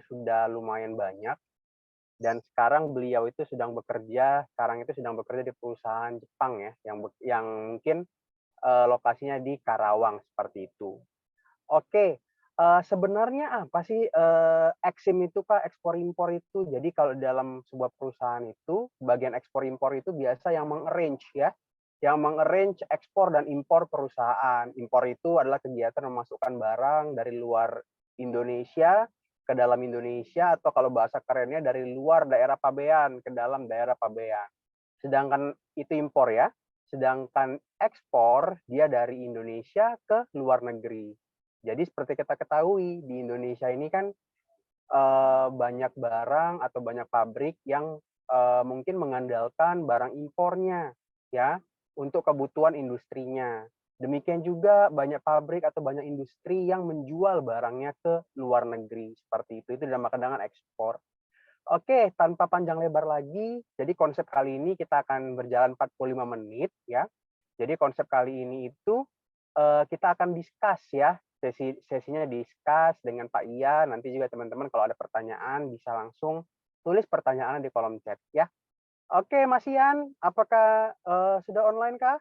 sudah lumayan banyak dan sekarang beliau itu sekarang itu sedang bekerja di perusahaan Jepang ya, yang mungkin, lokasinya di Karawang seperti itu. Oke, sebenarnya apa sih, eksim itu, Kak, ekspor impor itu? Jadi kalau dalam sebuah perusahaan itu, bagian ekspor impor itu biasa yang meng-arrange ya, yang meng-arrange ekspor dan impor perusahaan. Impor itu adalah kegiatan memasukkan barang dari luar Indonesia ke dalam Indonesia atau kalau bahasa kerennya dari luar daerah pabean ke dalam daerah pabean. Sedangkan itu impor ya, sedangkan ekspor dia dari Indonesia ke luar negeri. Jadi seperti kita ketahui di Indonesia ini kan banyak barang atau banyak pabrik yang mungkin mengandalkan barang impornya ya untuk kebutuhan industrinya. Demikian juga banyak pabrik atau banyak industri yang menjual barangnya ke luar negeri seperti itu. Itu dinamakan dengan ekspor. Oke, tanpa panjang lebar lagi, jadi konsep kali ini kita akan berjalan 45 menit ya. Jadi konsep kali ini itu kita akan discuss ya, sesinya discuss dengan Pak Ian, nanti juga teman-teman kalau ada pertanyaan bisa langsung tulis pertanyaannya di kolom chat ya. Oke, Mas Ian, apakah sudah online kah?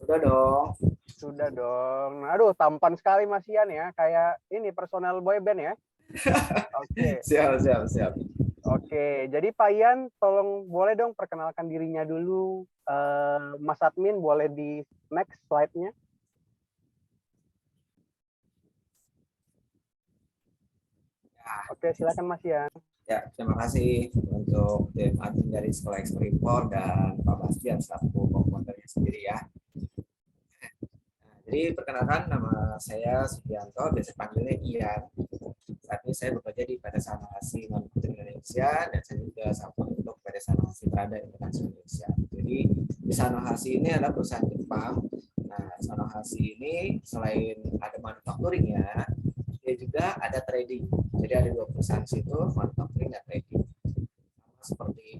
Sudah dong. Sudah dong. Aduh, tampan sekali Mas Ian ya, kayak ini personel boy band ya. Oke. Siap. Oke, jadi Pak Ian, tolong boleh dong perkenalkan dirinya dulu. Mas Admin boleh di next slide-nya. Oke, silakan Mas Ian. Ya, terima kasih untuk tim admin dari Sekolah Ekspor Impor dan Pak Bastian selaku co-foundernya sendiri ya. Jadi perkenalkan, nama saya Sugianto, biasa panggilnya Ian. Saat ini saya bekerja di PT Sanahasi Manufaktur Indonesia dan saya juga sama untuk PT Sanahasi Prada Internasional Indonesia. Jadi di Sanahasi ini adalah perusahaan Jepang. Nah, Sanahasi ini selain ada manufakturnya, dia juga ada trading. Jadi ada dua perusahaan situ, manufacturing dan trading. Sama seperti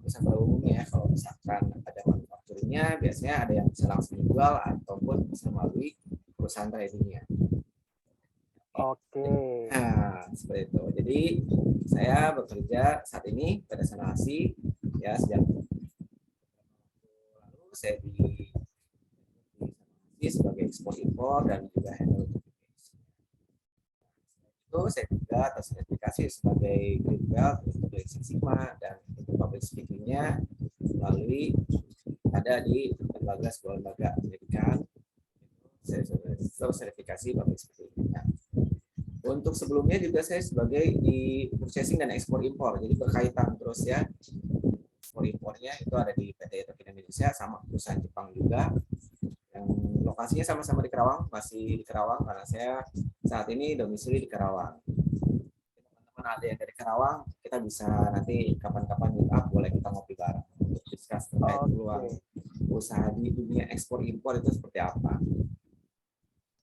perusahaan pada umumnya, kalau misalkan ada manufakturnya, biasanya ada yang bisa langsung dijual ataupun bisa melalui perusahaan tradingnya. Oke. Nah, seperti itu. Jadi saya bekerja saat ini pada Sanahasi ya sejak lalu saya di Sanahasi sebagai ekspor impor dan juga handle itu saya juga tersertifikasi sebagai Green Belt untuk Six Sigma dan untuk public speaking-nya melalui ada di sebuah lembaga pendidikan sertifikasi public speaking. Untuk sebelumnya juga saya sebagai di purchasing dan ekspor impor, jadi berkaitan terus ya. Ekspor impornya itu ada di PT Tokin Indonesia sama perusahaan Jepang juga. Yang lokasinya sama-sama di Karawang, masih di Karawang karena saya saat ini domisili di Karawang. Teman-teman ada yang dari Karawang, kita bisa nanti kapan-kapan meet up, boleh kita ngopi bareng untuk discuss terkait peluang usaha di dunia ekspor impor itu seperti apa.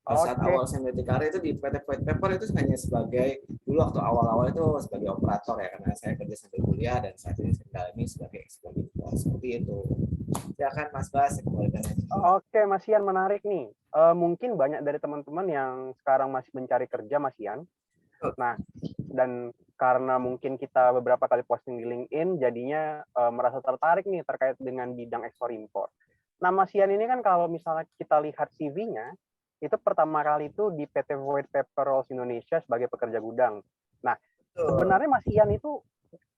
Pada saat awal saya meniti karir itu di PT White Paper itu hanya sebagai dulu waktu awal-awal itu sebagai operator ya karena saya kerja sambil kuliah dan saat ini saya ini sebagai ekspor impor seperti itu. Silakan Mas Bas, saya kembalikan aja. Oke, Mas Ian, menarik nih. Mungkin banyak dari teman-teman yang sekarang masih mencari kerja, Mas Ian. Nah, dan karena mungkin kita beberapa kali posting di LinkedIn, jadinya merasa tertarik nih terkait dengan bidang ekspor impor. Nah, Mas Ian ini kan kalau misalnya kita lihat CV-nya, itu pertama kali itu di PT White Paper Rolls Indonesia sebagai pekerja gudang. Nah, sebenarnya Mas Ian itu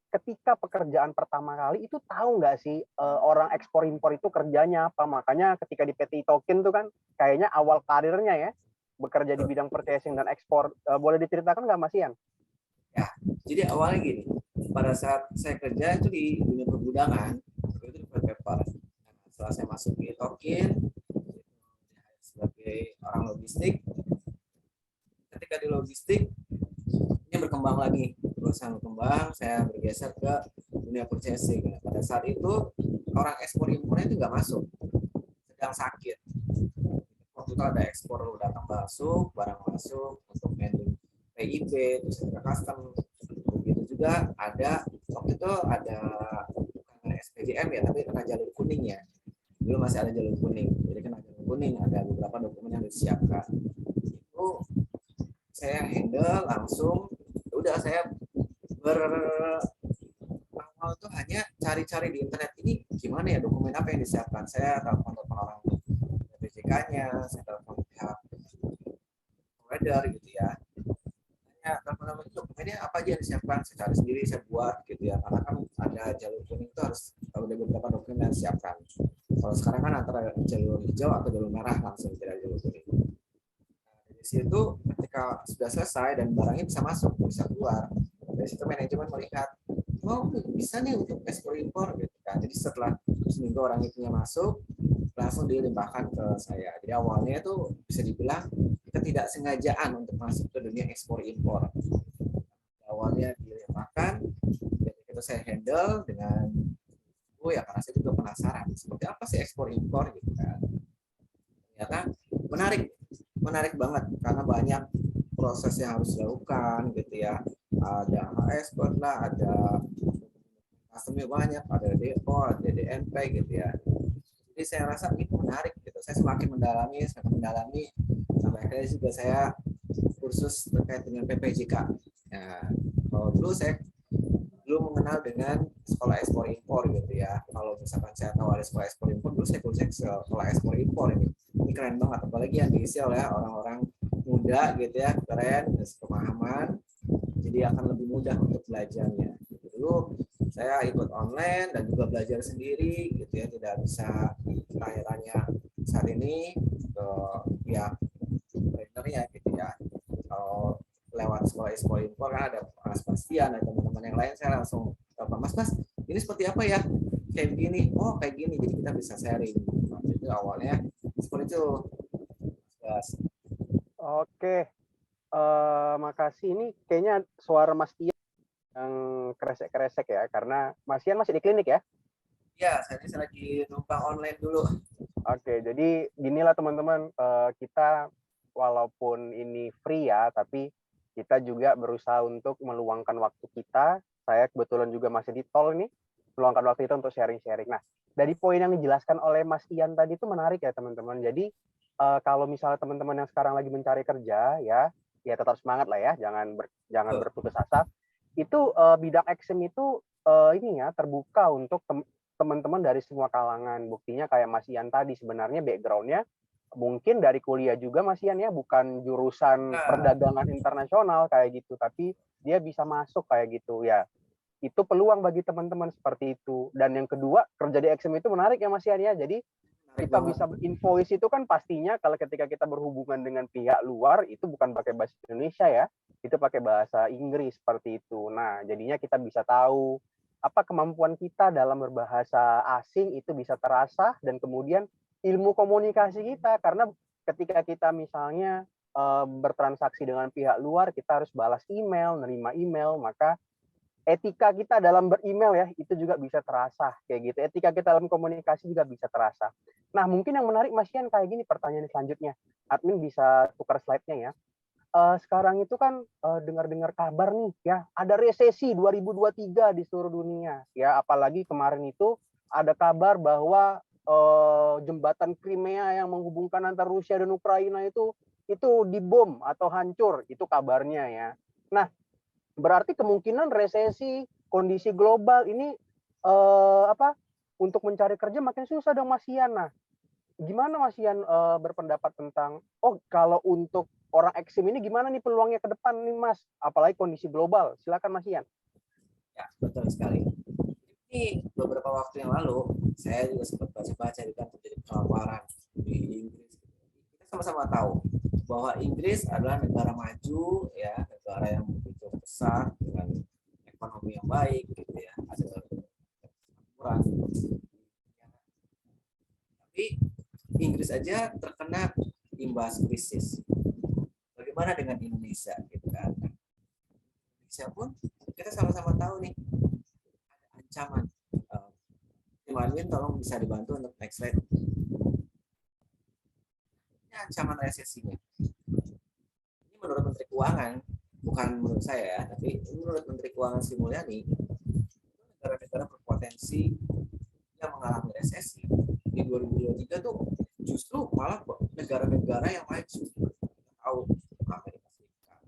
ketika pekerjaan pertama kali itu tahu nggak sih orang ekspor impor itu kerjanya apa? Makanya ketika di PT Tokin tuh kan kayaknya awal karirnya ya bekerja di bidang purchasing dan ekspor. Boleh diceritakan nggak Mas Ian? Ya, jadi awalnya gini, pada saat saya kerja itu di dunia pergudangan, itu di White Paper. Setelah saya masuk di Tokin sebagai orang logistik, ketika di logistik ini berkembang lagi, perusahaan berkembang, saya bergeser ke dunia purchasing. Nah, pada saat itu orang ekspor impornya itu nggak masuk, sedang sakit. Waktu itu ada ekspor datang masuk, barang masuk untuk handling PIB, terus ada custom. Begitu juga ada waktu itu ada bukan SPJM ya, tapi kena jalur kuning ya. Dulu masih ada jalur kuning, jadi kena jalur kuning ada beberapa dokumen yang disiapkan. Itu saya handle langsung udah saya awal tuh hanya cari-cari di internet, ini gimana ya, dokumen apa yang disiapkan. Saya telepon orang BPJK-nya, saya telepon pihak provider gitu ya. Ya, telepon dokumennya apa aja yang disiapkan, saya cari sendiri, saya buat gitu ya, karena kan ada jalur kuning itu harus ada beberapa dokumen yang disiapkan. Kalau sekarang kan antara jalur hijau atau jalur merah langsung, tidak jalur kuning. Nah, dari situ ketika sudah selesai dan barangnya bisa masuk, bisa keluar, dari situ manajemen melihat, oh bisa nih untuk ekspor impor gitu kan. Jadi setelah seminggu orang itunya masuk, langsung dilimpahkan ke saya. Jadi awalnya itu bisa dibilang ketidaksengajaan untuk masuk ke dunia ekspor impor. Awalnya dilimpahkan, jadi itu saya handle dengan ya, karena saya juga penasaran seperti apa sih ekspor impor gitu kan. Ternyata menarik banget karena banyak proses yang harus dilakukan gitu ya. Ada ekspor lah, ada customnya banyak, ada DO, ada DNP gitu ya. Jadi saya rasa itu menarik gitu. Saya semakin mendalami sampai akhirnya juga saya kursus terkait dengan PPJK. Nah, kalau dulu saya belum mengenal dengan sekolah ekspor impor gitu ya. Kalau misalkan saya tahu ada sekolah ekspor impor, dulu saya kursnya sekolah ekspor impor ini. Ini keren banget, apalagi yang diisi oleh orang-orang muda gitu ya, keren, pemahaman. Jadi akan lebih mudah untuk belajarnya. Dulu saya ikut online dan juga belajar sendiri gitu ya, tidak bisa tanya-tanya saat ini ke pihak trainernya gitu ya. Kalau lewat sekolah ekspor impor kan ada Mas Bastian dan teman-teman yang lain, saya langsung telepon, Mas ini seperti apa ya, kayak begini, oh kayak gini, jadi kita bisa sharing. Nah, itu awalnya seperti itu, Mas. Oke, makasih. Ini kayaknya suara Mas Ian yang kresek-kresek ya, karena Mas Ian masih di klinik ya? Ya, saya lagi numpang online dulu. Oke, jadi ginilah teman-teman, kita walaupun ini free ya, tapi kita juga berusaha untuk meluangkan waktu kita. Saya kebetulan juga masih di tol ini, meluangkan waktu itu untuk sharing-sharing. Nah, dari poin yang dijelaskan oleh Mas Ian tadi itu menarik ya teman-teman. Jadi kalau misalnya teman-teman yang sekarang lagi mencari kerja ya tetap semangat lah ya, jangan berputus asa. Itu bidang XM itu ini ya terbuka untuk teman-teman dari semua kalangan. Buktinya kayak Mas Ian tadi, sebenarnya background-nya mungkin dari kuliah juga Mas Ian ya, bukan jurusan perdagangan internasional kayak gitu, tapi dia bisa masuk kayak gitu ya. Itu peluang bagi teman-teman seperti itu. Dan yang kedua, kerja di XM itu menarik ya Mas Ian ya. Jadi kita bisa invoice itu kan pastinya kalau ketika kita berhubungan dengan pihak luar itu bukan pakai bahasa Indonesia ya, itu pakai bahasa Inggris seperti itu. Nah, jadinya kita bisa tahu apa kemampuan kita dalam berbahasa asing itu bisa terasa, dan kemudian ilmu komunikasi kita, karena ketika kita misalnya bertransaksi dengan pihak luar, kita harus balas email, nerima email, maka etika kita dalam beremail ya itu juga bisa terasa kayak gitu. Etika kita dalam komunikasi juga bisa terasa. Nah, mungkin yang menarik Mas Ian kayak gini, pertanyaan selanjutnya. Admin bisa tukar slide-nya ya. Sekarang itu kan dengar-dengar kabar nih ya, ada resesi 2023 di seluruh dunia ya, apalagi kemarin itu ada kabar bahwa jembatan Crimea yang menghubungkan antara Rusia dan Ukraina itu dibom atau hancur, itu kabarnya ya. Nah, berarti kemungkinan resesi, kondisi global ini untuk mencari kerja makin susah dong Mas Ian. Nah, gimana Mas Ian berpendapat tentang kalau untuk orang eksim ini gimana nih peluangnya ke depan nih Mas, apalagi kondisi global? Silakan Mas Ian. Ya, betul sekali. Ini beberapa waktu yang lalu saya juga sempat baca-baca juga terjadi kelaparan di Inggris. Kita sama-sama tahu bahwa Inggris adalah negara maju ya, negara yang begitu besar dengan ekonomi yang baik gitu ya, ada kurang. Tapi Inggris aja terkena imbas krisis. Bagaimana dengan Indonesia gitu kan? Indonesia pun kita sama-sama tahu nih ada ancaman. Marwin tolong bisa dibantu untuk next slide. Ini ancaman resesinya. Ini menurut Menteri Keuangan, bukan menurut saya ya, tapi menurut Menteri Keuangan Sri Mulyani, negara-negara berpotensi yang mengalami resesi di 2023 tuh justru malah negara-negara yang maju. Tahu Amerika Serikat,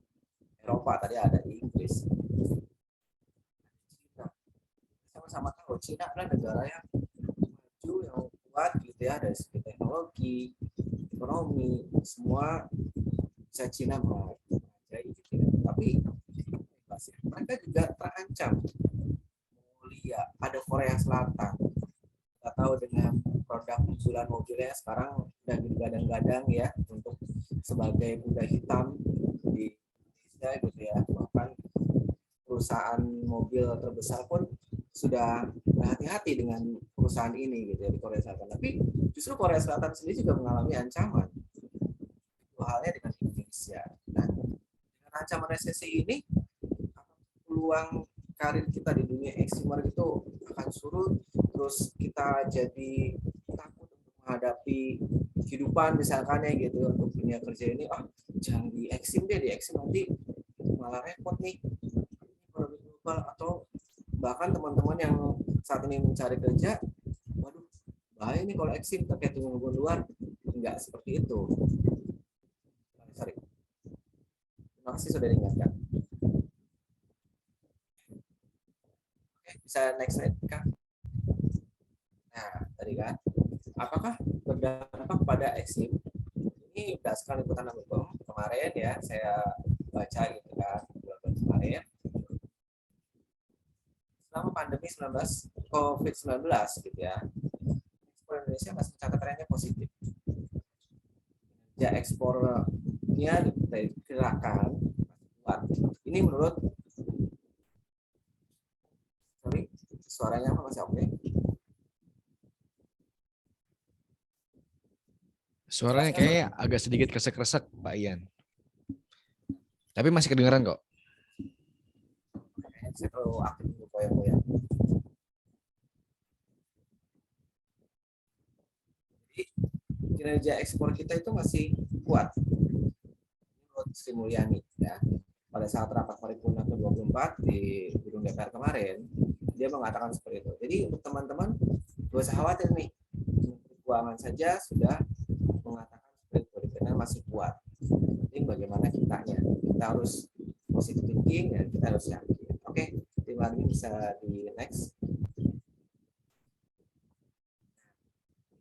Eropa tadi ada Inggris, Inggris. Cina, sama-sama tahu Cina adalah negara yang maju, yang kuat gitu ya dari segi teknologi, ekonomi, semua bisa Cina menguasai gitu ya. Tapi mereka juga terancam. Mongolia, ada Korea Selatan. Kita tahu dengan produk unggulan mobilnya sekarang udah digadang-gadang ya untuk sebagai kuda hitam di Indonesia gitu ya. Bahkan perusahaan mobil terbesar pun sudah berhati-hati dengan perusahaan ini gitu ya di Korea Selatan. Tapi justru Korea Selatan sendiri juga mengalami ancaman. Itu halnya dengan Indonesia. Nah, dengan ancaman resesi ini, peluang karir kita di dunia e-commerce itu akan surut, terus kita jadi takut untuk menghadapi kehidupan misalkan ya gitu untuk dunia kerja ini, jangan di eksim deh, di eksim nanti malah repot nih global, atau bahkan teman-teman yang saat ini mencari kerja, waduh bahaya nih kalau eksim terkait dengan luar, enggak seperti itu. Sorry. Terima kasih sudah diingatkan. Bisa next slide, Kak. Nah, tadi kan, apakah berdampak pada eksim? Ini berdasarkan liputan Amukom kemarin ya, saya baca gitu kan, bulan kemarin. Selama pandemi COVID-19 gitu ya, ekspor Indonesia masih mencatat trennya positif. Ya, ekspornya diperkirakan kuat. Ini menurut, sorry, suaranya apa masih oke? Suaranya kayak agak sedikit kresek-kresek, Pak Ian. Tapi masih kedengaran kok. Saya perlu aktif dulu ya. Jadi kinerja ekspor kita itu masih kuat. Menurut Sri Mulyani ya. Pada saat rapat paripurna ke-24 di gedung DPR kemarin, dia mengatakan seperti itu. Jadi untuk teman-teman, gak usah khawatir nih. Keuangan saja sudah mengatakan seperti itu, kita masih kuat. Jadi bagaimana kitanya? Kita harus positive thinking dan kita harus yakin. Oke, terima kasih, bisa di next.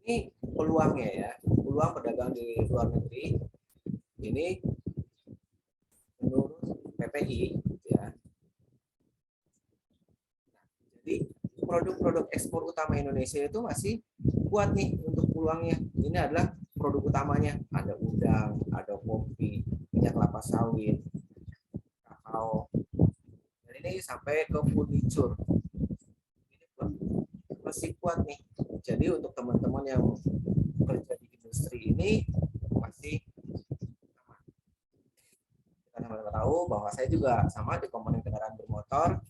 Ini peluangnya ya, peluang perdagangan di luar negeri ini menurut PPI ya. Jadi produk-produk ekspor utama Indonesia itu masih kuat nih untuk peluangnya. Ini adalah produk utamanya, ada udang, ada kopi, minyak kelapa sawit, kakao, dan ini sampai ke furniture. Ini pun masih kuat nih. Jadi untuk teman-teman yang bekerja di industri ini masih aman. Kita sama-sama tahu bahwa saya juga sama di komponen kendaraan bermotor,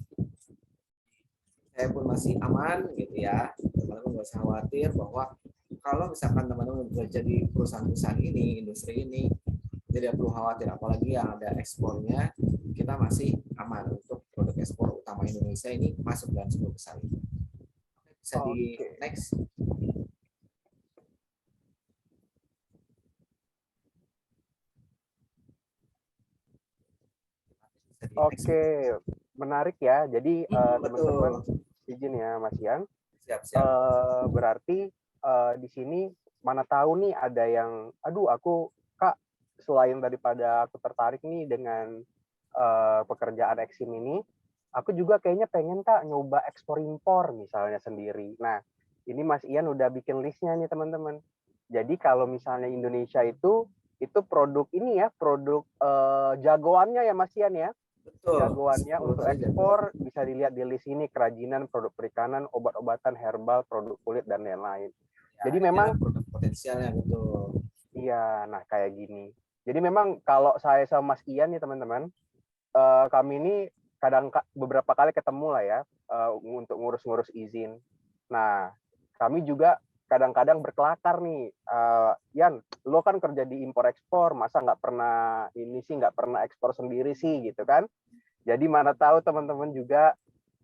saya pun masih aman gitu ya. Teman-teman nggak usah khawatir bahwa kalau misalkan teman-teman bekerja di perusahaan-perusahaan ini, industri ini, tidak perlu khawatir, apalagi yang ada ekspornya, kita masih aman untuk produk ekspor utama Indonesia ini masuk dalam 10 besar ini. Bisa di next. Oke, menarik ya. Jadi teman-teman Betul. izin ya Mas Ian. Siap-siap. Berarti di sini mana tahu nih ada yang, aduh aku Kak, selain daripada aku tertarik nih dengan pekerjaan eksim ini, aku juga kayaknya pengen Kak nyoba ekspor impor misalnya sendiri. Nah, ini Mas Ian udah bikin listnya nih teman-teman. Jadi kalau misalnya Indonesia itu produk ini ya, produk jagoannya ya Mas Ian ya. Betul. Jagoannya untuk saja. ekspor bisa dilihat di list ini, kerajinan, produk perikanan, obat-obatan, herbal, produk kulit, dan lain-lain. Ya, jadi memang produk potensialnya betul. Iya, nah kayak gini. Jadi memang kalau saya sama Mas Ian nih teman-teman, kami ini beberapa kali ketemu lah ya untuk ngurus-ngurus izin. Nah, kami juga kadang-kadang berkelakar nih, Yan, lo kan kerja di impor ekspor, masa nggak pernah nggak pernah ekspor sendiri sih gitu kan? Jadi mana tahu teman-teman juga.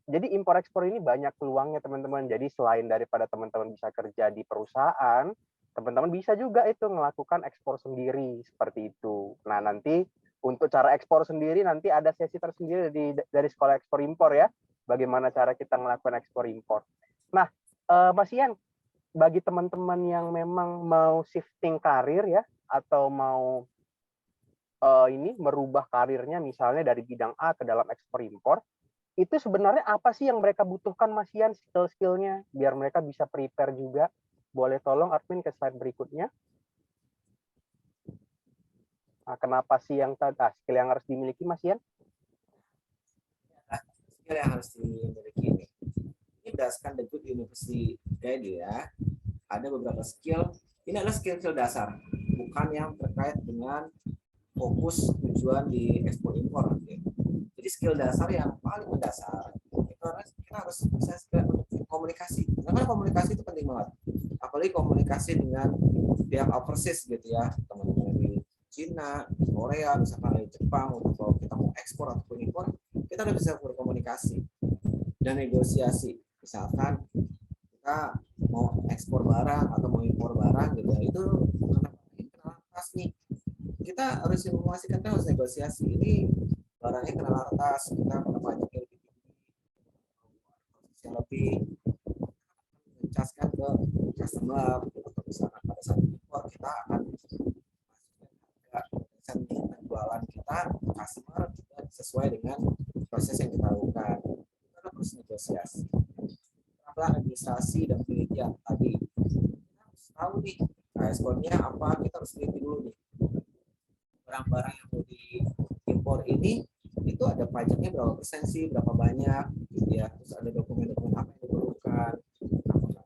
Jadi impor ekspor ini banyak peluangnya teman-teman. Jadi selain daripada teman-teman bisa kerja di perusahaan, teman-teman bisa juga itu melakukan ekspor sendiri seperti itu. Nah nanti Untuk cara ekspor sendiri nanti ada sesi tersendiri dari sekolah ekspor impor ya, bagaimana cara kita melakukan ekspor impor. Nah, Mas Ian, bagi teman-teman yang memang mau shifting karir ya, atau mau ini merubah karirnya misalnya dari bidang A ke dalam ekspor impor, itu sebenarnya apa sih yang mereka butuhkan Mas Ian, skill-skillnya, biar mereka bisa prepare juga? Boleh tolong admin ke slide berikutnya. Nah, kenapa sih yang skill yang harus dimiliki Mas Ian? Skill yang harus dimiliki ini berdasarkan The Good University Guide ya, ada beberapa skill. Ini adalah skill-skill dasar, bukan yang terkait dengan fokus tujuan di ekspor impor nanti. Jadi skill dasar yang paling mendasar kita harus bisa skill untuk komunikasi. Karena komunikasi itu penting banget. Apalagi komunikasi dengan pihak overseas gitu ya, teman-teman di Cina, Korea, misalkan dari Jepang, untuk kalau kita mau ekspor ataupun impor, kita harus bisa berkomunikasi dan negosiasi. Misalkan kita mau ekspor barang atau mau impor barang gitu ya, itu karena kena atas nih, kita harus informasikan, kita harus negosiasi, ini barangnya kena atas, kita kena pajak yang lebih mencaskan ke customer, atau misalkan pada saat impor kita akan masukkan penjualan kita ke customer sesuai dengan proses yang kita lakukan. Kita harus negosiasi. Administrasi dan penelitian tadi, kita harus tahu nih ekspornya apa, kita harus teliti dulu nih barang-barang yang mau diimpor ini itu ada pajaknya berapa persen sih, berapa banyak gitu ya, terus ada dokumen-dokumen apa yang diperlukan, apakah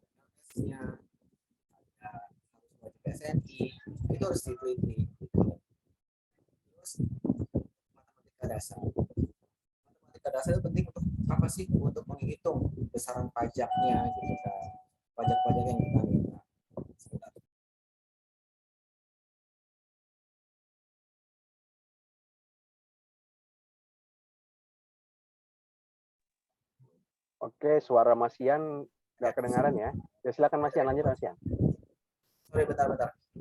ada harus wajib SNI, itu harus diteliti. Terus matematika dasar itu penting untuk apa sih? Untuk menghitung besaran pajaknya gitu kan, pajak-pajak yang kita minta. Oke, suara Mas Ian nggak kedengaran ya. Ya silakan Mas Ian, lanjut Mas Ian. Sorry, bentar.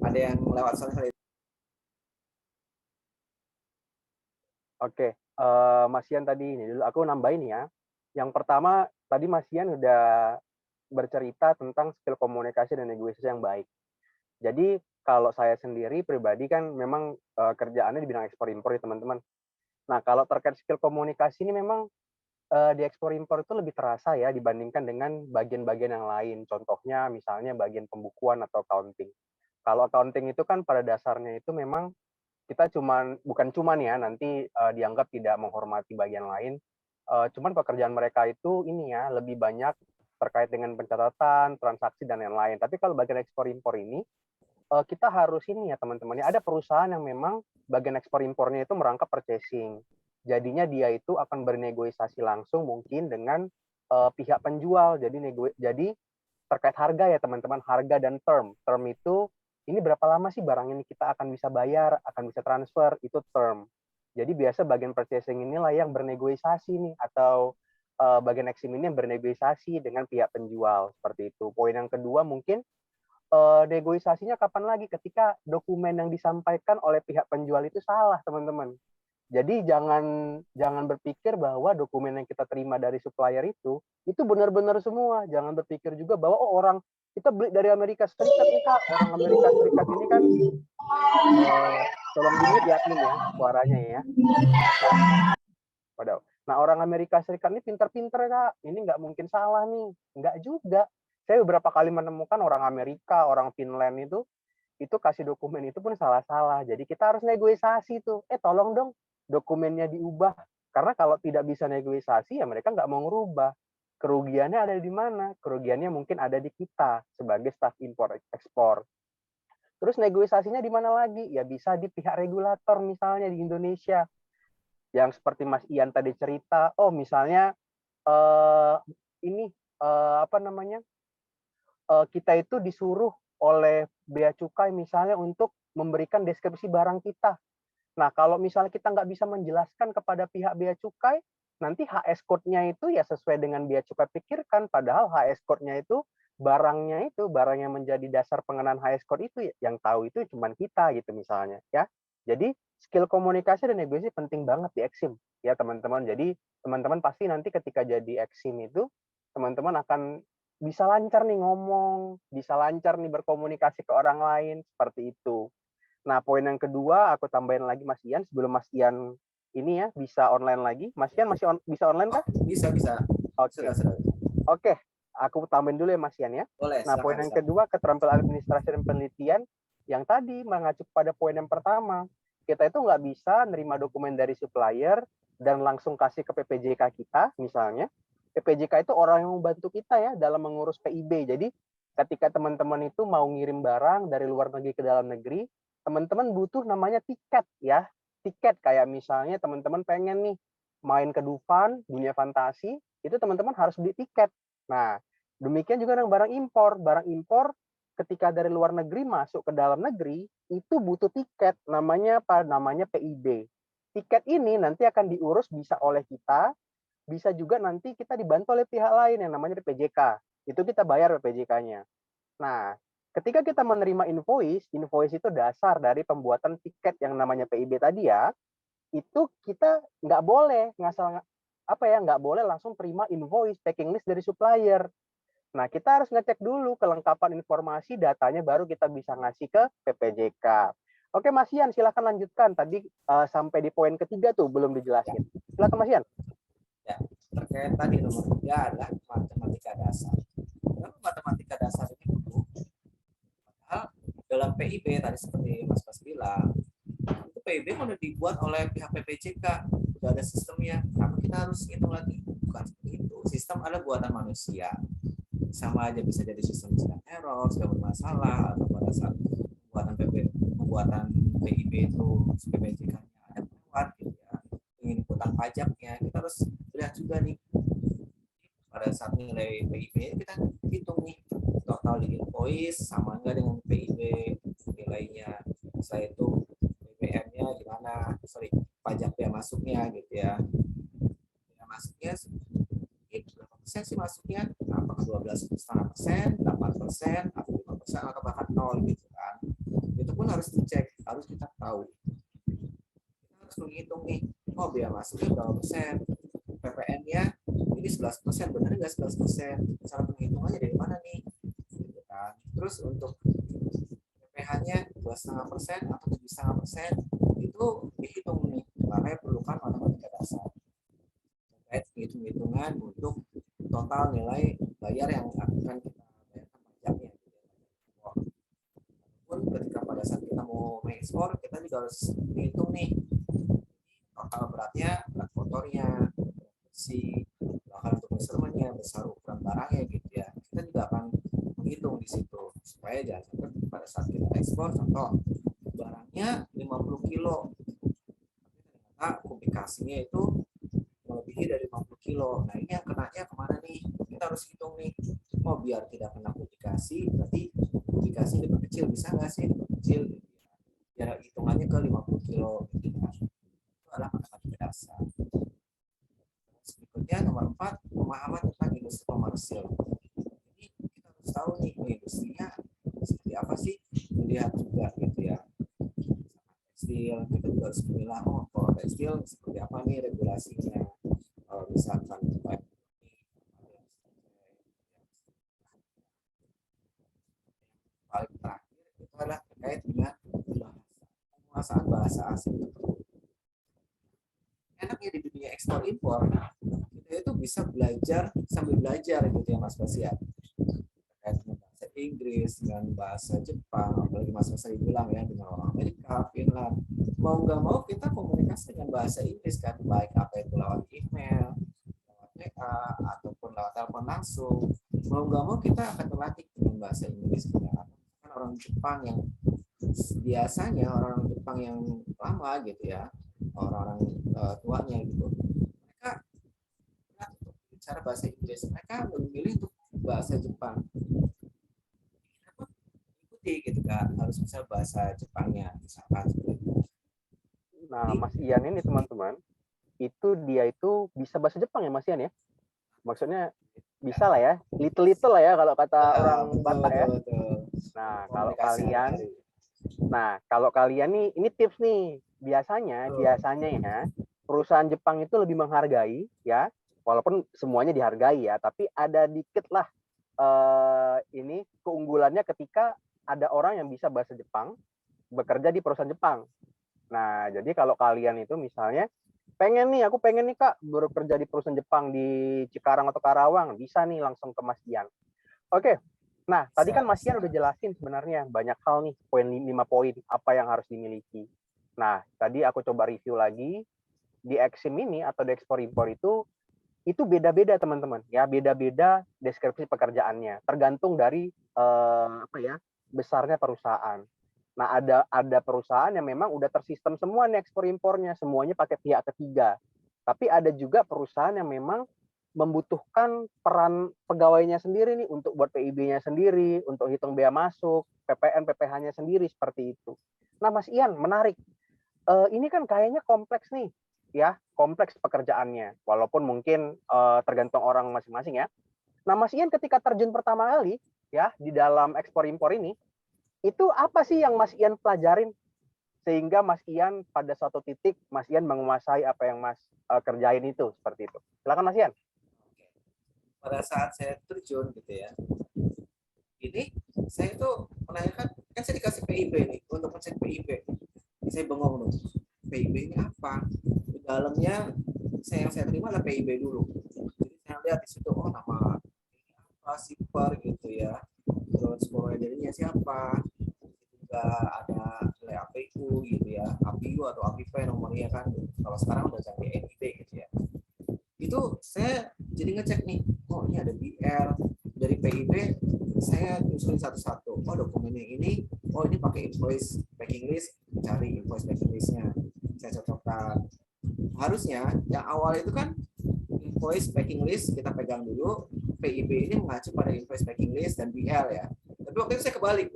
Ada yang lewat, sorry. Oke, Mas Ian tadi ini dulu aku nambahin ya. Yang pertama tadi Mas Ian udah bercerita tentang skill komunikasi dan negosiasi yang baik. Jadi kalau saya sendiri pribadi kan memang kerjaannya di bidang ekspor impor ya teman-teman. Nah kalau terkait skill komunikasi ini memang di ekspor impor itu lebih terasa ya dibandingkan dengan bagian-bagian yang lain. Contohnya misalnya bagian pembukuan atau accounting. Kalau accounting itu kan pada dasarnya itu memang kita bukan cuman ya nanti dianggap tidak menghormati bagian lain. Cuman pekerjaan mereka itu ini ya lebih banyak terkait dengan pencatatan, transaksi dan lain-lain. Tapi kalau bagian ekspor impor ini kita harus ini ya teman-teman ya, ada perusahaan yang memang bagian ekspor impornya itu merangkap purchasing. Jadinya dia itu akan bernegosiasi langsung mungkin dengan pihak penjual. Jadi terkait harga ya teman-teman, harga dan term. Term itu ini berapa lama sih barang ini kita akan bisa bayar, akan bisa transfer, itu term. Jadi biasa bagian purchasing inilah yang bernegosiasi nih, atau bagian eksim ini yang bernegosiasi dengan pihak penjual, seperti itu. Poin yang kedua mungkin negosiasinya kapan lagi, ketika dokumen yang disampaikan oleh pihak penjual itu salah teman-teman. Jadi jangan berpikir bahwa dokumen yang kita terima dari supplier itu benar-benar semua. Jangan berpikir juga bahwa orang kita beli dari Amerika Serikat nih Kak, orang Amerika Serikat ini kan tolong dimute ya admin ya suaranya ya. Nah orang Amerika Serikat ini pinter-pinter Kak, ini nggak mungkin salah nih, nggak juga. Saya beberapa kali menemukan orang Amerika, orang Finland itu kasih dokumen itu pun salah-salah. Jadi kita harus negosiasi tuh. Tolong dong dokumennya diubah. Karena kalau tidak bisa negosiasi ya mereka nggak mau ngerubah. Kerugiannya ada di mana? Kerugiannya mungkin ada di kita sebagai staf impor ekspor. Terus negosiasinya di mana lagi? Ya bisa di pihak regulator misalnya di Indonesia. Yang seperti Mas Ian tadi cerita, misalnya ini apa namanya? Kita itu disuruh oleh bea cukai misalnya untuk memberikan deskripsi barang kita. Nah, kalau misalnya kita nggak bisa menjelaskan kepada pihak bea cukai, nanti HS code-nya itu ya sesuai dengan bea cukai pikirkan, padahal HS code-nya itu barang yang menjadi dasar pengenaan HS code itu yang tahu itu cuma kita gitu misalnya ya. Jadi skill komunikasi dan negosiasi penting banget di Eksim ya teman-teman. Jadi teman-teman pasti nanti ketika jadi Eksim itu teman-teman akan bisa lancar nih ngomong, bisa lancar nih berkomunikasi ke orang lain seperti itu. Nah, poin yang kedua aku tambahin lagi Mas Ian sebelum Mas Ian ini ya bisa online lagi. Mas Ian masih bisa online kah? Bisa. Oke. Oke, aku tambahin dulu ya Mas Ian ya. Boleh. Nah, poin yang kedua keterampilan administrasi dan penelitian yang tadi mengacu pada poin yang pertama. Kita itu nggak bisa nerima dokumen dari supplier dan langsung kasih ke PPJK kita misalnya. PPJK itu orang yang membantu kita ya dalam mengurus PIB. Jadi ketika teman-teman itu mau ngirim barang dari luar negeri ke dalam negeri, teman-teman butuh namanya tiket ya. Tiket kayak misalnya teman-teman pengen nih main ke Dufan, dunia fantasi, itu teman-teman harus beli tiket. Nah, demikian juga dengan barang impor. Barang impor ketika dari luar negeri masuk ke dalam negeri, itu butuh tiket. Namanya apa? Namanya PIB. Tiket ini nanti akan diurus bisa oleh kita, bisa juga nanti kita dibantu oleh pihak lain yang namanya PPJK. Itu kita bayar PPJK-nya. Nah, ketika kita menerima invoice itu dasar dari pembuatan tiket yang namanya PIB tadi ya, itu kita nggak boleh nggak boleh langsung terima invoice packing list dari supplier. Nah, kita harus ngecek dulu kelengkapan informasi datanya baru kita bisa ngasih ke PPJK. Oke, Mas Ian, silakan lanjutkan. Tadi sampai di poin ketiga tuh belum dijelasin. Silakan Mas Ian. Ya, terkait tadi nomor 3 adalah matematika dasar. Kenapa matematika dasar ini perlu? Padahal dalam PIB tadi seperti Mas bilang, itu PIB udah dibuat oleh pihak PPJK, udah ada sistemnya. Kenapa kita harus hitung lagi? Bukan seperti itu. Sistem ada buatan manusia. Sama aja bisa jadi sistem sedang error, sedang bermasalah, atau pada saat pembuatan PIB itu PPJK-nya ada kelewat gitu ya. Inputan pajaknya kita harus lihat juga nih pada saat nilai PIB kita hitung nih total di invoice sama enggak dengan PIB nilainya. Setelah itu BBM-nya gimana, pajak biaya masuknya gitu ya. Biaya masuknya berapa persen sih masuknya? Apakah 12,5%, 8%, atau 5%, atau bahkan 0 gitu kan. Itu pun harus dicek, harus kita tahu. Kita harus menghitung nih, oh biaya masuknya berapa persen, PPN-nya ini 11%, benar nggak 11%? Cara penghitungannya dari mana nih? Gitu kan. Terus untuk PPh-nya 2,5% atau 7,5% itu dihitung nih, makanya perlukan matematika dasar terkait hitung-hitungan untuk total nilai bayar yang akan kita bayarkan pajaknya. Walaupun ketika pada saat kita mau mengekspor, kita juga harus dihitung nih total beratnya, berat motornya, bersih, bahkan untuk measurement-nya, besar ukuran barangnya gitu ya. Kita juga akan menghitung di situ supaya jangan sampai pada saat kita ekspor, contoh barangnya 50 kilo, ternyata publikasinya itu melebihi dari 50 kilo. Nah ini yang kenanya kemana nih? Kita harus hitung nih. Oh biar tidak kena publikasi, berarti publikasi diperkecil, bisa nggak sih diperkecil? Biar hitungannya ke 50 kilo. Gitu kan. Itu adalah matematika dasar. Berikutnya nomor 4, pemahaman tentang industri komersil. Jadi kita harus tahu nih industrinya seperti apa sih, melihat juga gitu ya. Tekstil kita juga harus melihat kalau tekstil seperti apa nih regulasinya. Kalau misalkan paling terakhir itu adalah terkait dengan penguasaan bahasa asing. Enaknya di dunia ekspor impor kita itu bisa belajar sambil belajar gitu ya Mas Basia, terkait dengan bahasa Inggris, dengan bahasa Jepang, apalagi Mas Basia bilang ya dengan orang Amerika, Finland, mau nggak mau kita komunikasi dengan bahasa Inggris kan, baik apa itu lewat email, lewat WA ataupun lewat telepon langsung, mau nggak mau kita akan terlatih dengan bahasa Inggris kan orang Jepang yang biasanya orang Jepang yang lama gitu ya, orang-orang tuanya gitu, mereka untuk bicara bahasa Inggris, mereka memilih untuk bahasa Jepang. Kita pun ikuti gitu kan, harus bisa bahasa Jepangnya misalkan. Nah, Mas Ian ini teman-teman, itu dia itu bisa bahasa Jepang ya Mas Ian ya? Maksudnya bisa lah ya, little lah ya kalau kata orang Batak ya. Nah, kalau kalian Nah, kalau kalian nih, ini tips nih. Biasanya ya, perusahaan Jepang itu lebih menghargai ya, walaupun semuanya dihargai ya, tapi ada dikit lah ini keunggulannya ketika ada orang yang bisa bahasa Jepang bekerja di perusahaan Jepang. Nah, jadi kalau kalian itu misalnya aku pengen nih Kak bekerja di perusahaan Jepang di Cikarang atau Karawang, bisa nih langsung ke Mas Ian. Oke. Nah, tadi kan Mas Ian udah jelasin sebenarnya banyak hal nih, 5 poin apa yang harus dimiliki. Nah, tadi aku coba review lagi di Exim ini atau di ekspor impor itu beda-beda teman-teman ya, beda-beda deskripsi pekerjaannya, tergantung dari besarnya perusahaan. Nah, ada perusahaan yang memang udah tersistem semua nih ekspor impornya, semuanya pakai pihak ketiga. Tapi ada juga perusahaan yang memang membutuhkan peran pegawainya sendiri nih untuk buat PIB-nya sendiri, untuk hitung bea masuk, PPN, PPh-nya sendiri seperti itu. Nah, Mas Ian, menarik. Ini kan kayaknya kompleks nih, ya, kompleks pekerjaannya. Walaupun mungkin tergantung orang masing-masing ya. Nah, Mas Ian ketika terjun pertama kali ya di dalam ekspor impor ini, itu apa sih yang Mas Ian pelajarin sehingga Mas Ian pada suatu titik Mas Ian menguasai apa yang Mas kerjain itu seperti itu. Silakan Mas Ian. Pada saat saya terjun gitu ya, ini saya tuh menanyakan, kan saya dikasih PIB nih untuk ngecek PIB. Saya bengong dong, PIB ini apa? Di dalamnya yang saya terima adalah PIB dulu. Jadi saya lihat di situ, oh nama ini apa, sipar gitu ya, terus providernya siapa, juga ada nilai APU gitu ya, APU atau APP nomornya kan, kalau sekarang udah ganti NIB gitu ya. Itu saya jadi ngecek nih, oh ini ada BL dari PIB, saya nyusulin satu-satu, oh dokumennya ini, oh ini pakai invoice packing list, cari invoice packing listnya, saya cocokkan. Harusnya yang awal itu kan invoice packing list kita pegang dulu, PIB ini mengacu pada invoice packing list dan BL ya. Tapi waktu itu saya kebalik,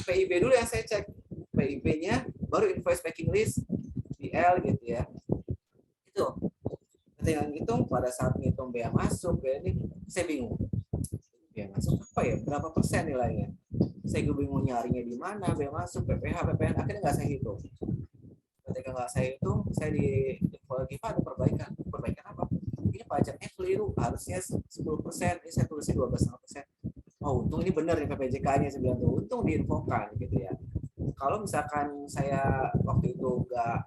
PIB dulu yang saya cek, PIB-nya baru invoice packing list, BL gitu ya. Itu ketika ngitung, pada saat ngitung bea masuk bea ini, saya bingung, bea masuk apa ya, berapa persen nilainya, saya bingung nyarinya di mana, bea masuk, PPh, PPN, akhirnya nggak saya hitung. Ketika nggak saya hitung, saya di lagi Pak ada perbaikan apa, ini pajaknya keliru, harusnya 10%, ini saya tulisnya 12,5%. Oh untung ini benar nih PPJK-nya, saya bilang tuh, untung diinfokan gitu ya. Kalau misalkan saya waktu itu nggak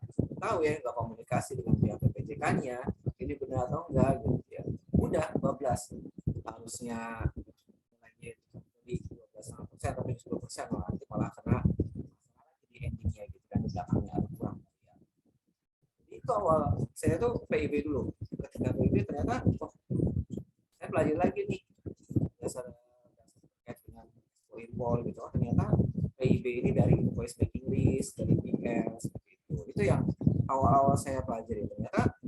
tahu ya, nggak komunikasi dengan pihak PPJK-nya, ini benar atau enggak gitu ya, udah 12, harusnya nilainya jadi 12,5% tapi 10%, nanti malah kena masalah di endingnya gitu kan, di belakangnya ada kurang ya. Itu awal saya tuh PIB dulu. Ketika PIB ternyata saya pelajari lagi nih dasar terkait dengan impor gitu, oh ternyata PIB ini dari invoice packing list, dari BL seperti itu. Itu yang awal-awal saya pelajari. Ternyata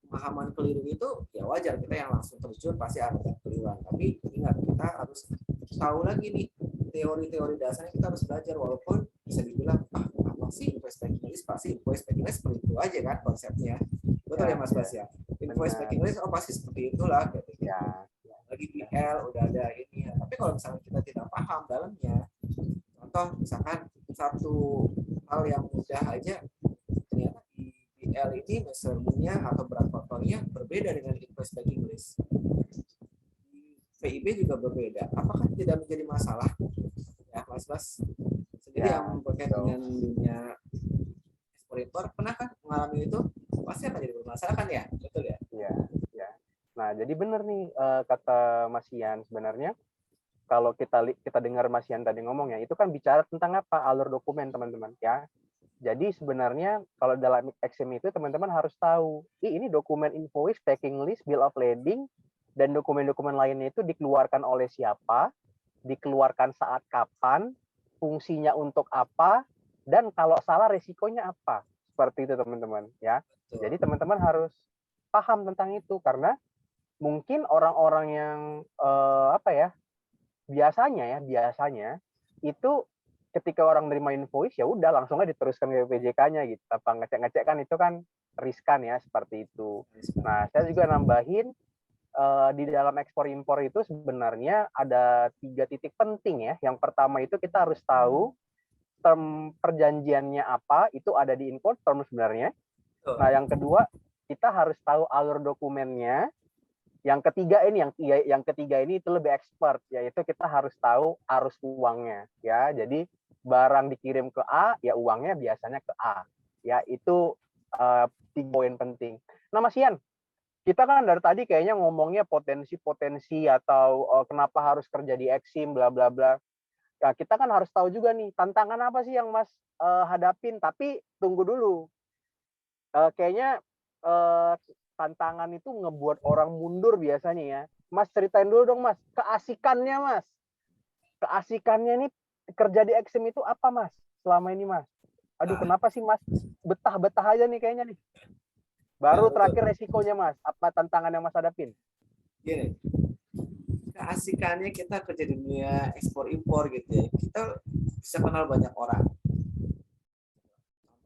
pemahaman keliru itu ya wajar, kita yang langsung terjun pasti ada kekeliruan. Tapi ingat, kita harus tahu lagi nih teori-teori dasarnya, kita harus belajar, walaupun bisa dibilang apa sih invoice packing list, pasti invoice packing list seperti itu aja kan konsepnya. Betul ya Mas Bas ya? Invoice packing list oh pasti seperti itulah gitu. Lagi BL udah ada ini ya. Tapi kalau misalnya kita tidak paham dalamnya, contoh misalkan satu hal yang mudah aja, ternyata di BL ini measurement-nya atau berat kotornya berbeda dengan invoice packing list. Di PIB juga berbeda. Apakah tidak menjadi masalah? Ya Mas Bas sendiri yang berkaitan dengan dunia ekspor impor, pernah kan mengalami itu? Pasti akan jadi bermasalah kan ya? Betul ya? Iya, ya. Nah, jadi benar nih kata Mas Ian, sebenarnya kalau kita dengar Mas Ian tadi ngomong ya, itu kan bicara tentang apa? Alur dokumen, teman-teman ya. Jadi sebenarnya kalau dalam Exim itu teman-teman harus tahu, ini dokumen invoice, packing list, bill of lading, dan dokumen-dokumen lainnya itu dikeluarkan oleh siapa, dikeluarkan saat kapan, fungsinya untuk apa, dan kalau salah resikonya apa. Seperti itu teman-teman ya. Jadi teman-teman harus paham tentang itu, karena mungkin orang-orang yang biasanya itu ketika orang menerima invoice ya udah langsung aja diteruskan ke PJK-nya gitu. Apa ngecek-ngecek kan itu kan riskan ya, seperti itu. Nah, saya juga nambahin di dalam ekspor impor itu sebenarnya ada 3 titik penting ya. Yang pertama itu kita harus tahu term perjanjiannya apa, itu ada di Incoterms sebenarnya. Nah, yang kedua, kita harus tahu alur dokumennya. Yang ketiga ini itu lebih expert, yaitu kita harus tahu arus uangnya ya. Jadi barang dikirim ke A, ya uangnya biasanya ke A. Ya, itu 3 poin penting. Nah, Mas Ian, kita kan dari tadi kayaknya ngomongnya potensi-potensi atau kenapa harus kerja di Exim bla bla bla. Nah, kita kan harus tahu juga nih tantangan apa sih yang Mas hadapin. Tapi tunggu dulu. Kayaknya tantangan itu ngebuat orang mundur biasanya ya. Mas ceritain dulu dong Mas, keasikannya Mas. Keasikannya ini kerja di Exim itu apa Mas? Selama ini Mas. Aduh, kenapa sih Mas betah-betah aja nih kayaknya nih. Baru terakhir resikonya Mas, apa tantangan yang Mas hadapin? Gini, keasikannya kita kerja di dunia ekspor impor gitu ya. Kita bisa kenal banyak orang.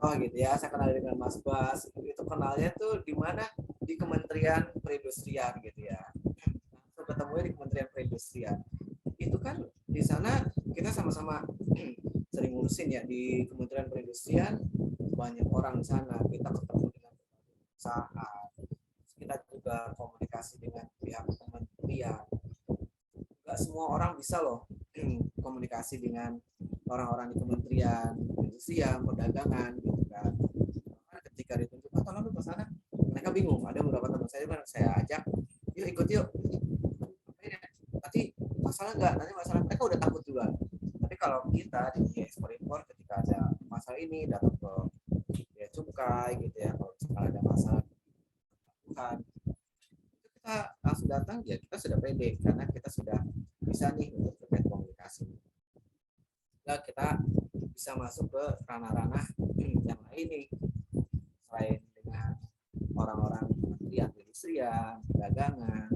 Oh gitu ya, saya kenal dengan Mas Bas. Itu kenalnya tuh di mana? Di Kementerian Perindustrian gitu ya. Langsung ketemunya di Kementerian Perindustrian. Itu kan di sana kita sama-sama sering ngurusin ya di Kementerian Perindustrian, banyak orang di sana. Kita ketemu dengan perusahaan. Kita juga komunikasi dengan pihak kementerian. Gak semua orang bisa loh komunikasi dengan orang-orang di Kementerian Perindustrian, Perdagangan gitu kan. Ketika ditunjuk, tolong lu ke sana, mereka bingung. Ada beberapa teman saya ajak, yuk ikut yuk. Nanti masalah nggak? Nanti masalah, mereka udah takut duluan. Tapi kalau kita di ekspor impor, ketika ada masalah ini datang ke ya cukai gitu ya, kalau misalnya ada masalah Tuhan, kita langsung datang ya, kita sudah pede karena kita sudah bisa nih untuk terkait komunikasi. Nah, kita bisa masuk ke ranah-ranah yang lain nih, selain dengan orang-orang kementerian perindustrian, perdagangan,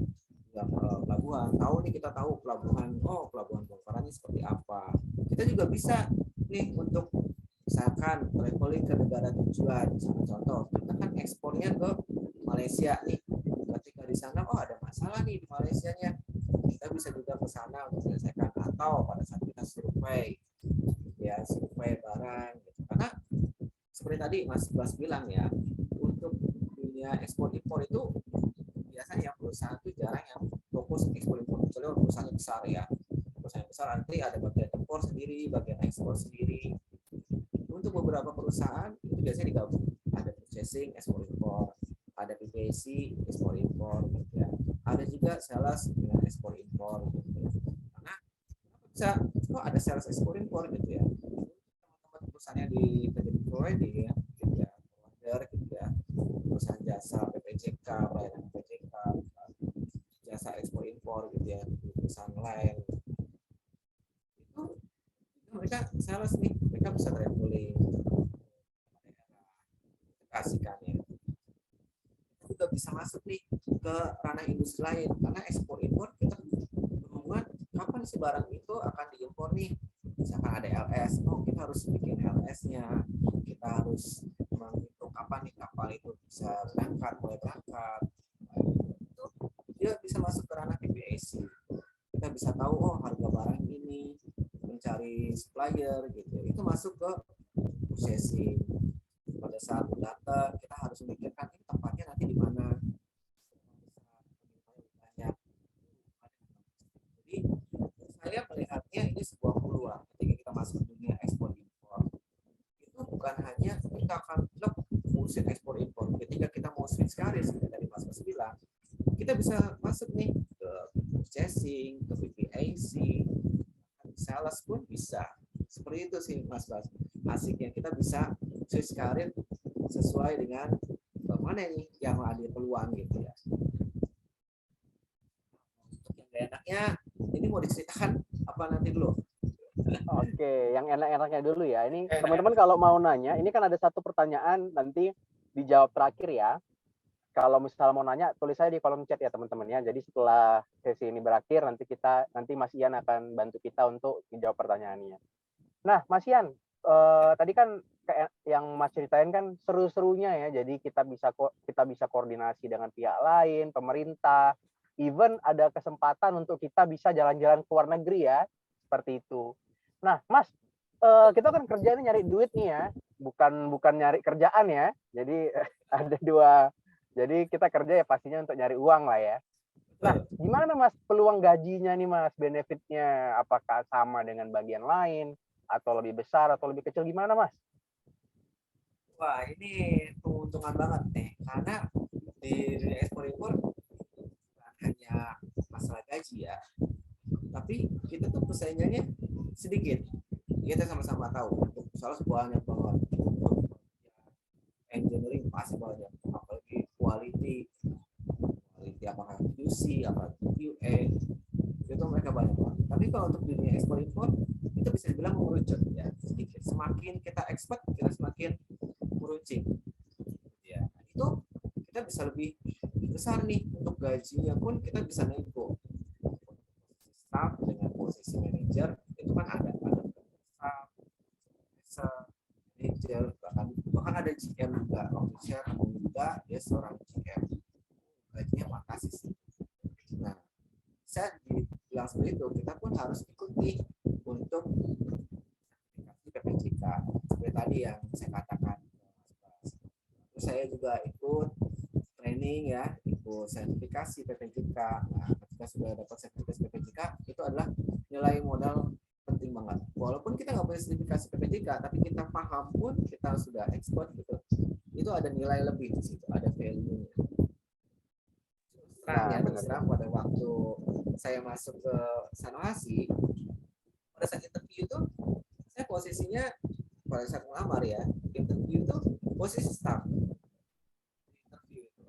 juga pelabuhan. Kita tahu pelabuhan Bongkaran ini seperti apa. Kita juga bisa nih untuk misalkan traveling ke negara tujuan. Contoh, kita kan ekspornya ke Malaysia nih. Ketika di sana, ada masalah nih di Malaysianya, kita bisa juga ke sana untuk menyelesaikan, atau pada saat kita survei barang gitu. Karena seperti tadi Mas Bas bilang ya, untuk dunia ekspor impor itu biasanya perusahaan itu jarang yang fokus ekspor impor, kecuali perusahaan besar ya. Perusahaan besar nanti ada bagian impor sendiri, bagian ekspor sendiri. Untuk beberapa perusahaan itu biasanya digabung, ada purchasing ekspor impor, ada PPC ekspor impor gitu ya. Ada juga sales dengan ekspor impor gitu ya. Karena bisa ada sales ekspor impor gitu ya. Teman-teman perusahaannya di providing ya, gitu ya, provider gitu ya, perusahaan jasa PPJK, pelayanan PPJK, jasa ekspor impor gitu ya, perusahaan lain itu mereka sales nih, mereka bisa traveling kasihkannya, juga bisa masuk nih ke ranah industri lain, karena ekspor impor kita berhubungan kapan sih barang itu akan diimpor nih. Misalkan ada LS, kita harus bikin LS-nya, kita harus menghitung kapan nih kapal itu bisa mulai berangkat. Itu dia bisa masuk ke ranah PPAC. Kita bisa tahu harga barang ini, mencari supplier gitu. Itu masuk ke purchasing. Pada saat datang kita harus memikirkan ini tempatnya nanti di mana. Jadi saya melihatnya ini sebuah peluang ketika kita masuk dunia ekspor impor. Itu bukan hanya kita akan ngurusin ekspor impor. Ketika kita mau switch karir seperti tadi Mas Bas bilang, kita bisa masuk nih ke purchasing, ke PPAC, sales pun bisa. Seperti itu sih Mas Bas. Asik ya, kita bisa switch karir sesuai dengan mana nih yang ada peluang gitu ya. Untuk yang gak enaknya, ini mau diceritakan apa nanti dulu? Oke, yang enak-enaknya dulu ya. Ini teman-teman kalau mau nanya, ini kan ada satu pertanyaan nanti dijawab terakhir ya. Kalau misalnya mau nanya, tulis saya di kolom chat ya teman-teman ya. Jadi setelah sesi ini berakhir, nanti Mas Ian akan bantu kita untuk menjawab pertanyaannya. Nah, Mas Ian, tadi kan yang Mas ceritain kan seru-serunya ya. Jadi kita bisa koordinasi dengan pihak lain, pemerintah, even ada kesempatan untuk kita bisa jalan-jalan ke luar negeri ya, seperti itu. Nah, Mas, kita kan kerja ini nyari duit nih ya, bukan nyari kerjaan ya. Jadi ada dua. Jadi kita kerja ya pastinya untuk nyari uang lah ya. Nah, gimana Mas peluang gajinya nih Mas, benefitnya? Apakah sama dengan bagian lain atau lebih besar atau lebih kecil gimana Mas? Wah, ini keuntungan banget nih, karena di dunia ekspor impor bukan hanya masalah gaji ya, tapi kita tuh persaingannya sedikit. Kita sama-sama tahu untuk soal banyak banget untuk engineering pasti banyak, apalagi quality apakah QC apakah QA itu mereka banyak banget. Tapi kalau untuk dunia ekspor impor itu bisa dibilang mengerucut ya sedikit. Semakin kita ekspor kita semakin meruncing. Ya itu kita bisa lebih besar nih untuk gajinya pun kita bisa nego. Staff dengan posisi manager itu kan ada staff, manager bahkan ada GM juga, officer juga dia seorang GM gajinya makasih sih. Nah, saya dibilang seperti itu, kita pun harus ikuti untuk PPJK seperti tadi yang saya katakan. Terus saya juga ikut training ya, ikut sertifikasi PPJK. Nah, ketika sudah dapat sertifikasi PPJK, itu adalah nilai modal penting banget. Walaupun kita nggak punya sertifikasi PPJK, tapi kita paham pun kita sudah ekspor gitu, itu ada nilai lebih di situ, ada value-nya. Terus terang pada waktu saya masuk ke Sanohasi, pada saat interview itu saya posisinya pada saat melamar ya, interview itu posisi staff interview itu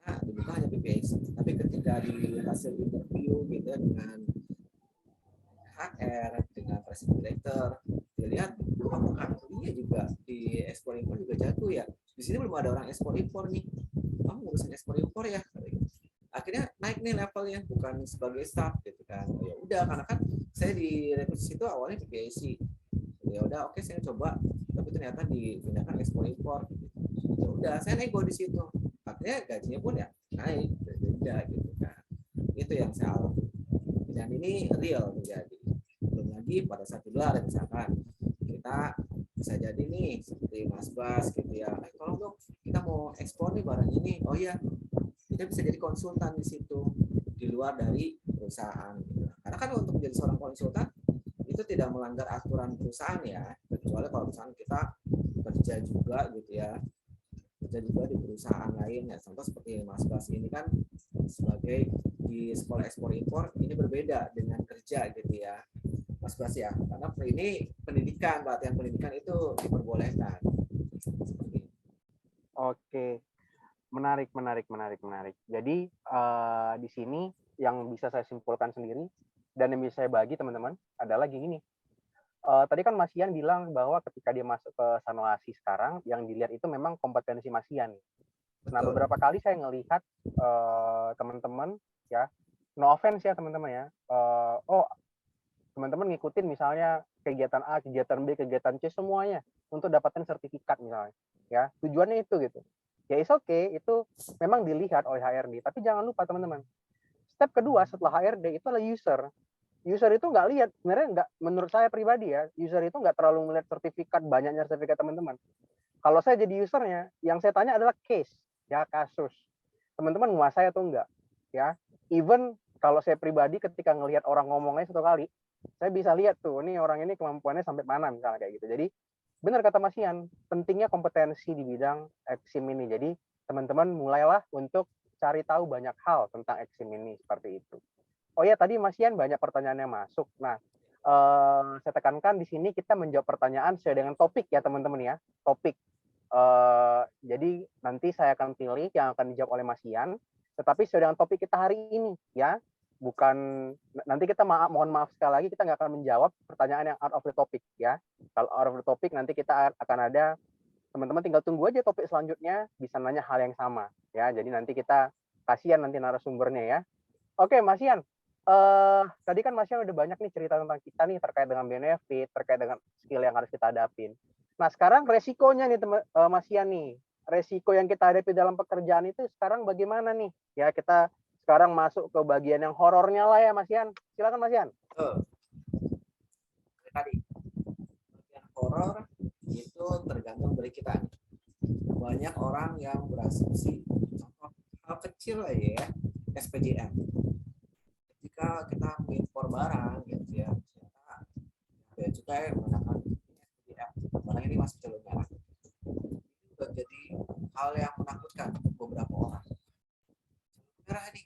karena dibuka hanya PPX, tapi ketika di hasil interview gitu dengan HR dengan presiden director dilihat apakah dia juga di ekspor impor juga jago ya, di sini belum ada orang ekspor impor nih, kamu ngurusin ekspor impor ya, akhirnya naik nih levelnya bukan sebagai staff gitu kan. Ya udah karena kan saya di rekrut situ awalnya di PIC, ya udah oke saya coba, tapi ternyata digunakan ekspor impor, ya udah saya nego di situ, akhirnya gajinya pun ya naik beda gitu kan. Itu yang saya alami dan ini real terjadi. Belum lagi pada saat di luar misalkan kita bisa jadi nih seperti Mas Bas gitu ya, tolong dong kita mau ekspor nih barang ini, oh iya kita bisa jadi konsultan di situ di luar dari perusahaan. Karena kan untuk menjadi seorang konsultan itu tidak melanggar aturan perusahaan ya, kecuali kalau misalnya kita kerja juga gitu ya, kerja juga di perusahaan lain ya. Contoh seperti Mas Bas ini kan sebagai di sekolah ekspor impor ini berbeda dengan kerja gitu ya, Mas Bas ya. Karena ini pendidikan, pelatihan pendidikan itu diperbolehkan. Oke. Menarik. Jadi di sini yang bisa saya simpulkan sendiri dan yang bisa saya bagi teman-teman adalah gini. Tadi kan Mas Ian bilang bahwa ketika dia masuk ke Sanohasi sekarang, yang dilihat itu memang kompetensi Mas Ian. Nah, beberapa kali saya ngelihat teman-teman ya, no offense ya teman-teman ya, teman-teman ngikutin misalnya kegiatan A, kegiatan B, kegiatan C semuanya untuk dapatkan sertifikat misalnya, ya tujuannya itu gitu. Ya is okay, itu memang dilihat oleh HRD, tapi jangan lupa teman-teman, step kedua setelah HRD itu adalah user. User itu nggak lihat, sebenarnya nggak, menurut saya pribadi ya, user itu nggak terlalu melihat sertifikat, banyaknya sertifikat teman-teman. Kalau saya jadi usernya, yang saya tanya adalah case, ya kasus. Teman-teman menguasai atau enggak, ya. Even kalau saya pribadi ketika ngelihat orang ngomongnya satu kali, saya bisa lihat tuh, ini orang ini kemampuannya sampai mana misalnya kayak gitu. Jadi benar kata Mas Ian, pentingnya kompetensi di bidang Exim ini. Jadi teman-teman mulailah untuk cari tahu banyak hal tentang Exim ini seperti itu. Oh ya, tadi Mas Ian banyak pertanyaan yang masuk. Nah, saya tekankan di sini kita menjawab pertanyaan sesuai dengan topik ya teman-teman ya, topik. Jadi nanti saya akan pilih yang akan dijawab oleh Mas Ian, tetapi sesuai dengan topik kita hari ini ya, bukan nanti kita mohon maaf sekali lagi kita nggak akan menjawab pertanyaan yang out of the topic ya. Kalau out of the topic nanti kita akan ada, teman-teman tinggal tunggu aja topik selanjutnya bisa nanya hal yang sama ya. Jadi nanti kita kasihan nanti narasumbernya ya. Oke Mas Ian, tadi kan Mas Ian udah banyak nih cerita tentang kita nih terkait dengan benefit, terkait dengan skill yang harus kita hadapin. Nah sekarang resikonya nih Mas Ian nih, resiko yang kita hadapi dalam pekerjaan itu sekarang bagaimana nih? Ya kita sekarang masuk ke bagian yang horornya lah ya Mas Ian. Silakan Mas Ian. Tadi horor itu tergantung dari kita. Banyak orang yang berasumsi, contoh hal kecil aja ya, SPJM. Ketika kita mengimpor barang gitu ya, ternyata bea cukai menggunakan SPJM, barang ini masuk jalur merah. Itu juga jadi hal yang menakutkan untuk beberapa orang. Jalur merah nih,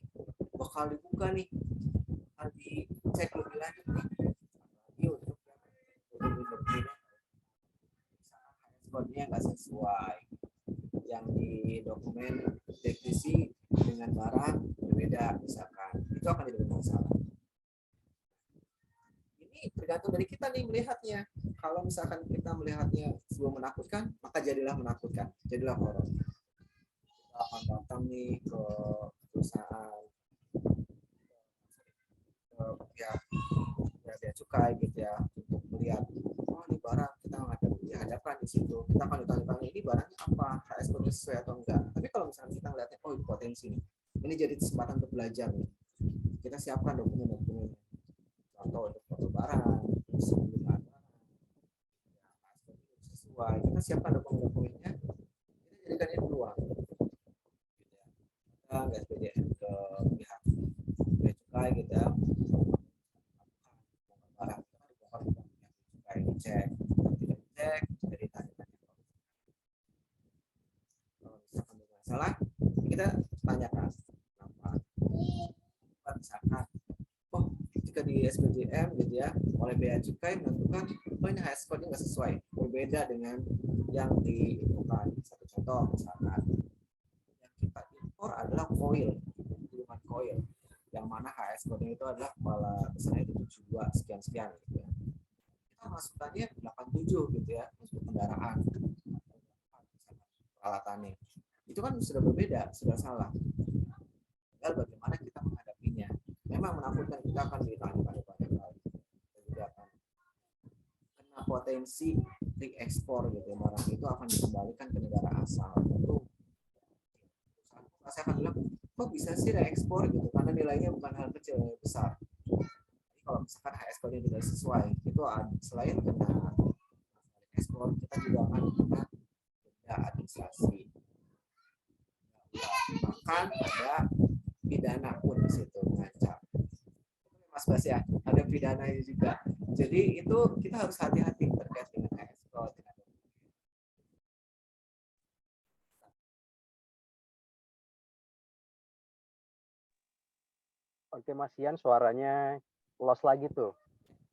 bakal dibuka nih, bakal dicek lebih lanjut nih. Apalagi untuk dokumen ekspornya nggak sesuai, yang di dokumen definisi dengan barang berbeda misalkan, itu akan jadi masalah. Ini tergantung dari kita nih melihatnya. Kalau misalkan kita melihatnya sebelum menakutkan, maka jadilah menakutkan, jadilah horor. Kita akan datang nih ke perusahaan, ke pihak bea cukai gitu ya, untuk melihat, oh ini barang kita dihadapkan di situ, kita akan ditanya ini barangnya apa, HS code sesuai atau enggak. Tapi kalau misalnya kita melihatnya, oh ini potensi nih, ini jadi kesempatan untuk belajar nih, kita siapkan dokumen-dokumen, contoh untuk foto barang, sebelum barang, sesuai, kita siapkan dokumen-dokumennya, kita jadikan ini peluang. Kita nggak SPJM ke pihak bea cukai gitu ya, barang dicek, dicek dari tanya-tanya. Kalau misalkan ada masalah, kita tanyakan kenapa. Misalkan, oh jika di SPJM gitu ya, oleh bea cukai menentukan, oh ini HS code nggak sesuai, berbeda dengan yang diinfokan. Satu contoh misalkan, yang kita impor adalah koil, gulungan koil, yang mana HS code itu adalah kepala besarnya itu 72 sekian gitu ya. Kita masukannya 87 gitu ya untuk kendaraan, peralatannya. Itu kan sudah berbeda, sudah salah. Tinggal bagaimana kita menghadapinya. Memang menakutkan, kita akan ditanya banyak hal. Kita juga akan kena potensi reekspor gitu. Barang itu akan dikembalikan ke negara asal. Itu saya akan bilang, kok bisa sih reekspor gitu? Karena nilainya bukan hal kecil, besar. Jadi kalau misalkan HSP-nya tidak sesuai, itu selain kena ekspor, kita juga akan kena denda administrasi. Bahkan ada pidana pun di situ mengancam. Mas Bas ya, ada pidananya juga. Jadi itu kita harus hati-hati terkait dengan ekspor. Oke Mas Ian, suaranya lost lagi tuh.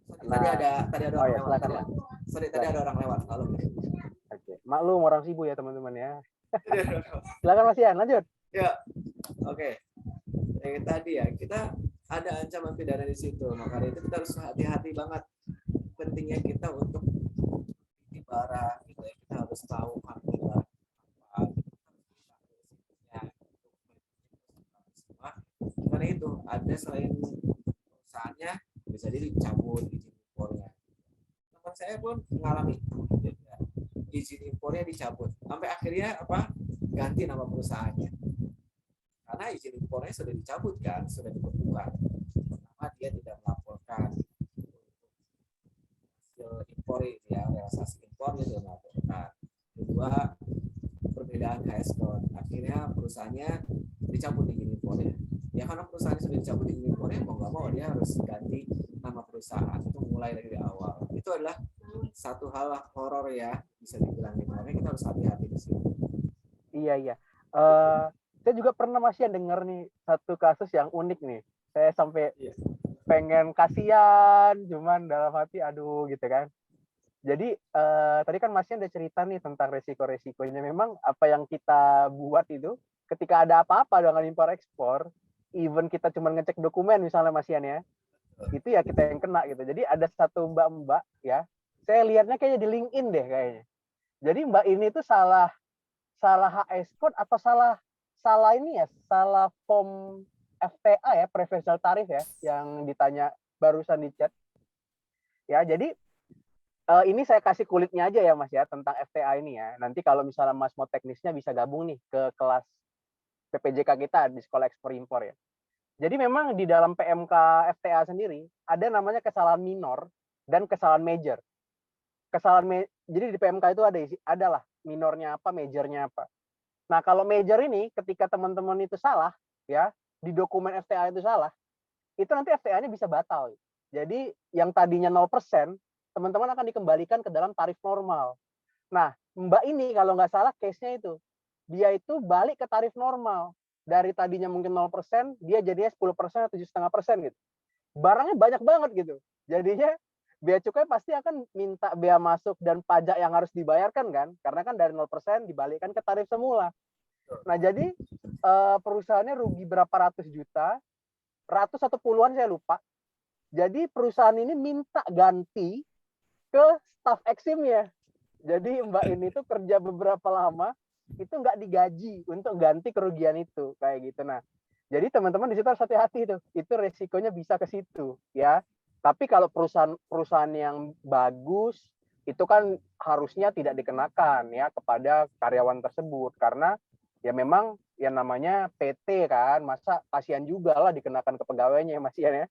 Tadi ada oh orang ya, lewat. silakan Mas. Sorry, tadi ada orang lewat. Halo. Oke, maklum orang sibuk ya teman-teman ya. Silakan Mas Ian, lanjut. Ya, oke. Yang tadi ya, kita ada ancaman pidana di situ. Maka itu kita harus hati-hati banget. Pentingnya kita untuk di barang, gitu ya. Kita harus tahu arti barang apa. Karena itu ada selain perusahaannya bisa dicabut izin impornya. Teman saya pun mengalami izin impornya dicabut. Sampai akhirnya apa? Ganti nama perusahaannya. Karena izin impornya sudah dicabut kan, sudah dibekukan. Pertama dia tidak melaporkan hasil impor ya, realisasi impor dia tidak melaporkan. Kedua, perbedaan HS code. Akhirnya perusahaannya dicabut izin impornya. Ya karena perusahaan sudah dicabut izin impornya, mau nggak mau dia harus ganti nama perusahaan itu mulai dari awal. Itu adalah satu hal horor ya, bisa dibilang. Makanya kita harus hati-hati di sini. Iya. Saya juga pernah masih dengar nih satu kasus yang unik nih. Saya sampai pengen kasihan, cuman dalam hati aduh gitu kan. Jadi tadi kan Masnya udah cerita nih tentang resiko-resikonya. Memang apa yang kita buat itu, ketika ada apa-apa dengan impor ekspor, even kita cuma ngecek dokumen misalnya Mas Ian ya, itu ya kita yang kena gitu. Jadi ada satu mbak-mbak ya, saya lihatnya kayaknya di LinkedIn deh kayaknya. Jadi mbak ini tuh salah HS code atau salah ini ya, salah form FTA ya, preferential tarif ya, yang ditanya barusan di chat. Ya, jadi ini saya kasih kulitnya aja ya Mas ya tentang FTA ini ya. Nanti kalau misalnya Mas mau teknisnya bisa gabung nih ke kelas PPJK kita di Sekolah Ekspor Impor ya. Jadi memang di dalam PMK FTA sendiri ada namanya kesalahan minor dan kesalahan major. jadi di PMK itu adalah minornya apa, majornya apa. Nah, kalau major ini ketika teman-teman itu salah, ya, di dokumen FTA itu salah, itu nanti FTA-nya bisa batal. Jadi yang tadinya 0%, teman-teman akan dikembalikan ke dalam tarif normal. Nah, Mbak ini kalau nggak salah case-nya itu, dia itu balik ke tarif normal. Dari tadinya mungkin 0%, dia jadinya 10% atau 7,5% gitu. Barangnya banyak banget gitu. Jadinya bea cukai pasti akan minta bea masuk dan pajak yang harus dibayarkan kan, karena kan dari 0% dibalikkan ke tarif semula. Nah, jadi perusahaannya rugi berapa ratus juta, ratus atau puluhan saya lupa. Jadi perusahaan ini minta ganti ke staff eksimnya. Jadi Mbak ini tuh kerja beberapa lama, itu nggak digaji untuk ganti kerugian itu, kayak gitu. Nah, jadi teman-teman di situ harus hati-hati tuh. Itu resikonya bisa ke situ, ya. Tapi kalau perusahaan yang bagus, itu kan harusnya tidak dikenakan ya kepada karyawan tersebut, karena ya memang yang namanya PT kan, masa kasihan juga lah dikenakan ke pegawainya Mas Ian ya.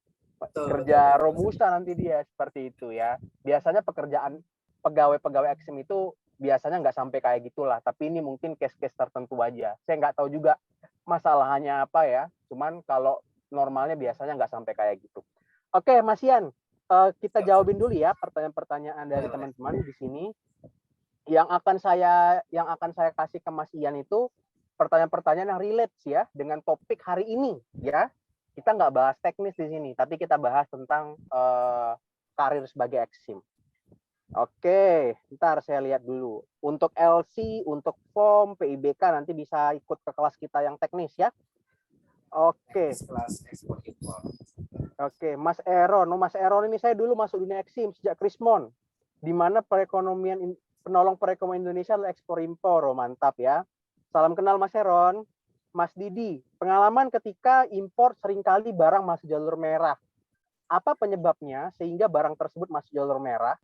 Kerja robusta nanti dia seperti itu ya. Biasanya pekerjaan pegawai-pegawai eksim itu biasanya nggak sampai kayak gitulah, tapi ini mungkin case-case tertentu aja. Saya nggak tahu juga masalahnya apa ya, cuman kalau normalnya biasanya nggak sampai kayak gitu. Oke, Mas Ian, kita jawabin dulu ya pertanyaan-pertanyaan dari teman-teman di sini. Yang akan saya kasih ke Mas Ian itu pertanyaan-pertanyaan yang relate ya dengan topik hari ini ya. Kita nggak bahas teknis di sini, tapi kita bahas tentang karir sebagai eksim. Oke, ntar saya lihat dulu. Untuk LC, untuk form, PIBK nanti bisa ikut ke kelas kita yang teknis ya. Oke. Oke, Mas Eron. Mas Eron ini saya dulu masuk dunia eksim sejak Krismon, di mana penolong perekonomian Indonesia adalah ekspor impor. Oh, mantap ya. Salam kenal Mas Eron. Mas Didi, pengalaman ketika impor seringkali barang masuk jalur merah. Apa penyebabnya sehingga barang tersebut masuk jalur merah?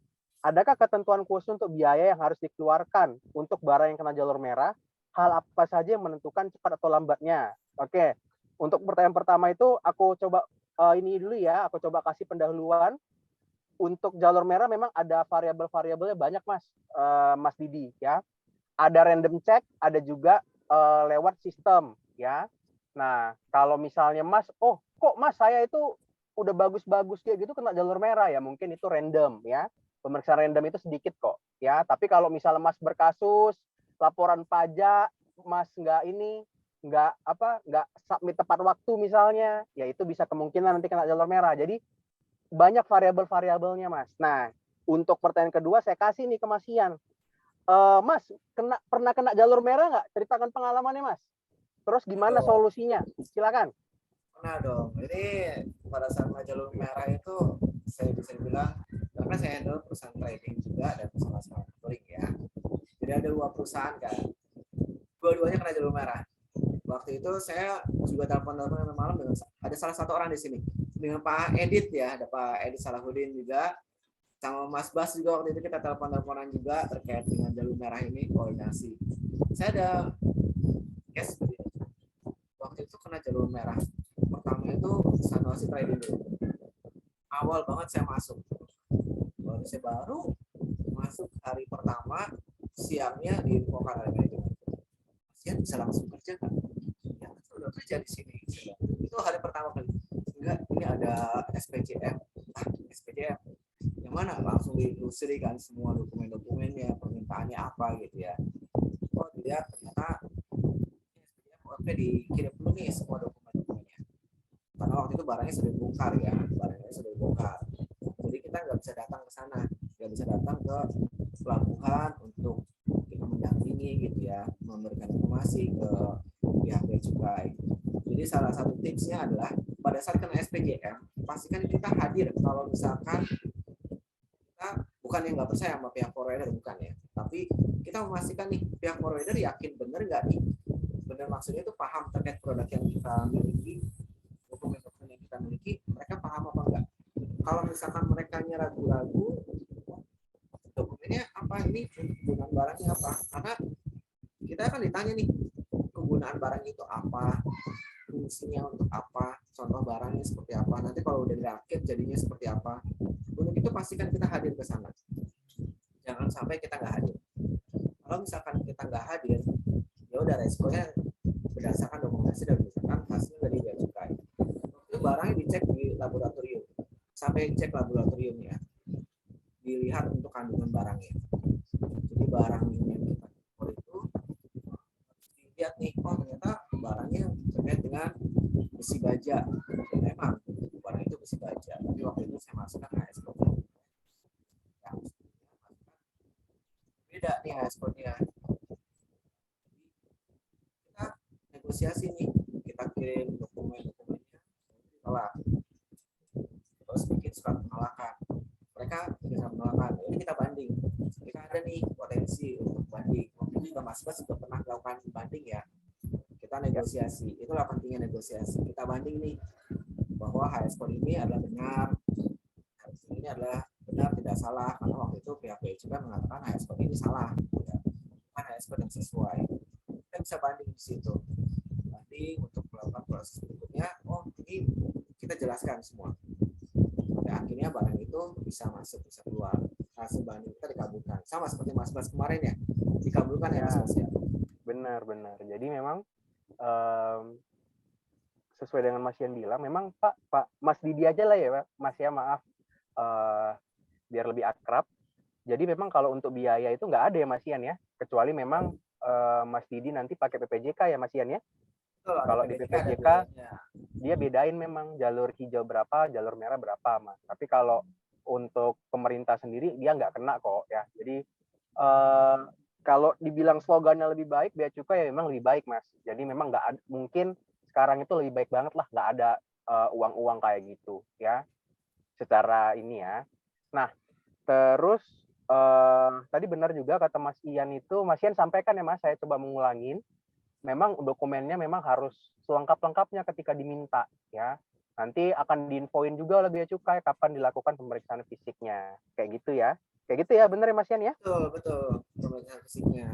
Adakah ketentuan khusus untuk biaya yang harus dikeluarkan untuk barang yang kena jalur merah? Hal apa saja yang menentukan cepat atau lambatnya? Oke, untuk pertanyaan pertama itu aku coba ini dulu ya, aku coba kasih pendahuluan. Untuk jalur merah memang ada variabel-variabelnya banyak Mas Didi ya. Ada random check, ada juga lewat sistem ya. Nah, kalau misalnya Mas, oh kok Mas saya itu udah bagus-bagus kayak gitu kena jalur merah ya, mungkin itu random ya. Pemeriksaan random itu sedikit kok ya, tapi kalau misalnya Mas berkasus laporan pajak Mas nggak submit tepat waktu misalnya, ya itu bisa kemungkinan nanti kena jalur merah. Jadi banyak variabel-variabelnya Mas. Nah, untuk pertanyaan kedua saya kasih nih ke Mas Ian. Mas, pernah kena jalur merah nggak? Ceritakan pengalamannya Mas. Terus gimana solusinya? Silakan. Pernah dong. Jadi pada saat jalur merah itu saya bisa bilang, karena saya handle perusahaan trading juga dan sama-sama touring ya. Jadi ada 2 perusahaan kan, dua-duanya kena jalur merah. Waktu itu saya juga telepon malam dengan ada salah satu orang di sini dengan Pak Edit ya, ada Pak Edit Salahuddin juga, sama Mas Bas juga. Waktu itu kita teleponan juga terkait dengan jalur merah ini, koordinasi. Saya ada case waktu itu kena jalur merah. Pertama itu Sanusi trading dulu. Awal banget saya masuk. Saya baru masuk hari pertama, siangnya diinfokan oleh manajemen. Siang bisa langsung kerja kan? Ya, sudah kerja di sini. Itu hari pertama kali. Enggak, ini ada SPJM. SPJM. Yang mana? Langsung ditelusuri kan semua dokumen-dokumennya, permintaannya apa gitu ya. Oh, dilihat ternyata SPJM dikirim dulu nih semua dokumen-dokumennya. Karena waktu itu barangnya sudah dibongkar ya, jadi kita nggak bisa datang ke sana, nggak bisa datang ke pelabuhan untuk kita mendampingi gitu ya, memberikan informasi ke pihak bea cukai. Jadi salah satu tipsnya adalah pada saat kena SPJM, pastikan kita hadir. Kalau misalkan kita bukan yang nggak percaya sama pihak provider, bukan ya, tapi kita memastikan nih pihak provider yakin bener nggak nih, bener maksudnya itu paham terkait produk yang kita miliki, dokumen-dokumen yang kita miliki, mereka paham apa enggak. Kalau misalkan mereka ragu-ragu, dokumennya apa, ini kegunaan barangnya apa, karena kita akan ditanya nih kegunaan barang itu apa, fungsinya untuk apa, contoh barangnya seperti apa, nanti kalau udah dirakit jadinya seperti apa. Untuk itu pastikan kita hadir ke sana. Jangan Jangan sampai kita nggak hadir. Kalau misalkan kita nggak hadir, ya udah resikonya berdasarkan dokumentasi dan berdasarkan hasil dari bea cukai. Itu barangnya dicek di laboratorium. Sampai cek laboratoriumnya, dilihat untuk kandungan barangnya. Jadi barang yang kita impor itu dilihat nih, oh ternyata barangnya terkait dengan besi baja. Memang barang itu besi baja. Tapi waktu itu saya masukkan ekspor. Yang beda nih ekspornya. Kita negosiasi nih, kita kirim dokumen-dokumennya, tolak. Terus bikin surat penolakan. Mereka bisa penolakan. Ini kita banding. Kita ada nih potensi untuk banding. Waktu itu juga Mas Bas juga pernah melakukan banding ya. Kita negosiasi. Itulah pentingnya negosiasi. Kita banding nih bahwa ekspor ini adalah benar. Ekspor ini adalah benar tidak salah. Karena waktu itu pihak bea cukai mengatakan ekspor ini salah. Ya. Bukan ekspor yang sesuai. Kita bisa banding di situ. Banding untuk melakukan proses berikutnya. Oh ini kita jelaskan semua. Akhirnya barang itu bisa masuk, bisa keluar. Hasil banding kita dikabulkan. Sama seperti Mas Bas kemarin ya, dikabulkan ya Mas Bas ya. Benar. Jadi memang sesuai dengan Mas Ian bilang, memang Pak Mas Didi aja lah ya Pak, Mas ya maaf, biar lebih akrab. Jadi memang kalau untuk biaya itu nggak ada ya Mas Ian ya, kecuali memang Mas Didi nanti pakai PPJK ya Mas Ian ya. Kalau di PPJK dia bedain memang jalur hijau berapa, jalur merah berapa, Mas. Tapi kalau untuk pemerintah sendiri dia nggak kena kok ya. Jadi kalau dibilang slogannya lebih baik, bea cukai ya memang lebih baik, Mas. Jadi memang nggak mungkin sekarang itu lebih baik banget lah, nggak ada uang-uang kayak gitu ya. Secara ini ya. Nah, terus tadi benar juga kata Mas Ian itu, Mas Ian sampaikan ya Mas, saya coba mengulangin. Memang dokumennya memang harus selengkap-lengkapnya ketika diminta ya. Nanti akan diinfoin juga oleh bea cukai kapan dilakukan pemeriksaan fisiknya. Kayak gitu ya. Kayak gitu ya, benar ya Mas Ian ya? Betul. Pemeriksaan fisiknya.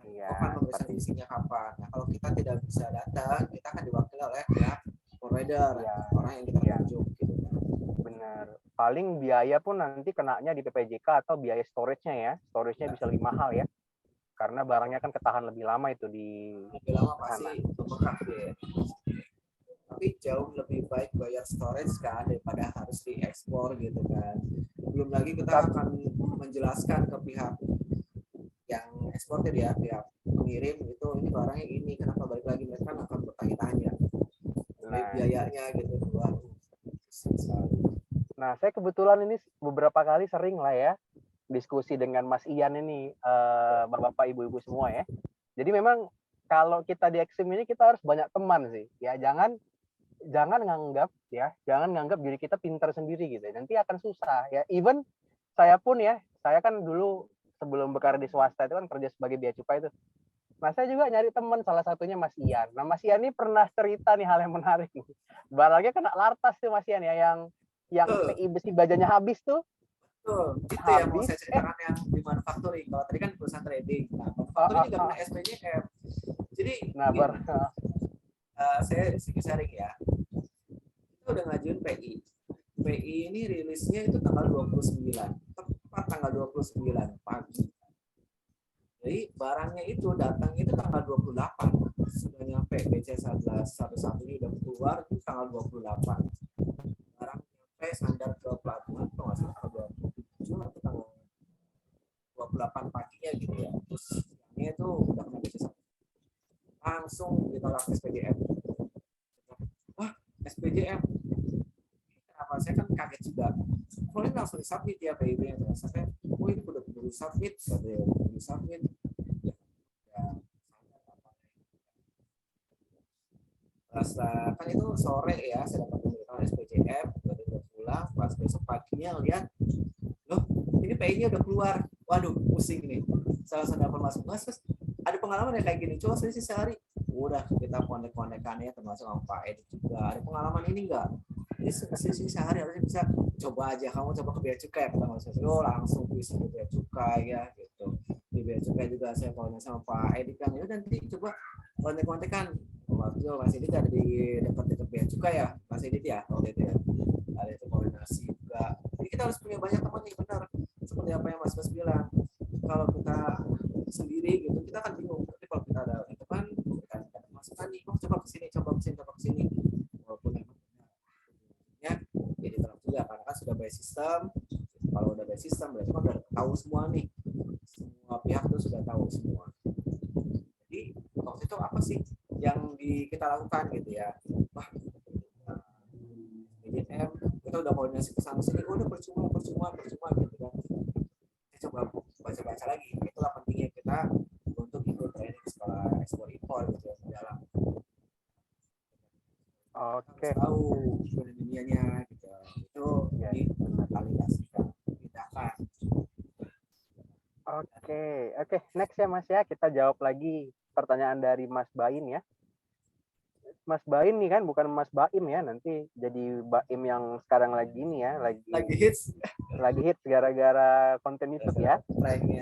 Iya. Kapan pemeriksaan fisiknya kapan? Nah, kalau kita tidak bisa datang, kita akan diwakili oleh pihak provider, orang yang kita tunjuk gitu kan. Benar. Paling biaya pun nanti kenanya di PPJK atau biaya storage-nya ya. Storage-nya bisa lebih mahal ya. Karena barangnya kan ketahan lebih lama itu di lebih lama pasti membengkak ya. Tapi jauh lebih baik bayar storage kan daripada harus diekspor gitu kan. Belum lagi kita akan menjelaskan ke pihak yang eksportir ya, pihak pengirim itu ini barangnya ini kenapa balik lagi, mereka akan bertanya-tanya biayanya gitu keluar. Nah, saya kebetulan ini beberapa kali sering lah ya diskusi dengan Mas Ian ini, bapak-bapak, ibu-ibu semua ya. Jadi memang kalau kita di Eksim ini kita harus banyak teman sih. Ya jangan nganggap diri kita pintar sendiri gitu. Nanti akan susah ya. Even saya pun ya, saya kan dulu sebelum bekerja di swasta itu kan kerja sebagai bea cukai itu. Nah, saya juga nyari teman, salah satunya Mas Ian. Nah, Mas Ian ini pernah cerita nih hal yang menarik nih. Barangnya kena lartas tuh Mas Ian ya, yang PI besi bajanya habis tuh. Itu yang mau saya ceritakan yang di manufacturing. Kalau tadi kan perusahaan trading. Nah, manufacturing juga punya SPJM. Jadi saya sharing ya. Kita udah ngajuin PI. PI ini rilisnya itu tanggal 29. Tepat tanggal 29 pagi. Jadi barangnya itu datangnya itu tanggal 28. Sudah nyampe BC 1111 ini udah keluar itu tanggal 28. Barang nyampe standar ke pelabuhan kalau nggak salah tanggal 27 atau tanggal 28 paginya gitu ya. Terus ini itu udah kena BC 11. Langsung ditolak SPJM. Wah, SPJM. Kenapa? Saya kan kaget juga. Kalau ini langsung disubmit ya PIB-nya. Sampai, oh ini udah disubmit. Disubmit. Setelah kan itu sore ya, saya dapat pemberitahuan SPJM, udah pulang, pas besok paginya lihat, loh ini PI-nya udah keluar, waduh pusing nih. Salah dapat masuk mas, ada pengalaman ya kayak gini, coba selisih sehari, udah kita konek-konekannya termasuk sama Pak Edi juga, ada pengalaman ini enggak? Ini selisih sehari harusnya bisa, coba aja kamu coba ke bea cukai, kata mas, oh langsung bisa ke bea cukai ya gitu. Di bea cukai juga saya konek sama Pak Edi kan, ya nanti coba kontek-kontekan. Mas Edit ada di dekat-dekat bea cukai ya, Mas Edit ya, waktu itu ya. Ada itu koordinasi juga. Jadi kita harus punya banyak teman nih, benar. seperti apa yang Mas bilang, kalau kita sendiri gitu kita akan bingung. Tapi kalau kita ada teman, kita ada masukan nih, oh coba kesini, coba kesini, walaupun ya diterap juga karena kan sudah by sistem. Kalau udah by sistem berarti kan udah tahu semua nih, semua pihak tuh sudah tahu semua. Jadi waktu itu apa sih yang kita lakukan gitu ya? Wah, BDM kita udah koordinasi ke sana sini, udah percuma gitu kan. Kita coba baca lagi. Itulah pentingnya kita untuk ikut training sekolah ekspor impor gitu ya, dalam. Oke. Tahu dunianya gitu. Itu jadi validasikan, tindakan. Oke, next ya Mas ya, kita jawab lagi pertanyaan dari Mas Bain ya. Mas Bain nih kan bukan Mas Baim ya, nanti jadi Baim yang sekarang lagi ini ya, lagi hits gara-gara konten YouTube ya. Oke.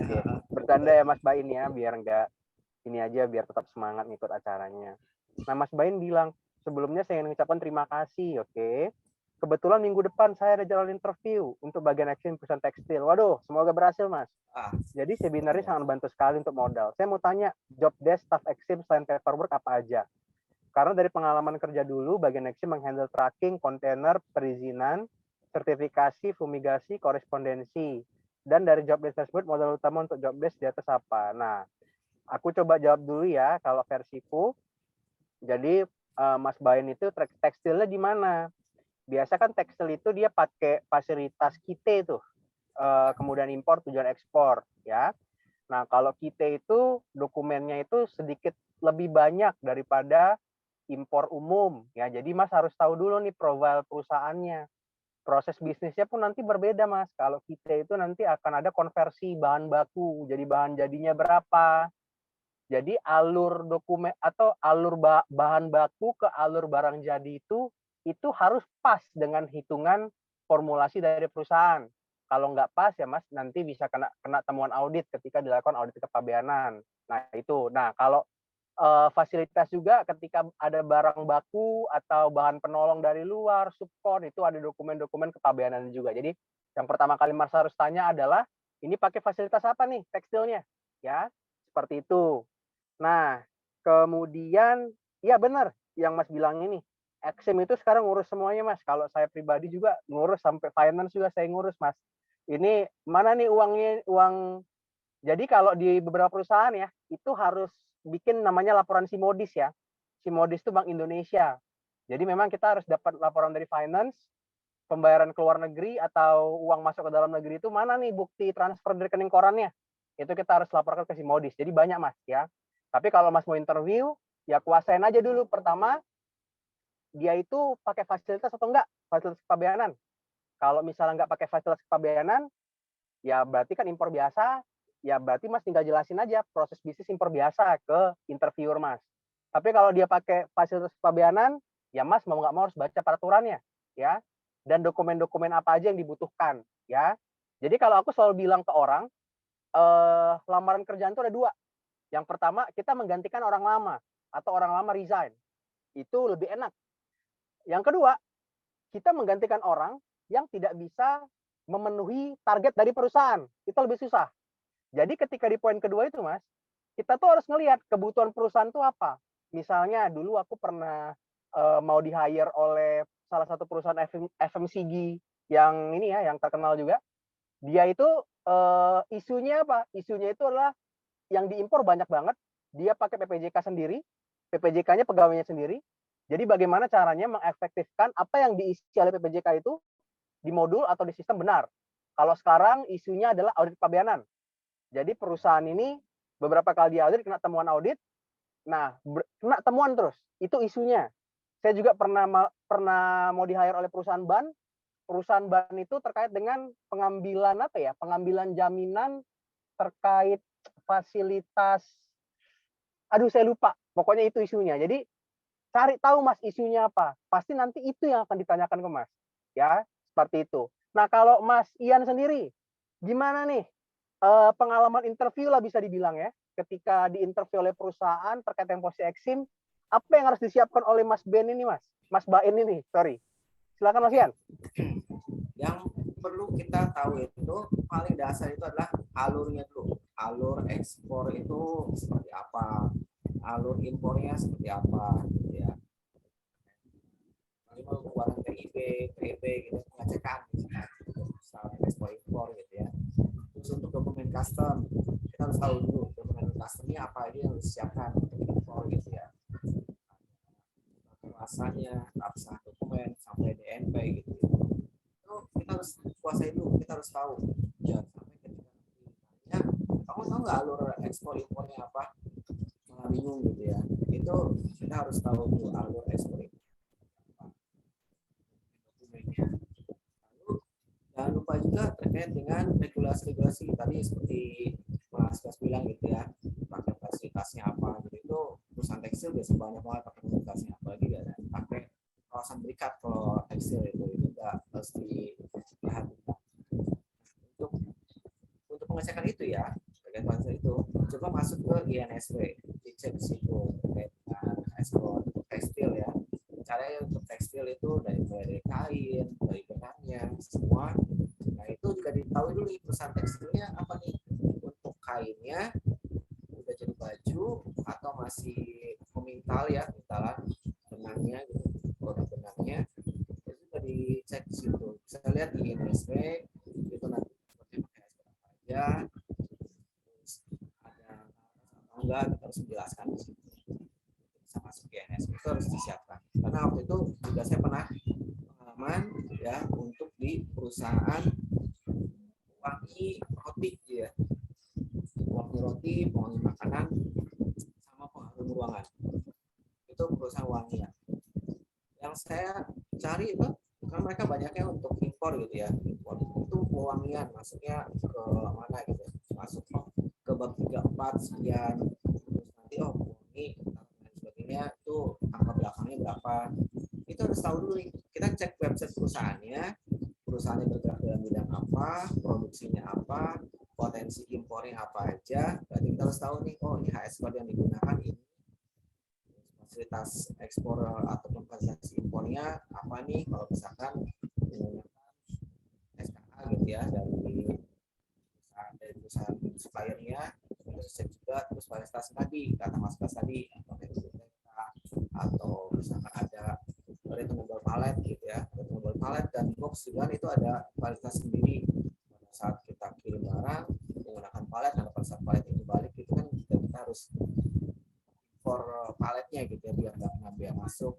Bercanda ya Mas Bain ya, biar enggak ini aja, biar tetap semangat ngikut acaranya. Nah Mas Bain bilang, sebelumnya saya ingin mengucapkan terima kasih, oke. Kebetulan minggu depan saya ada jalan interview untuk bagian action perusahaan tekstil. Waduh, semoga berhasil Mas. Jadi sebenarnya sangat bantu sekali untuk modal. Saya mau tanya, job desk staff Exim selain paperwork apa aja? Karena dari pengalaman kerja dulu, bagian Exim menghandle tracking, kontainer, perizinan, sertifikasi, fumigasi, korespondensi. Dan dari job desk tersebut, modal utama untuk job desk di atas apa? Nah, aku coba jawab dulu ya, kalau versiku. Jadi, Mas Bain itu tekstilnya di mana? Biasa kan tekstil itu dia pakai fasilitas KITE tuh. Kemudian impor, tujuan ekspor. Ya. Nah, kalau KITE itu dokumennya itu sedikit lebih banyak daripada impor umum ya. Jadi Mas harus tahu dulu nih profil perusahaannya. Proses bisnisnya pun nanti berbeda Mas. Kalau kita itu nanti akan ada konversi bahan baku. Jadi bahan jadinya berapa. Jadi alur dokumen atau alur bahan baku ke alur barang jadi itu harus pas dengan hitungan formulasi dari perusahaan. Kalau nggak pas ya Mas nanti bisa kena temuan audit ketika dilakukan audit kepabeanan. Nah itu. Nah kalau fasilitas juga ketika ada barang baku atau bahan penolong dari luar, subkon, itu ada dokumen-dokumen kepabeanan juga. Jadi yang pertama kali Mas harus tanya adalah, ini pakai fasilitas apa nih tekstilnya? Ya, seperti itu. Nah, kemudian, ya benar yang Mas bilang ini, Exim itu sekarang ngurus semuanya Mas. Kalau saya pribadi juga ngurus sampai finance juga saya ngurus Mas. Ini mana nih uangnya, jadi kalau di beberapa perusahaan ya, itu harus bikin namanya laporan Simodis ya. Simodis itu Bank Indonesia. Jadi memang kita harus dapat laporan dari finance, pembayaran ke luar negeri atau uang masuk ke dalam negeri itu mana nih bukti transfer dari rekening korannya. Itu kita harus laporkan ke Simodis. Jadi banyak Mas ya. Tapi kalau Mas mau interview, ya kuasain aja dulu. Pertama, dia itu pakai fasilitas atau enggak? Fasilitas kepabeanan. Kalau misalnya enggak pakai fasilitas kepabeanan, ya berarti kan impor biasa, ya berarti Mas tinggal jelasin aja proses bisnis impor biasa ke interviewer Mas. Tapi kalau dia pakai fasilitas kepabeanan, ya Mas mau nggak mau harus baca peraturannya, ya. Dan dokumen-dokumen apa aja yang dibutuhkan, ya. Jadi kalau aku selalu bilang ke orang, lamaran kerjaan itu ada dua. Yang pertama, kita menggantikan orang lama atau orang lama resign. Itu lebih enak. Yang kedua, kita menggantikan orang yang tidak bisa memenuhi target dari perusahaan. Itu lebih susah. Jadi ketika di poin kedua itu Mas, kita tuh harus ngelihat kebutuhan perusahaan itu apa. Misalnya dulu aku pernah mau di-hire oleh salah satu perusahaan FMCG yang ini ya, yang terkenal juga. Dia itu isunya apa? Isunya itu adalah yang diimpor banyak banget. Dia pakai PPJK sendiri, PPJK-nya pegawainya sendiri. Jadi bagaimana caranya mengefektifkan apa yang diisi oleh PPJK itu di modul atau di sistem benar. Kalau sekarang isunya adalah audit kepabeanan. Jadi perusahaan ini beberapa kali diaudit kena temuan audit. Nah, kena temuan terus. Itu isunya. Saya juga pernah mau di-hire oleh perusahaan ban. Perusahaan ban itu terkait dengan pengambilan apa ya? Pengambilan jaminan terkait fasilitas. Aduh, saya lupa. Pokoknya itu isunya. Jadi cari tahu Mas isunya apa. Pasti nanti itu yang akan ditanyakan ke Mas. Ya, seperti itu. Nah, kalau Mas Ian sendiri, gimana nih? Pengalaman interview lah bisa dibilang ya, ketika diinterview oleh perusahaan terkait dengan posisi Exim, apa yang harus disiapkan oleh Mas Ben ini Mas Bain ini, sorry. Silakan Mas Ian. Yang perlu kita tahu itu paling dasar itu adalah alurnya dulu. Alur ekspor itu seperti apa, alur impornya seperti apa, gitu ya. Ini pengeluaran TIB, TIB gitu, pengecekan saat ekspor impor gitu ya. Terus untuk dokumen custom, kita harus tahu dulu dokumen customnya apa aja yang harus disiapkan untuk impor gitu ya. Kuasanya, absah dokumen sampai DNP gitu. Itu kita harus kuasai dulu, kita harus tahu. Ya, sampai ketika nanti ditanya, kamu tahu nggak alur ekspor impornya apa? Malah bingung gitu ya. Itu kita harus tahu dulu alur ekspor impor apa, dokumennya. Lalu jangan lupa juga terkait dengan regulasi-regulasi tadi seperti Mas Gas bilang gitu ya, pakai fasilitasnya apa gitu. Itu perusahaan tekstil biasa banyak banget pakai fasilitasnya, apalagi ada pakai kawasan berikat kalau tekstil itu juga harus diperhatikan. Untuk pengecekan itu ya, terkait fasilitas itu, coba masuk ke INSW, dicek di situ terkait dengan ekspor tekstil ya. Caranya untuk tekstil itu dari kain, dari benangnya, semua. Nah itu juga diketahui dulu perusahaan tekstilnya apa nih, untuk kainnya udah jadi baju atau masih memintal ya, mintalan benangnya gitu, produk benangnya itu juga dicek di situ. Bisa lihat di INSW itu nanti seperti pakai ekspor apa aja, terus ada atau enggak, kita harus menjelaskan di situ. Bisa masuk ke INSW itu harus disiapkan. Karena waktu itu juga saya pernah pengalaman ya untuk di perusahaan wangi roti ya, wangi roti, wangi makanan, sama pengharum ruangan. Itu perusahaan wangi ya. Yang saya cari itu karena mereka banyaknya untuk impor gitu ya, impor itu pewangian masuknya ke mana gitu, masuk ke bab 34 sekian, terus nanti wangi dan sebagainya itu angka belakangnya berapa, itu harus tahu dulu nih. Kita cek website perusahaannya bergerak dalam bidang apa, produksinya apa, potensi impornya apa aja. Berarti kita harus tahu nih, oh ini HS code yang digunakan ini, fasilitas ekspor ataupun fasilitas impornya apa nih, kalau misalkan menggunakan SKA gitu ya dari perusahaan suppliernya, terus cek juga terus fasilitas tadi kata Mas Bas tadi, atau misalkan ada returnable pallet gitu ya, returnable pallet dan box juga itu ada fasilitas sendiri. Pada saat kita kirim barang menggunakan pallet, dan pada saat pallet itu balik itu kan kita harus for paletnya gitu ya, biar nggak kena bea masuk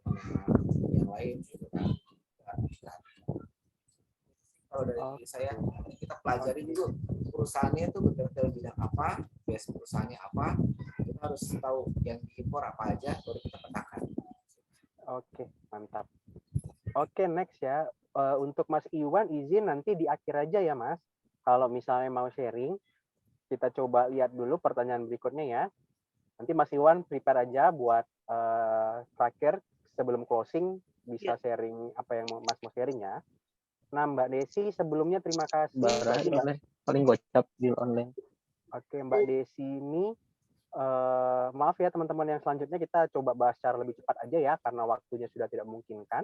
yang lain gitu kan. Kalau dari saya, kita pelajari dulu perusahaannya itu bergerak dalam bidang apa, base perusahaannya apa, kita harus tahu yang diimpor apa aja, baru kita petakan. Oke, mantap. Oke, next ya. Untuk Mas Iwan, izin nanti di akhir aja ya, Mas. Kalau misalnya mau sharing, kita coba lihat dulu pertanyaan berikutnya ya. Nanti Mas Iwan prepare aja buat terakhir sebelum closing bisa sharing apa yang Mas mau sharing ya. Nah, Mbak Desi sebelumnya terima kasih. Paling gocap di online. Oke, Mbak Desi ini maaf ya teman-teman, yang selanjutnya kita coba bahas secara lebih cepat aja ya karena waktunya sudah tidak memungkinkan.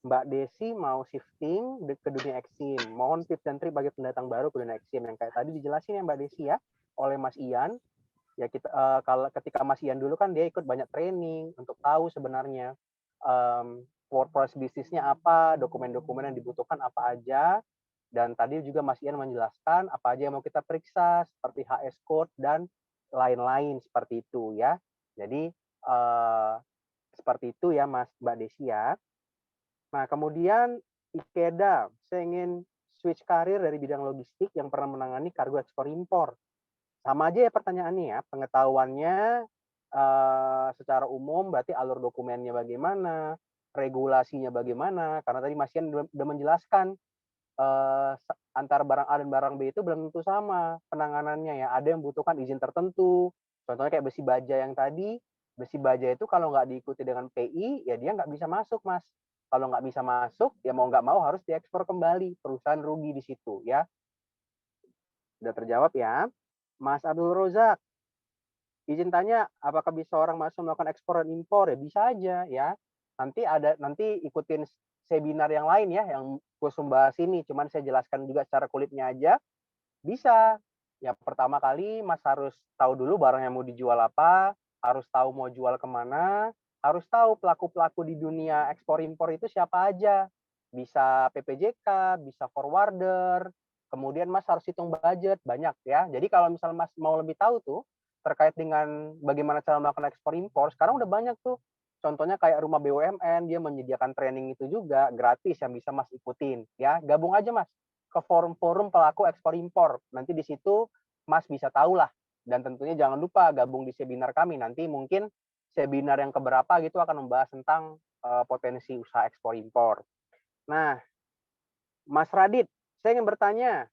Mbak Desi mau shifting ke dunia Exim. Mohon tips dan trik bagi pendatang baru ke dunia Exim yang kayak tadi dijelasin ya Mbak Desi ya oleh Mas Ian. Ya kita kalau ketika Mas Ian dulu kan dia ikut banyak training untuk tahu sebenarnya proses bisnisnya apa, dokumen-dokumen yang dibutuhkan apa aja. Dan tadi juga Mas Ian menjelaskan apa aja yang mau kita periksa seperti HS code dan lain-lain seperti itu ya. Jadi seperti itu ya Mas Mbak Desi ya. Nah kemudian Ikeda, saya ingin switch karir dari bidang logistik yang pernah menangani kargo ekspor impor. Sama aja ya pertanyaannya ya, pengetahuannya secara umum berarti alur dokumennya bagaimana, regulasinya bagaimana, karena tadi Mas Ian sudah menjelaskan antara barang A dan barang B itu belum tentu sama penanganannya ya, ada yang membutuhkan izin tertentu, contohnya kayak besi baja yang tadi, besi baja itu kalau nggak diikuti dengan PI, ya dia nggak bisa masuk Mas. Kalau nggak bisa masuk, ya mau nggak mau harus diekspor kembali, perusahaan rugi di situ ya. Sudah terjawab ya. Mas Abdul Rozak, izin tanya, apakah bisa orang masuk melakukan ekspor dan impor? Ya bisa aja ya. Nanti ikutin webinar yang lain ya, yang khusus membahas ini, cuman saya jelaskan juga secara kulitnya aja, bisa. Ya pertama kali Mas harus tahu dulu barang yang mau dijual apa, harus tahu mau jual kemana, harus tahu pelaku-pelaku di dunia ekspor impor itu siapa aja. Bisa PPJK, bisa forwarder, kemudian Mas harus hitung budget, banyak ya. Jadi kalau misal Mas mau lebih tahu tuh, terkait dengan bagaimana cara melakukan ekspor impor, sekarang udah banyak tuh. Contohnya kayak rumah BUMN, dia menyediakan training itu juga gratis yang bisa Mas ikutin ya. Gabung aja Mas ke forum-forum pelaku ekspor impor. Nanti di situ Mas bisa tahu lah. Dan tentunya jangan lupa gabung di seminar kami. Nanti mungkin seminar yang keberapa gitu akan membahas tentang potensi usaha ekspor impor. Nah, Mas Radit, saya ingin bertanya,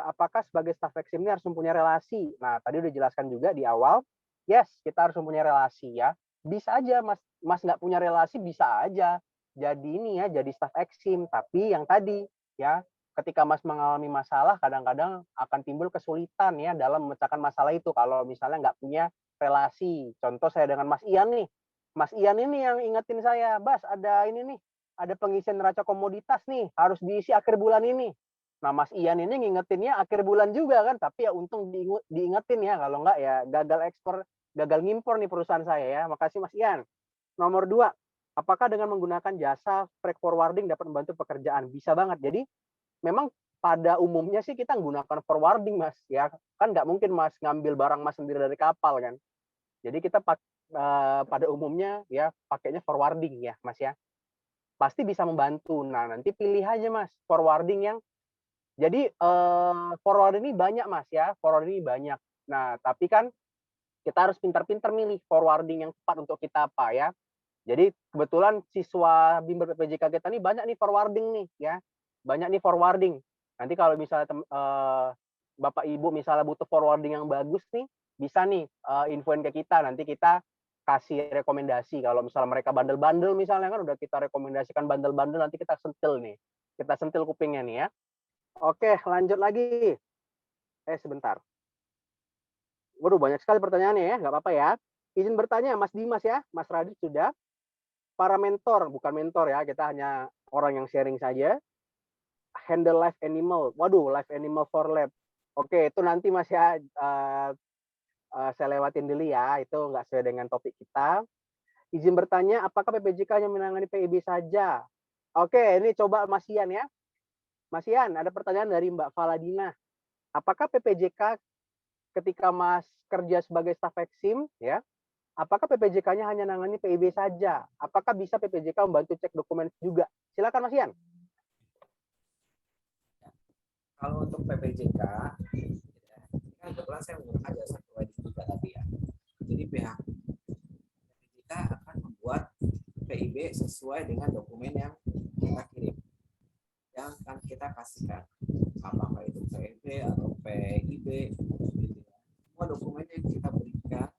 apakah sebagai staf eksim ini harus mempunyai relasi? Nah, tadi udah jelaskan juga di awal, yes, kita harus mempunyai relasi ya. Bisa aja Mas nggak punya relasi, bisa aja jadi ini ya, jadi staf eksim. Tapi yang tadi ya, ketika Mas mengalami masalah, kadang-kadang akan timbul kesulitan ya dalam memecahkan masalah itu kalau misalnya nggak punya relasi. Contoh saya dengan Mas Ian nih. Mas Ian ini yang ingetin saya, Bas ada ini nih, ada pengisian neraca komoditas nih, harus diisi akhir bulan ini. Nah, Mas Ian ini ngingetinnya akhir bulan juga kan, tapi ya untung diingetin ya, kalau enggak ya gagal ekspor, gagal ngimpor nih perusahaan saya ya. Makasih Mas Ian. Nomor 2, apakah dengan menggunakan jasa freight forwarding dapat membantu pekerjaan? Bisa banget. Jadi memang pada umumnya sih kita menggunakan forwarding Mas ya. Kan nggak mungkin Mas ngambil barang Mas sendiri dari kapal kan. Jadi kita pada umumnya ya pakainya forwarding ya Mas ya. Pasti bisa membantu. Nah, nanti pilih aja Mas forwarding yang jadi forward ini banyak Mas ya, forward ini banyak. Nah, tapi kan kita harus pintar-pintar milih forwarding yang tepat untuk kita apa ya. Jadi kebetulan siswa bimbel PPJK kita nih banyak nih forwarding nih ya. Banyak nih forwarding. Nanti kalau misalnya Bapak Ibu misalnya butuh forwarding yang bagus nih, bisa nih infoin ke kita, nanti kita kasih rekomendasi. Kalau misalnya mereka bandel-bandel misalnya kan udah kita rekomendasikan bandel-bandel, nanti kita sentil nih. Kita sentil kupingnya nih ya. Oke, lanjut lagi. Sebentar. Waduh, banyak sekali pertanyaannya ya, nggak apa-apa ya. Izin bertanya, Mas Dimas ya, Mas Radit sudah. Para mentor, bukan mentor ya, kita hanya orang yang sharing saja. Handle live animal. Waduh, live animal for lab. Oke, itu nanti Mas ya, saya lewatin dulu ya, itu nggak sesuai dengan topik kita. Izin bertanya, apakah PPJK hanya menangani PIB saja? Oke, ini coba Mas Ian ya. Mas Ian, ada pertanyaan dari Mbak Valadina. Apakah PPJK ketika Mas kerja sebagai staf eksim, ya, apakah PPJK-nya hanya nangani PIB saja? Apakah bisa PPJK membantu cek dokumen juga? Silakan Mas Ian. Kalau untuk PPJK, kan kebetulan saya menggunakan jasa provider juga tadi ya. Jadi pihak PPJK akan membuat PIB sesuai dengan dokumen yang kita kirim, yang akan kita kasihkan, apakah itu PIB atau PIB, gitu ya. Semua dokumen yang kita berikan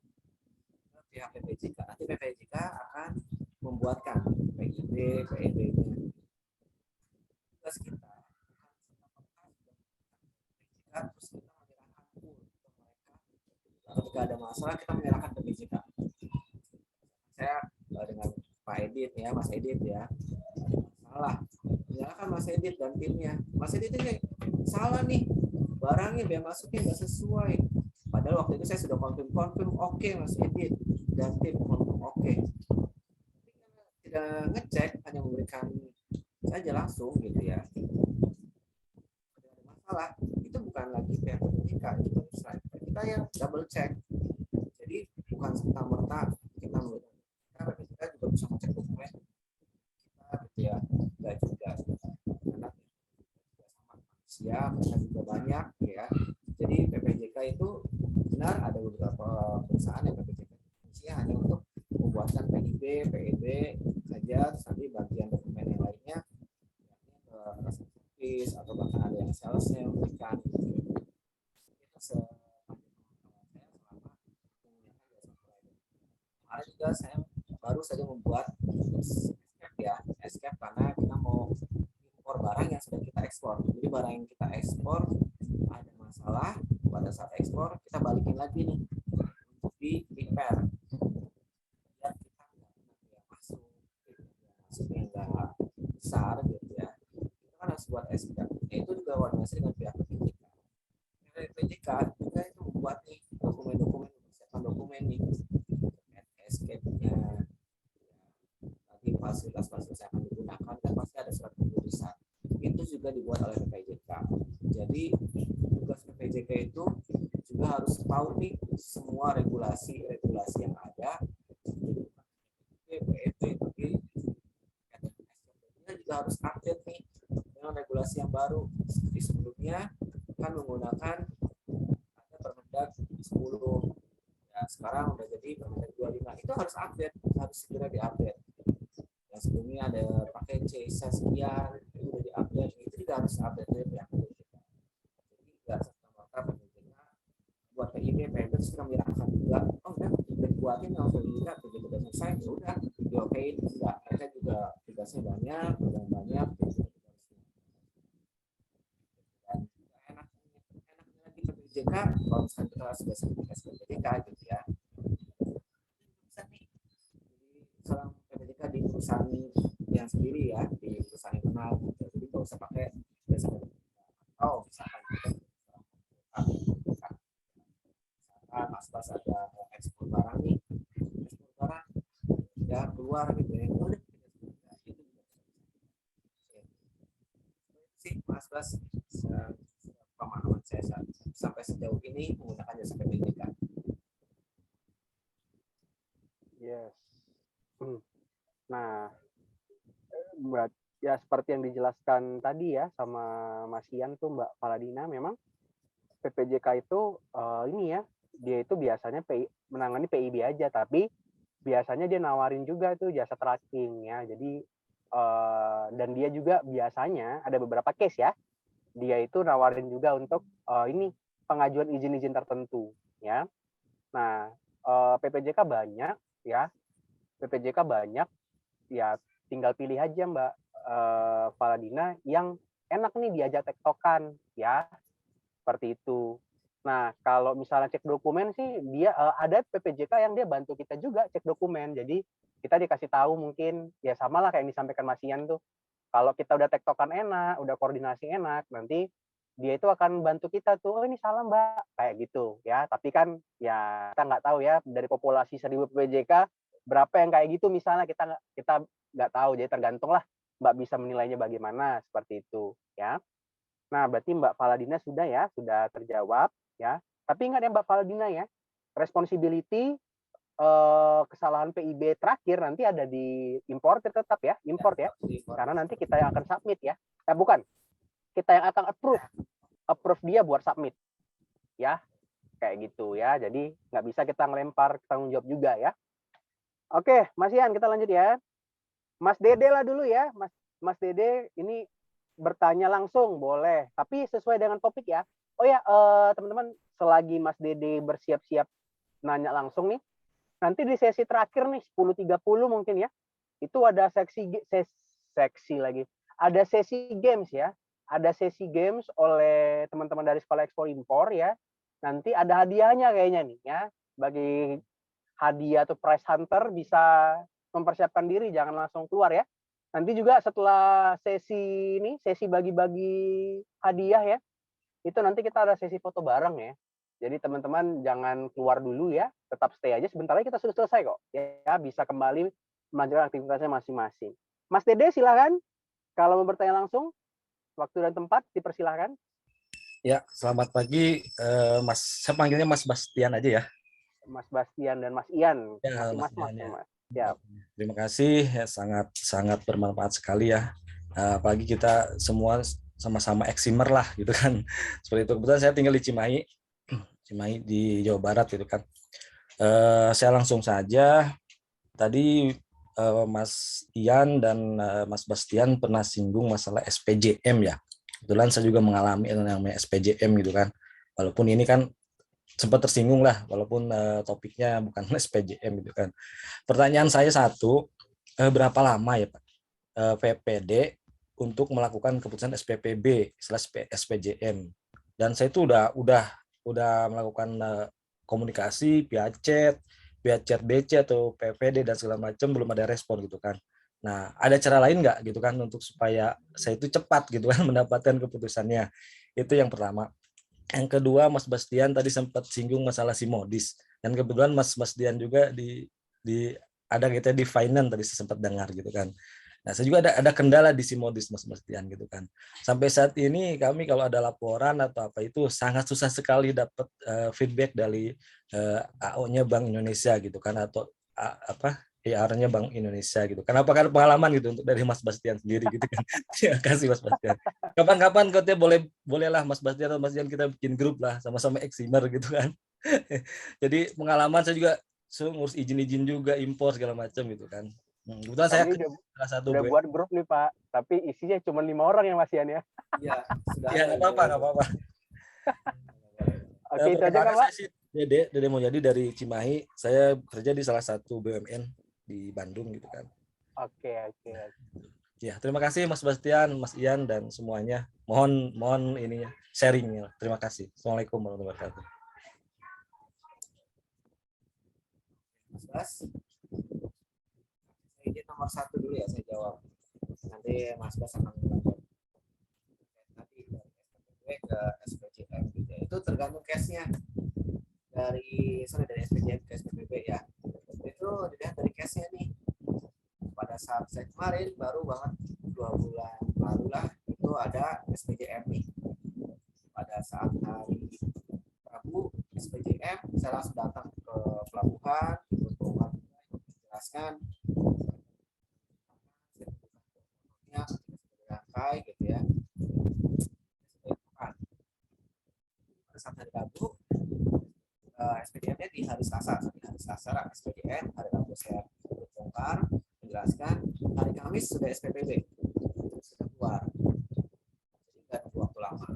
ke pihak PPJK, nanti PPJK akan membuatkan PIB, PIB-nya. Tugas kita terus kita menyerahkan pool ke mereka. Ketika ada masalah kita menyerahkan ke PPJK. Saya dengan Pak Edit ya, Mas Edit ya, salah, menyalahkan Mas Edit dan timnya. Mas Edit ini salah nih, barangnya biaya masuknya nggak sesuai. Padahal waktu itu saya sudah konfirm oke Mas Edit dan tim konfirm oke. Tidak ngecek, hanya memberikan saja langsung gitu ya. Tidak ada masalah, itu bukan lagi pihak PPJK, itu kita yang double check. Jadi bukan serta-merta kita melihat. PPJK juga bisa ngecek dokumen kita gitu ya, enggak juga karena sama manusia, mereka juga banyak ya. Jadi PPJK itu benar ada beberapa perusahaan yang PPJK fungsinya hanya untuk membuatkan PIB, PEB saja, nanti bagian dokumen yang lainnya ke service atau bahkan ada yang salesnya yang memberikan itu selama menggunakan jasa provider. Kemarin juga saya baru saja membuat escape ya, escape karena kita mau impor barang yang sudah kita ekspor. Jadi barang yang kita ekspor ada masalah pada saat ekspor, kita balikin lagi nih untuk di repair biar kita nggak masuknya nggak besar gitu ya, itu kan harus buat SK. Itu juga koordinasi dengan pihak PJK. PJK juga itu membuat nih dokumen-dokumen, mempersiapkan dokumen nih, escape-nya, nanti fasilitas-fasilitas yang akan digunakan, kan pasti ada surat keputusan. Itu juga dibuat oleh PPJK. Jadi tugas PPJK itu juga harus tahu nih semua regulasi yang ada. Kita juga harus update nih dengan regulasi yang baru. Seperti sebelumnya kan menggunakan ada Permendag 10. Ya, sekarang udah jadi Permendag 25. Itu harus update, harus segera diupdate. Yang sebelumnya ada pakai C sekian, itu udah diupdate. Itu juga harus update ya. Jadi nggak serta-merta PPJK buat PIB, PIB sudah menyerahkan juga. Oh udah buatin langsung juga begitu udah selesai, ya udah diokein. Enggak, mereka juga tugasnya banyak, program banyak. Dan enaknya lagi PPJK kalau misalkan kita sudah sertifikasi PPJK gitu ya. Bisa nih. Jadi seorang PPJK di perusahaan yang sendiri ya, di perusahaan internal gitu. Jadi nggak usah pakai jasa PPJK. Oh misalkan kita Mas Bas ada ekspor barang nih, ekspor barang ya keluar gitu ya, udah itu sih Mas Bas pemahaman saya sampai sejauh ini menggunakan jasa PPJK. Yes. Nah, ya seperti yang dijelaskan tadi ya sama Mas Ian tuh Mbak Faladina, memang PPJK itu ini ya, dia itu biasanya menangani PIB aja, tapi biasanya dia nawarin juga tuh jasa tracking ya. Jadi dan dia juga biasanya ada beberapa case ya, dia itu nawarin juga untuk ini pengajuan izin-izin tertentu ya. Nah, PPJK banyak ya, PPJK banyak ya, tinggal pilih aja Mbak Faladina yang enak nih diajak tektokan ya, seperti itu. Nah, kalau misalnya cek dokumen sih dia ada PPJK yang dia bantu kita juga cek dokumen. Jadi kita dikasih tahu mungkin ya sama lah kayak yang disampaikan Mas Ian tuh. Kalau kita udah tektokan enak, udah koordinasi enak, nanti dia itu akan bantu kita tuh, oh ini salah Mbak, kayak gitu ya. Tapi kan ya kita nggak tahu ya dari populasi 1000 PPJK berapa yang kayak gitu misalnya, kita nggak tahu. Jadi tergantung lah Mbak bisa menilainya bagaimana, seperti itu ya. Nah, berarti Mbak Faladina sudah ya, sudah terjawab ya. Tapi ingat ya Mbak Faladina ya, responsibility kesalahan PIB terakhir nanti ada di import tetap ya, import ya. Karena nanti kita yang akan submit ya. Bukan, kita yang akan approve dia buat submit ya, kayak gitu ya. Jadi nggak bisa kita ngelempar tanggung jawab juga ya. Oke, Mas Ian, kita lanjut ya. Mas Dede lah dulu ya, Mas Dede ini bertanya langsung boleh, tapi sesuai dengan topik ya. Oh ya, teman-teman, selagi Mas Dede bersiap-siap nanya langsung nih, nanti di sesi terakhir nih 10.30 mungkin ya, itu ada seksi lagi, ada sesi games ya, ada sesi games oleh teman-teman dari Sekolah Ekspor Impor ya. Nanti ada hadiahnya kayaknya nih ya, bagi hadiah atau prize hunter bisa mempersiapkan diri, jangan langsung keluar ya. Nanti juga setelah sesi ini, sesi bagi-bagi hadiah ya, itu nanti kita ada sesi foto bareng ya. Jadi teman-teman jangan keluar dulu ya, tetap stay aja, sebentar lagi kita sudah selesai kok. Ya, bisa kembali melanjutkan aktivitasnya masing-masing. Mas Dede silakan, kalau mau bertanya langsung, waktu dan tempat dipersilahkan. Ya, selamat pagi, Mas. Saya panggilnya Mas Bastian aja ya. Mas Bastian dan Mas Ian, Ya, Mas ya. Mas. Ya. Terima kasih, ya, sangat bermanfaat sekali ya. Apalagi kita semua sama-sama eksimer lah gitu kan. Seperti itu. Kebetulan saya tinggal di Cimahi di Jawa Barat gitu kan. Saya langsung saja. Tadi Mas Ian dan Mas Bastian pernah singgung masalah SPJM ya. Kebetulan saya juga mengalami yang namanya SPJM gitu kan. Walaupun ini kan sempat tersinggung lah, walaupun topiknya bukan SPJM gitu kan. Pertanyaan saya satu, berapa lama ya Pak PPD untuk melakukan keputusan SPPB / SPJM? Dan saya itu udah melakukan komunikasi via chat BC atau PPD dan segala macam, belum ada respon gitu kan. Nah, ada cara lain nggak gitu kan untuk supaya saya itu cepat gitu kan mendapatkan keputusannya. Itu yang pertama. Yang kedua, Mas Bastian tadi sempat singgung masalah si modis. Dan kebetulan Mas Bastian juga di ada gitu ya, di finance tadi saya sempat dengar gitu kan. Nah, saya juga ada kendala di si modis Mas Bastian gitu kan. Sampai saat ini kami kalau ada laporan atau apa itu sangat susah sekali dapat feedback dari AO-nya Bank Indonesia gitu kan, atau apa IR-nya Bank Indonesia gitu. Kenapa kan pengalaman gitu untuk dari Mas Bastian sendiri gitu kan. Terima kasih Mas Bastian. Kapan-kapan katanya bolehlah Mas Bastian atau Mas Dian kita bikin grup lah sama-sama eksimer gitu kan. Jadi pengalaman saya juga ngurus izin-izin juga impor segala macam gitu kan. Kebetulan saya Kami salah satu udah buat grup nih Pak, tapi isinya cuma 5 orang ya Mas Ian ya. Iya, sudah ya ada nggak apa-apa, gitu. nggak apa-apa. Oke, itu aja Perkenalkan kan Pak. saya sih Dede Mulyadi dari Cimahi. Saya bekerja di salah satu BUMN di Bandung gitu kan. Oke. Ya, terima kasih Mas Bastian, Mas Ian dan semuanya. Mohon ininya sharingnya. Terima kasih. Assalamualaikum warahmatullahi wabarakatuh. Mas Bas, saya izin nomor 1 dulu ya, saya jawab. Nanti Mas Bas akan melanjutkan. Tadi dari SPPB ke SPJM gitu ya. Itu tergantung case-nya. Dari SPJM ke SPPB ya. Itu dilihat dari case-nya nih. Pada saat saya kemarin baru banget 2 bulan lalu lah itu ada SPJM nih. Pada saat hari Rabu SPJM saya langsung datang ke pelabuhan untuk menjelaskan rangkai gitu ya. Pada saat hari Rabu SPJM-nya di hari Selasa, SPJM hari Rabu saya bongkar menjelaskan, hari Kamis sudah SPPB sudah keluar, jadi nggak ada waktu lama.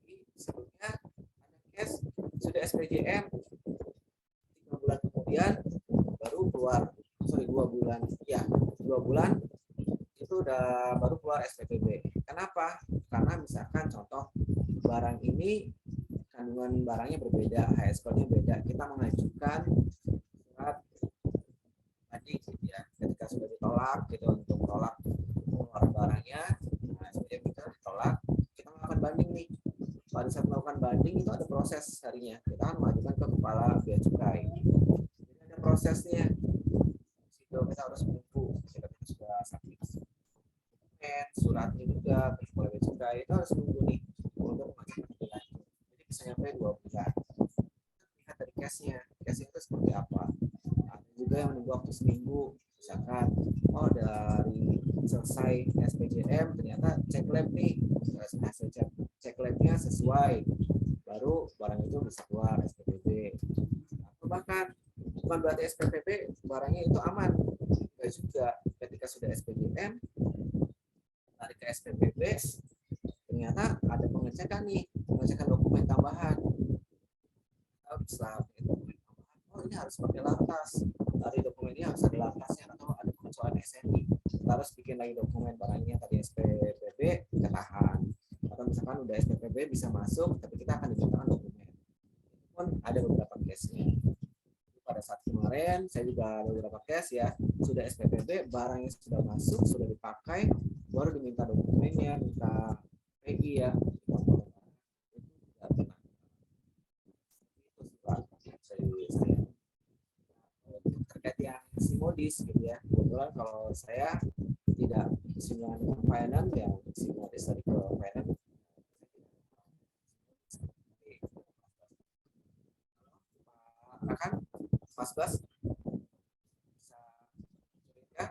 Jadi sebelumnya ada case sudah SPJM 3 bulan kemudian baru keluar, 2 bulan itu udah baru keluar SPPB. Kenapa? Karena misalkan contoh barang ini kandungan barangnya berbeda, HSK-nya beda, kita mengajukan surat banding gitu ya. Ketika sudah ditolak gitu untuk tolak pengeluaran barangnya, nah SPJM kita ditolak, kita melakukan banding nih. Pada saat melakukan banding itu ada proses harinya, kita akan mengajukan ke kepala bea cukai. Jadi ada prosesnya. Situ kita harus menunggu kita sudah sakit suratnya juga ke kepala bea cukai, itu harus menunggu nih untuk mengajukan lebih lanjut. Jadi bisa sampai 2 bulan. Lihat dari case-nya itu seperti apa. Ada juga yang menunggu waktu seminggu, misalkan dari selesai SPJM ternyata cek lab nih, hasil cek labnya sesuai, baru barang itu bisa keluar SPPB. Atau bahkan bukan berarti SPPB barangnya itu aman, enggak juga. Ketika sudah SPJM tarik ke SPPB, ternyata ada pengecekan dokumen tambahan. Setelah dokumen tambahan, ini harus pakai lantas. Dari dokumen ini harus ada lantasnya atau ada pengecualian SNI. Kita harus bikin lagi dokumen barangnya tadi SPPB ketahan. Atau misalkan udah SPPB bisa masuk, tapi kita akan dimintakan dokumen. Itu pun ada beberapa case-nya. Pada saat kemarin saya juga ada beberapa case ya, sudah SPPB, barangnya sudah masuk, sudah dipakai, baru diminta dokumennya, minta PI ya, terkait yang simodis gitu ya. Kebetulan kalau saya tidak simulan finance, yang simodis tadi ke finance. Akan Mas Bas bisa cerita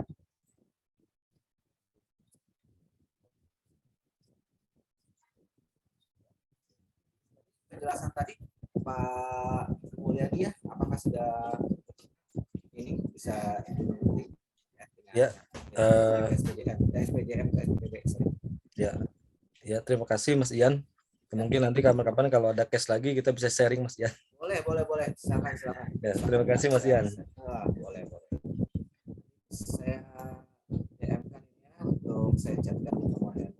penjelasan tadi Pak Mulyadi ya, apakah sudah ini bisa dimengerti Ya, SPJM ke SPPB? ya terima kasih Mas Ian. Mungkin nanti kapan-kapan kalau ada case lagi kita bisa sharing Mas Ian. Boleh. Silakan. Ya, terima kasih Mas Ian. Boleh. Saya DM-kan ini ya, untuk saya chatkan ke kemarin.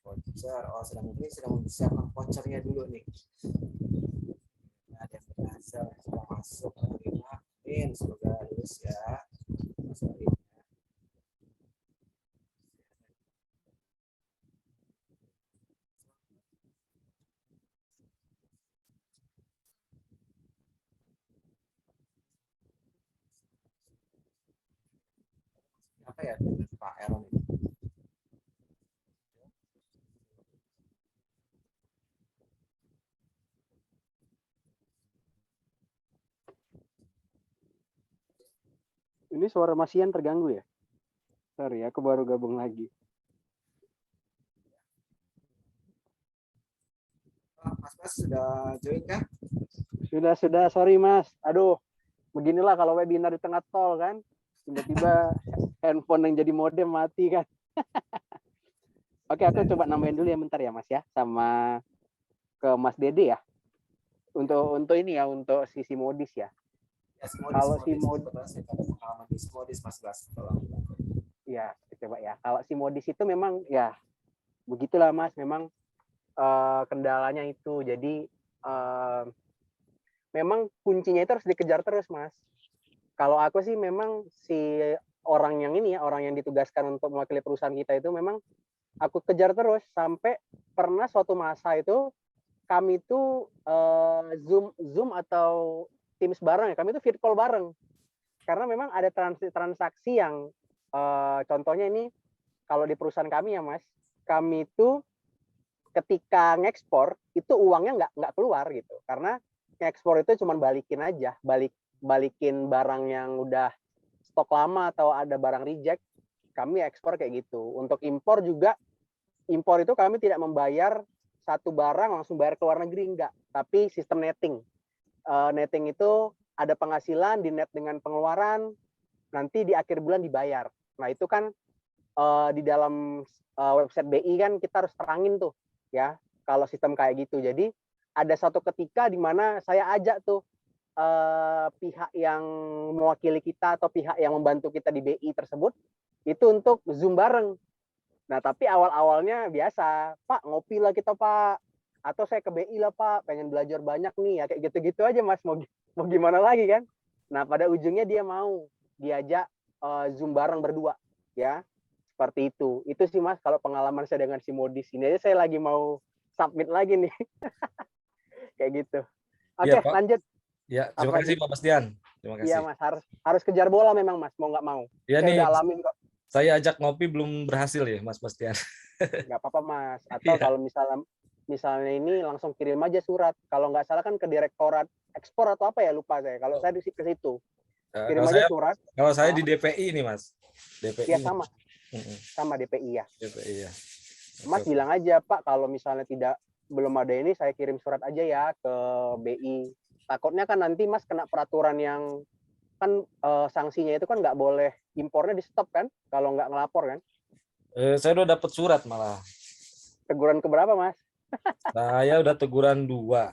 Voucher, sedang mempersiapkan vouchernya dulu nih. Ada yang berhasil, sudah masuk, terima. Amin, semoga lulus ya. Apa ya Pak Aaron ini? Ini suara Mas Ian terganggu ya? Sorry, aku baru gabung lagi. Mas sudah join kah? Sudah, sorry Mas. Aduh, beginilah kalau webinar di tengah tol kan. Tiba-tiba handphone yang jadi modem mati kan. Oke, aku coba nambahin dulu ya bentar ya Mas ya. Sama ke Mas Dede ya. Untuk ini ya, untuk sisi modis ya. Ya, kalau si modis pengalaman di modis Mas Bas, tolong. Ya, coba ya. Kalau si modis itu memang ya begitulah Mas, memang kendalanya itu. Jadi memang kuncinya itu harus dikejar terus Mas. Kalau aku sih memang si orang yang ini ya, orang yang ditugaskan untuk mewakili perusahaan kita itu memang aku kejar terus sampai pernah suatu masa itu kami itu Zoom atau Teams bareng ya, kami itu fit call bareng. Karena memang ada transaksi yang contohnya ini kalau di perusahaan kami ya Mas, kami itu ketika ngekspor itu uangnya nggak keluar gitu. Karena ngekspor itu cuma balikin aja, balikin barang yang udah stok lama atau ada barang reject, kami ekspor kayak gitu. Untuk impor juga, impor itu kami tidak membayar satu barang langsung bayar ke luar negeri, enggak. Tapi sistem netting. Netting itu ada penghasilan, di net dengan pengeluaran, nanti di akhir bulan dibayar. Nah itu kan di dalam website BI kan kita harus terangin tuh ya, kalau sistem kayak gitu. Jadi ada satu ketika di mana saya ajak tuh pihak yang mewakili kita atau pihak yang membantu kita di BI tersebut itu untuk Zoom bareng. Nah tapi awal-awalnya biasa, Pak ngopi lah kita Pak, atau saya ke BI lah Pak, pengen belajar banyak nih ya, kayak gitu-gitu aja Mas, mau gimana lagi kan. Nah pada ujungnya dia mau diajak Zoom bareng berdua ya, seperti itu sih Mas kalau pengalaman saya dengan si modis. Ini aja saya lagi mau submit lagi nih. Kayak gitu. Oke, Iya, Pak. lanjut. Ya, terima kasih Pak Bastian. Terima kasih. Iya Mas, harus kejar bola memang Mas, mau nggak mau. Ya Saya nih, udah alamin kok. saya ajak ngopi belum berhasil ya Mas Bastian. Nggak apa-apa Mas, atau kalau misalnya ini langsung kirim aja surat. Kalau nggak salah kan ke Direktorat Ekspor atau apa ya, lupa saya. Kalau saya di ke situ. Kirim aja surat. Kalau saya di DPI nih Mas. DPI. Ya sama DPI ya. DPI ya. Mas bilang aja Pak, kalau misalnya belum ada ini, saya kirim surat aja ya ke BI. Takutnya kan nanti Mas kena peraturan yang kan sanksinya itu kan nggak boleh impornya di stop kan, kalau nggak ngelapor kan. Saya udah dapat surat malah. Teguran keberapa Mas? Saya udah teguran 2.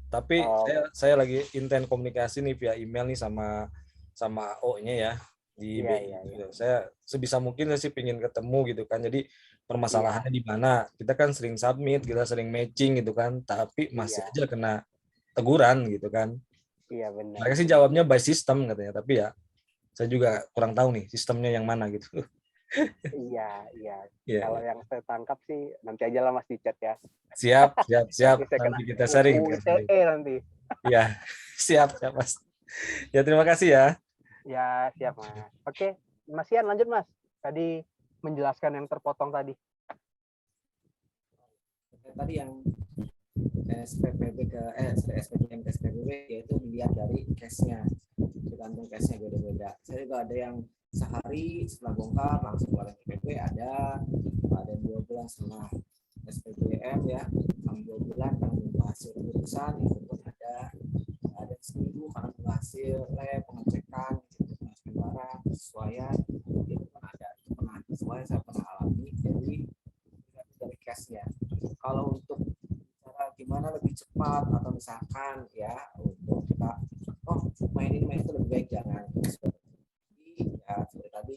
Tapi saya lagi intent komunikasi nih via email nih sama O-nya ya di BI. Iya. Saya sebisa mungkin saya sih pengen ketemu gitu kan. Jadi permasalahannya di mana? Kita kan sering submit, kita sering matching gitu kan, tapi masih aja kena teguran gitu kan. Iya benar. Mereka sih jawabnya by system katanya, tapi ya saya juga kurang tahu nih sistemnya yang mana gitu. Iya. Kalau yang saya tangkap sih nanti aja lah Mas di chat ya. Siap. Nanti kita sharing. Nanti. Iya, siap Mas. Ya terima kasih ya. Ya siap Mas. Oke, Mas Ian lanjut Mas. Tadi menjelaskan yang terpotong tadi. Tadi yang SPPB ke SPPM ke SPPB yaitu dilihat dari case-nya, tergantung case-nya beda-beda. Saya juga ada yang sehari setelah bongkar langsung keluar SPP, ada 2 bulan setelah SPPM ya, 2 bulan karena menunggu hasil keputusan, itu pun ada seminggu karena menunggu hasil lab pengecekan masukin barang sesuaian, itu pun ada, semuanya saya pernah alami. Jadi dari case-nya. Kalau untuk gimana lebih cepat atau misalkan ya untuk kita main itu lebih baik jangan ya seperti tadi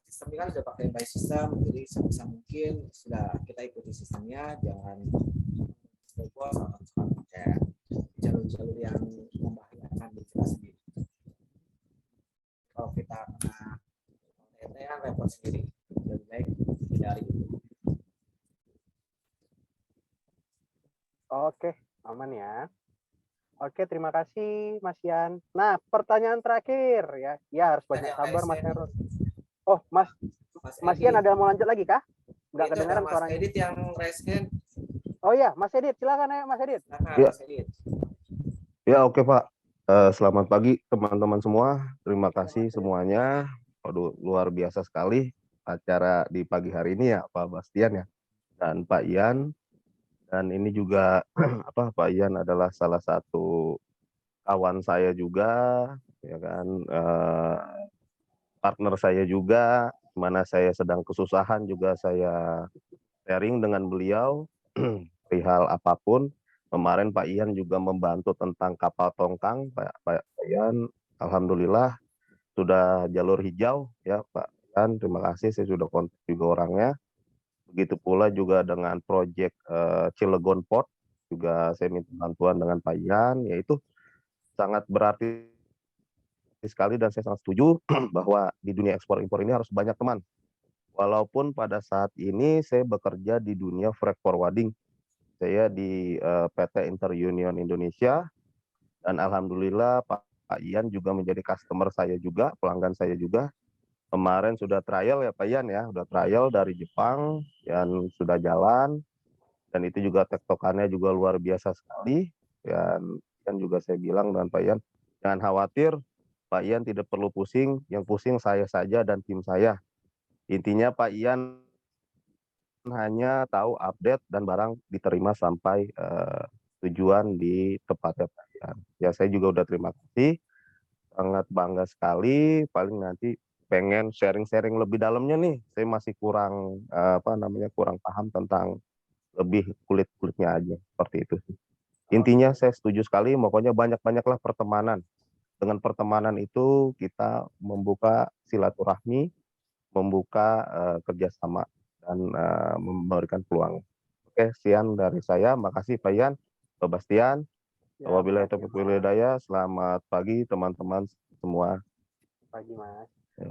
sistemnya kan sudah pakai by system, jadi sebisa mungkin sudah kita ikuti sistemnya, jangan bos atau pakai jalur-jalur yang membahayakan di kita sendiri. Kalau kita kena OTT kan repot sendiri, lebih baik hindari dulu. Oke, aman ya. Oke, terima kasih Mas Yan. Nah, pertanyaan terakhir ya. Ya harus banyak sabar Mas Heron. Oh, Mas Yan ada mau lanjut lagi kah? Enggak kedengaran Mas suaranya. Edit yang raise hand. Oh iya, Mas Edit, silakan ya Mas Edit. Silakan, Ya. Mas Edit. Ya, oke Pak. Selamat pagi teman-teman semua. Terima kasih semuanya. Waduh, luar biasa sekali acara di pagi hari ini ya Pak Bastian ya. Dan Pak Ian. Dan ini juga Pak Ian adalah salah satu kawan saya juga, ya kan, partner saya juga, mana saya sedang kesusahan juga saya sharing dengan beliau perihal apapun. Kemarin Pak Ian juga membantu tentang kapal tongkang, Pak Ian, alhamdulillah sudah jalur hijau ya Pak Ian, terima kasih, saya sudah kontak juga orangnya. Begitu pula juga dengan proyek Cilegon Port, juga saya minta bantuan dengan Pak Ian, yaitu sangat berarti sekali dan saya sangat setuju bahwa di dunia ekspor impor ini harus banyak teman. Walaupun pada saat ini saya bekerja di dunia freight forwarding, saya di PT Interunion Indonesia, dan alhamdulillah Pak Ian juga menjadi customer saya juga, pelanggan saya juga. Kemarin sudah trial ya Pak Ian ya, sudah trial dari Jepang dan sudah jalan, dan itu juga tektokannya juga luar biasa sekali. Dan kan juga saya bilang dengan Pak Ian, jangan khawatir, Pak Ian tidak perlu pusing, yang pusing saya saja dan tim saya. Intinya Pak Ian hanya tahu update dan barang diterima sampai tujuan di tempatnya Pak Ian. Ya saya juga udah terima kasih, sangat bangga sekali. Paling nanti pengen sharing-sharing lebih dalamnya nih, saya masih kurang kurang paham tentang lebih kulit-kulitnya aja, seperti itu sih. Intinya saya setuju sekali, pokoknya banyak-banyaklah pertemanan. Dengan pertemanan itu kita membuka silaturahmi, membuka kerjasama dan memberikan peluang. Oke, sekian dari saya. Makasih Pak Ian, Pak Bastian. Wabillahi taufiq wal hidayah. Selamat pagi teman-teman semua. Pagi Mas.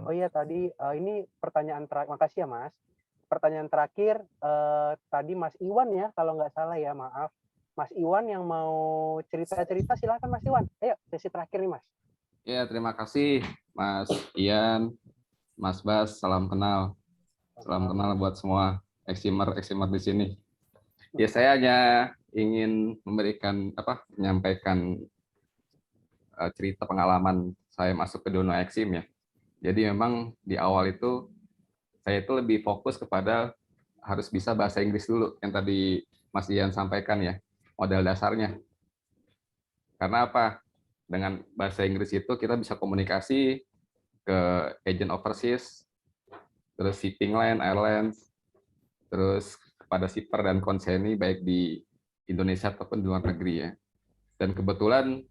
Oh iya tadi ini pertanyaan terakhir. Makasih ya Mas. Pertanyaan terakhir tadi Mas Iwan ya kalau nggak salah ya, maaf. Mas Iwan yang mau cerita-cerita silakan Mas Iwan. Ayo sesi terakhir nih Mas. Ya terima kasih Mas Ian, Mas Bas, salam kenal buat semua eksimer di sini. Ya saya hanya ingin menyampaikan cerita pengalaman saya masuk ke dunia eksim ya. Jadi memang di awal itu saya itu lebih fokus kepada harus bisa bahasa Inggris dulu yang tadi Mas Ian sampaikan ya, modal dasarnya. Karena apa? Dengan bahasa Inggris itu kita bisa komunikasi ke agent overseas, terus shipping line, airlines, terus kepada shipper dan konsinyeri baik di Indonesia ataupun di luar negeri ya. Dan kebetulan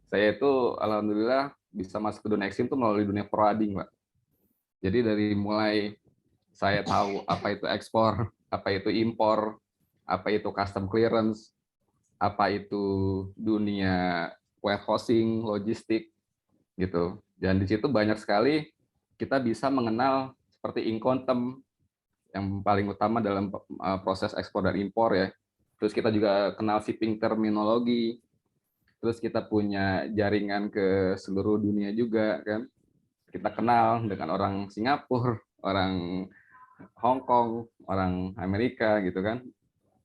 saya itu alhamdulillah bisa masuk ke dunia eksim itu melalui dunia forwarding, Pak. Jadi dari mulai saya tahu apa itu ekspor, apa itu impor, apa itu custom clearance, apa itu dunia warehousing, logistik, gitu. Dan di situ banyak sekali kita bisa mengenal seperti Incontem yang paling utama dalam proses ekspor dan impor ya. Terus kita juga kenal shipping terminologi. Terus kita punya jaringan ke seluruh dunia juga kan. Kita kenal dengan orang Singapura, orang Hong Kong, orang Amerika gitu kan.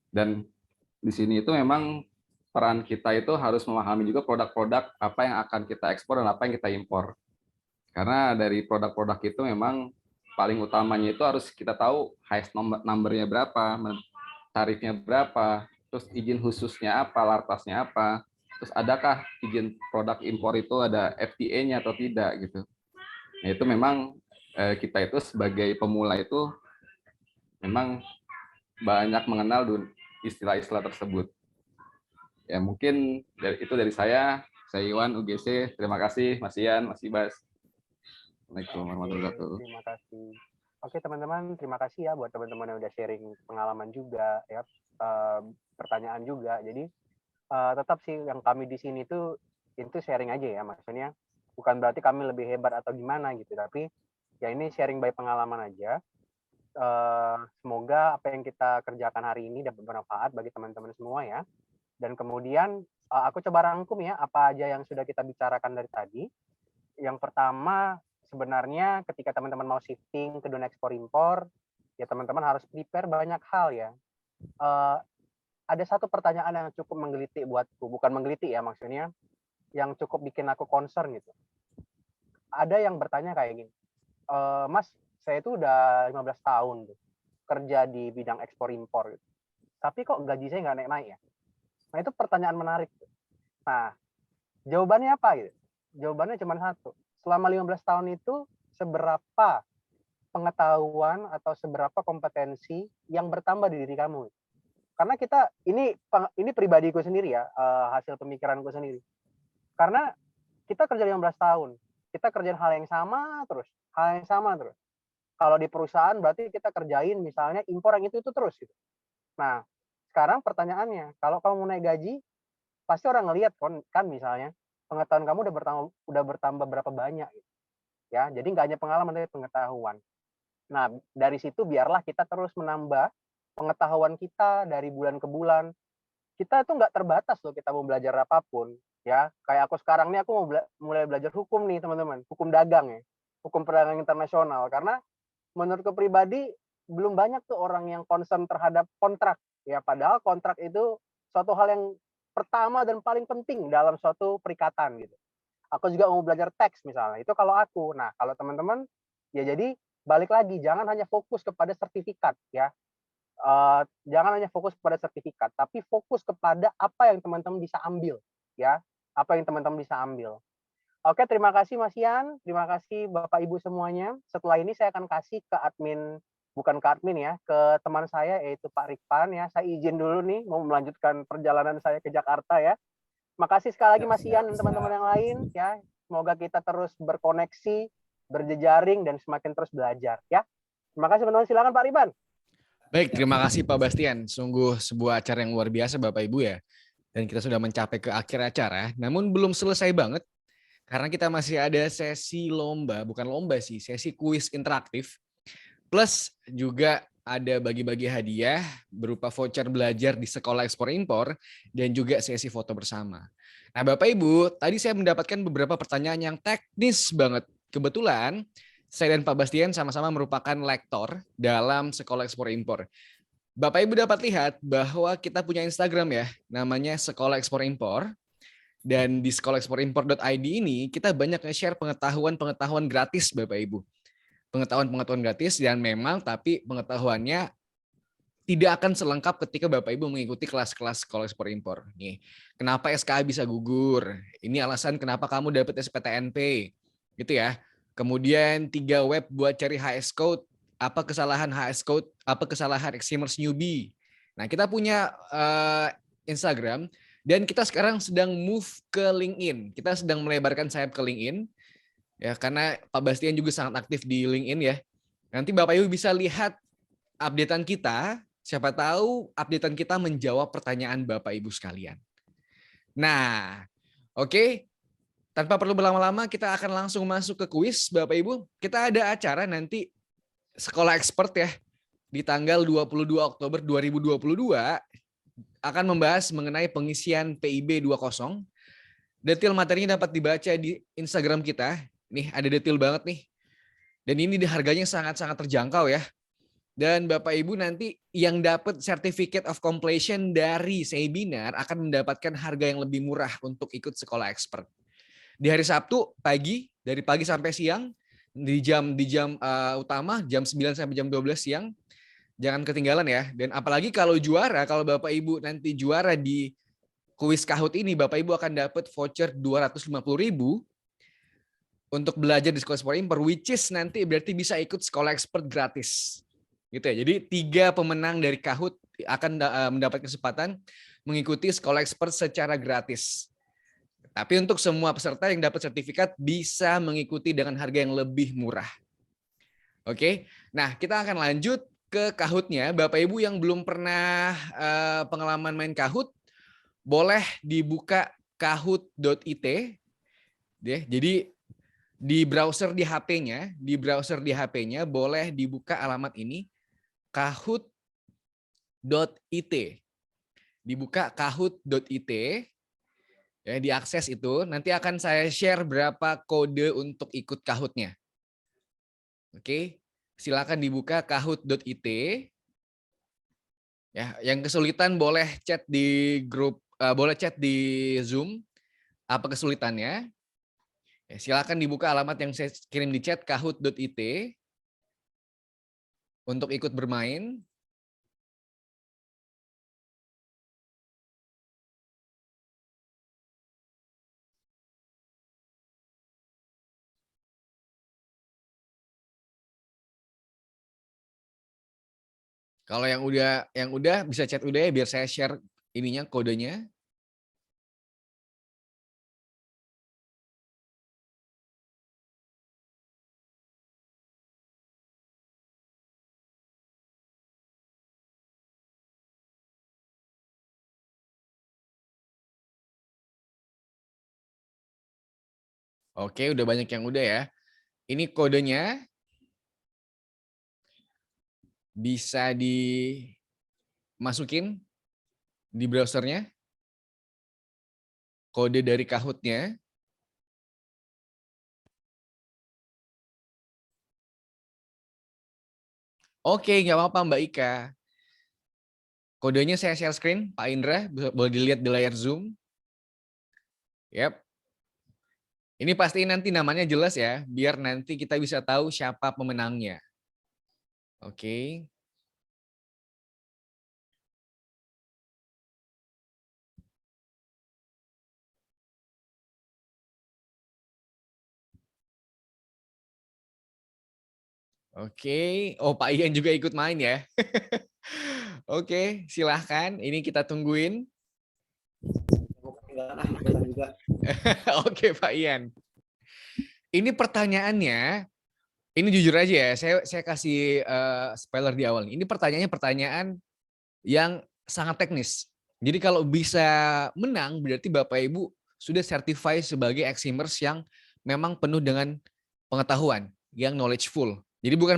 Dan di sini itu memang peran kita itu harus memahami juga produk-produk apa yang akan kita ekspor dan apa yang kita impor. Karena dari produk-produk itu memang paling utamanya itu harus kita tahu highest number-nya berapa, tarifnya berapa, terus izin khususnya apa, lartasnya apa, terus adakah izin produk impor itu ada FTA-nya atau tidak gitu. Nah, itu memang kita itu sebagai pemula itu memang banyak mengenal istilah-istilah tersebut. Ya mungkin itu dari saya. Saya Iwan, UGC. Terima kasih Mas Ian, Mas Ibas. Assalamualaikum warahmatullahi wabarakatuh. Terima kasih. Oke teman-teman, terima kasih ya buat teman-teman yang udah sharing pengalaman juga ya, pertanyaan juga. Jadi tetap sih yang kami di sini tuh itu sharing aja ya, maksudnya bukan berarti kami lebih hebat atau gimana gitu, tapi ya ini sharing by pengalaman aja. Semoga apa yang kita kerjakan hari ini dapat bermanfaat bagi teman-teman semua ya. Dan kemudian aku coba rangkum ya apa aja yang sudah kita bicarakan dari tadi. Yang pertama, sebenarnya ketika teman-teman mau shifting ke dunia ekspor impor, ya teman-teman harus prepare banyak hal ya. Ada satu pertanyaan yang cukup menggelitik buatku, bukan menggelitik ya maksudnya, yang cukup bikin aku concern gitu. Ada yang bertanya kayak gini, Mas, saya itu udah 15 tahun tuh, kerja di bidang ekspor impor gitu. Tapi kok gaji saya nggak naik-naik ya? Nah itu pertanyaan menarik. Nah, jawabannya apa gitu? Jawabannya cuma satu. Selama 15 tahun itu seberapa pengetahuan atau seberapa kompetensi yang bertambah di diri kamu? Karena kita ini pribadiku sendiri ya, hasil pemikiranku sendiri. Karena kita kerja 15 tahun, kita kerjain hal yang sama terus. Kalau di perusahaan berarti kita kerjain misalnya impor yang itu terus gitu. Nah, sekarang pertanyaannya, kalau kamu mau naik gaji, pasti orang ngelihat kan misalnya pengetahuan kamu udah bertambah berapa banyak gitu. Ya, jadi nggak hanya pengalaman tapi pengetahuan. Nah, dari situ biarlah kita terus menambah pengetahuan kita dari bulan ke bulan. Kita tuh nggak terbatas loh kita mau belajar apapun. Ya, kayak aku sekarang nih aku mau mulai belajar hukum nih teman-teman, hukum dagang ya, hukum perdagangan internasional. Karena menurutku pribadi belum banyak tuh orang yang concern terhadap kontrak. Ya, padahal kontrak itu suatu hal yang pertama dan paling penting dalam suatu perikatan gitu. Aku juga mau belajar teks misalnya, itu kalau aku. Nah, kalau teman-teman, ya jadi balik lagi, jangan hanya fokus kepada sertifikat ya. Jangan hanya fokus kepada sertifikat, tapi fokus kepada apa yang teman-teman bisa ambil ya. Apa yang teman-teman bisa ambil. Oke, terima kasih Mas Ian, terima kasih Bapak Ibu semuanya. Setelah ini saya akan kasih ke admin, bukan ke admin ya, ke teman saya yaitu Pak Rikpan ya. Saya izin dulu nih mau melanjutkan perjalanan saya ke Jakarta ya. Makasih sekali lagi Mas Ian dan teman-teman yang lain ya. Semoga kita terus berkoneksi, berjejaring dan semakin terus belajar ya. Terima kasih teman-teman, silakan Pak Rikpan. Baik, terima kasih Pak Bastian. Sungguh sebuah acara yang luar biasa Bapak Ibu ya. Dan kita sudah mencapai ke akhir acara, namun belum selesai banget. Karena kita masih ada sesi lomba, bukan lomba sih, sesi kuis interaktif. Plus juga ada bagi-bagi hadiah berupa voucher belajar di sekolah ekspor impor dan juga sesi foto bersama. Nah Bapak Ibu, tadi saya mendapatkan beberapa pertanyaan yang teknis banget. Kebetulan saya dan Pak Bastian sama-sama merupakan lektor dalam sekolah ekspor impor. Bapak Ibu dapat lihat bahwa kita punya Instagram ya, namanya Sekolah Ekspor Impor. Dan di sekolaheksporimpor.id ini kita banyak nge-share pengetahuan gratis Bapak Ibu. Pengetahuan gratis dan memang tapi pengetahuannya tidak akan selengkap ketika Bapak Ibu mengikuti kelas-kelas sekolah ekspor impor. Nih, kenapa SKA bisa gugur? Ini alasan kenapa kamu dapat SPTNP. Gitu ya. Kemudian 3 web buat cari HS code, apa kesalahan HS code, apa kesalahan Eximers newbie. Nah, kita punya Instagram. Dan kita sekarang sedang move ke LinkedIn. Kita sedang melebarkan sayap ke LinkedIn. Ya, karena Pak Bastian juga sangat aktif di LinkedIn ya. Nanti Bapak Ibu bisa lihat updatean kita. Siapa tahu updatean kita menjawab pertanyaan Bapak Ibu sekalian. Nah, oke. Tanpa perlu berlama-lama kita akan langsung masuk ke kuis Bapak Ibu. Kita ada acara nanti Sekolah Expert ya. Di tanggal 22 Oktober 2022. Akan membahas mengenai pengisian PIB 20. Detail materinya dapat dibaca di Instagram kita. Nih, ada detail banget nih. Dan ini harganya sangat-sangat terjangkau ya. Dan Bapak Ibu nanti yang dapat Certificate of Completion dari Sebinar akan mendapatkan harga yang lebih murah untuk ikut sekolah expert. Di hari Sabtu pagi, dari pagi sampai siang, di jam utama, jam 9 sampai jam 12 siang. Jangan ketinggalan ya. Dan apalagi kalau juara, kalau Bapak Ibu nanti juara di kuis Kahoot ini, Bapak Ibu akan dapat voucher 250.000 untuk belajar di sekolah ekspor impor, which is nanti berarti bisa ikut sekolah expert gratis. Gitu ya. Jadi 3 pemenang dari Kahoot akan mendapat kesempatan mengikuti sekolah expert secara gratis. Tapi untuk semua peserta yang dapat sertifikat bisa mengikuti dengan harga yang lebih murah. Oke, nah kita akan lanjut ke Kahoot-nya. Bapak Ibu yang belum pernah pengalaman main Kahoot, boleh dibuka kahoot.it. Jadi di browser di HP-nya, boleh dibuka alamat ini, kahoot.it. Dibuka kahoot.it, ya, diakses itu. Nanti akan saya share berapa kode untuk ikut Kahoot-nya. Oke, silakan dibuka kahoot.it. Ya, yang kesulitan boleh chat di grup, boleh chat di Zoom. Apa kesulitannya? Ya, silakan dibuka alamat yang saya kirim di chat, kahoot.it, untuk ikut bermain. Kalau yang udah bisa chat udah ya, biar saya share ininya, kodenya. Oke, udah banyak yang udah ya. Ini kodenya bisa dimasukin di browsernya. Kode dari Kahoot-nya. Oke, nggak apa-apa Mbak Ika. Kodenya saya share screen, Pak Indra, boleh dilihat di layar Zoom. Yap. Ini pasti nanti namanya jelas ya, biar nanti kita bisa tahu siapa pemenangnya. Oke. Oke, oh Pak Ian juga ikut main ya. Oke, silahkan. Ini kita tungguin. Oke Pak Ian. Ini pertanyaannya, ini jujur aja ya, saya kasih spoiler di awal. Ini pertanyaan yang sangat teknis. Jadi kalau bisa menang, berarti Bapak Ibu sudah certified sebagai Eximers yang memang penuh dengan pengetahuan, yang knowledgeful. Jadi bukan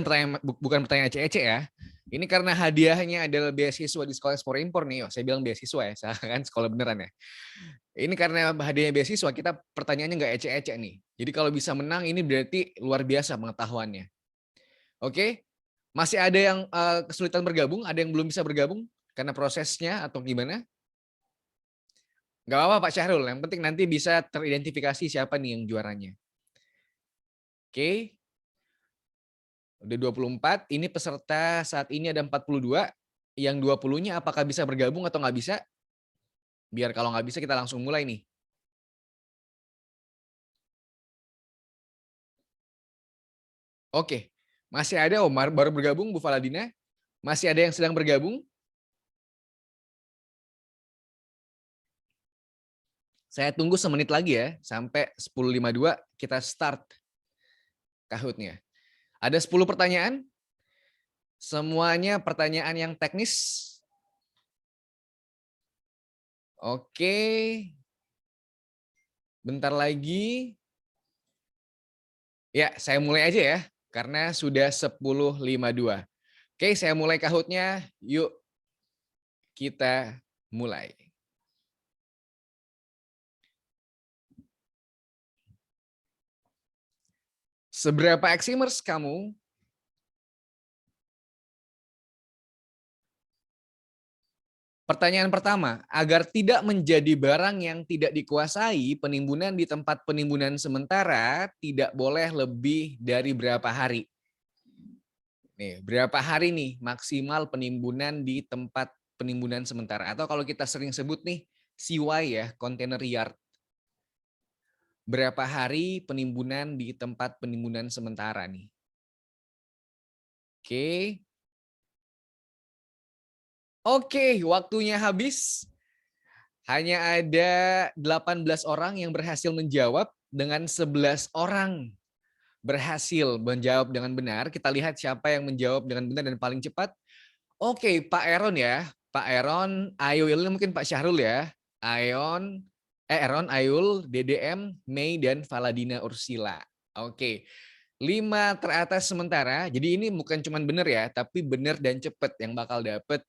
pertanyaan ece-ece ya. Ini karena hadiahnya adalah beasiswa di sekolah ekspor impor nih. Saya bilang beasiswa ya, saya kan sekolah beneran ya. Ini karena hadiahnya beasiswa, kita pertanyaannya nggak ece-ece nih. Jadi kalau bisa menang, ini berarti luar biasa pengetahuannya. Oke, masih ada yang kesulitan bergabung, ada yang belum bisa bergabung karena prosesnya atau gimana? Nggak apa-apa Pak Syahrul, yang penting nanti bisa teridentifikasi siapa nih yang juaranya. Oke. Udah 24, ini peserta saat ini ada 42, yang 20-nya apakah bisa bergabung atau nggak bisa? Biar kalau nggak bisa kita langsung mulai nih. Oke, masih ada Omar, baru bergabung Bu Faladina. Masih ada yang sedang bergabung? Saya tunggu semenit lagi ya, sampai 10.52 kita start Kahoot-nya. Ada 10 pertanyaan, semuanya pertanyaan yang teknis. Oke, bentar lagi. Ya, saya mulai aja ya, karena sudah 10.52. Oke, saya mulai Kahoot-nya, yuk kita mulai. Seberapa Eximers kamu? Pertanyaan pertama, agar tidak menjadi barang yang tidak dikuasai, penimbunan di tempat penimbunan sementara tidak boleh lebih dari berapa hari? Nih, berapa hari nih maksimal penimbunan di tempat penimbunan sementara? Atau kalau kita sering sebut nih, CY ya, container yard. Berapa hari penimbunan di tempat penimbunan sementara nih? Oke. Oke, waktunya habis. Hanya ada 18 orang yang berhasil menjawab dengan 11 orang berhasil menjawab dengan benar. Kita lihat siapa yang menjawab dengan benar dan paling cepat. Oke, Pak Eron ya. Pak Eron, Ayul, ini mungkin Pak Syahrul ya. Eron, Ayul, DDM, Mei, dan Valadina Ursila. Oke, 5 teratas sementara. Jadi ini bukan cuma benar ya, tapi benar dan cepat yang bakal dapet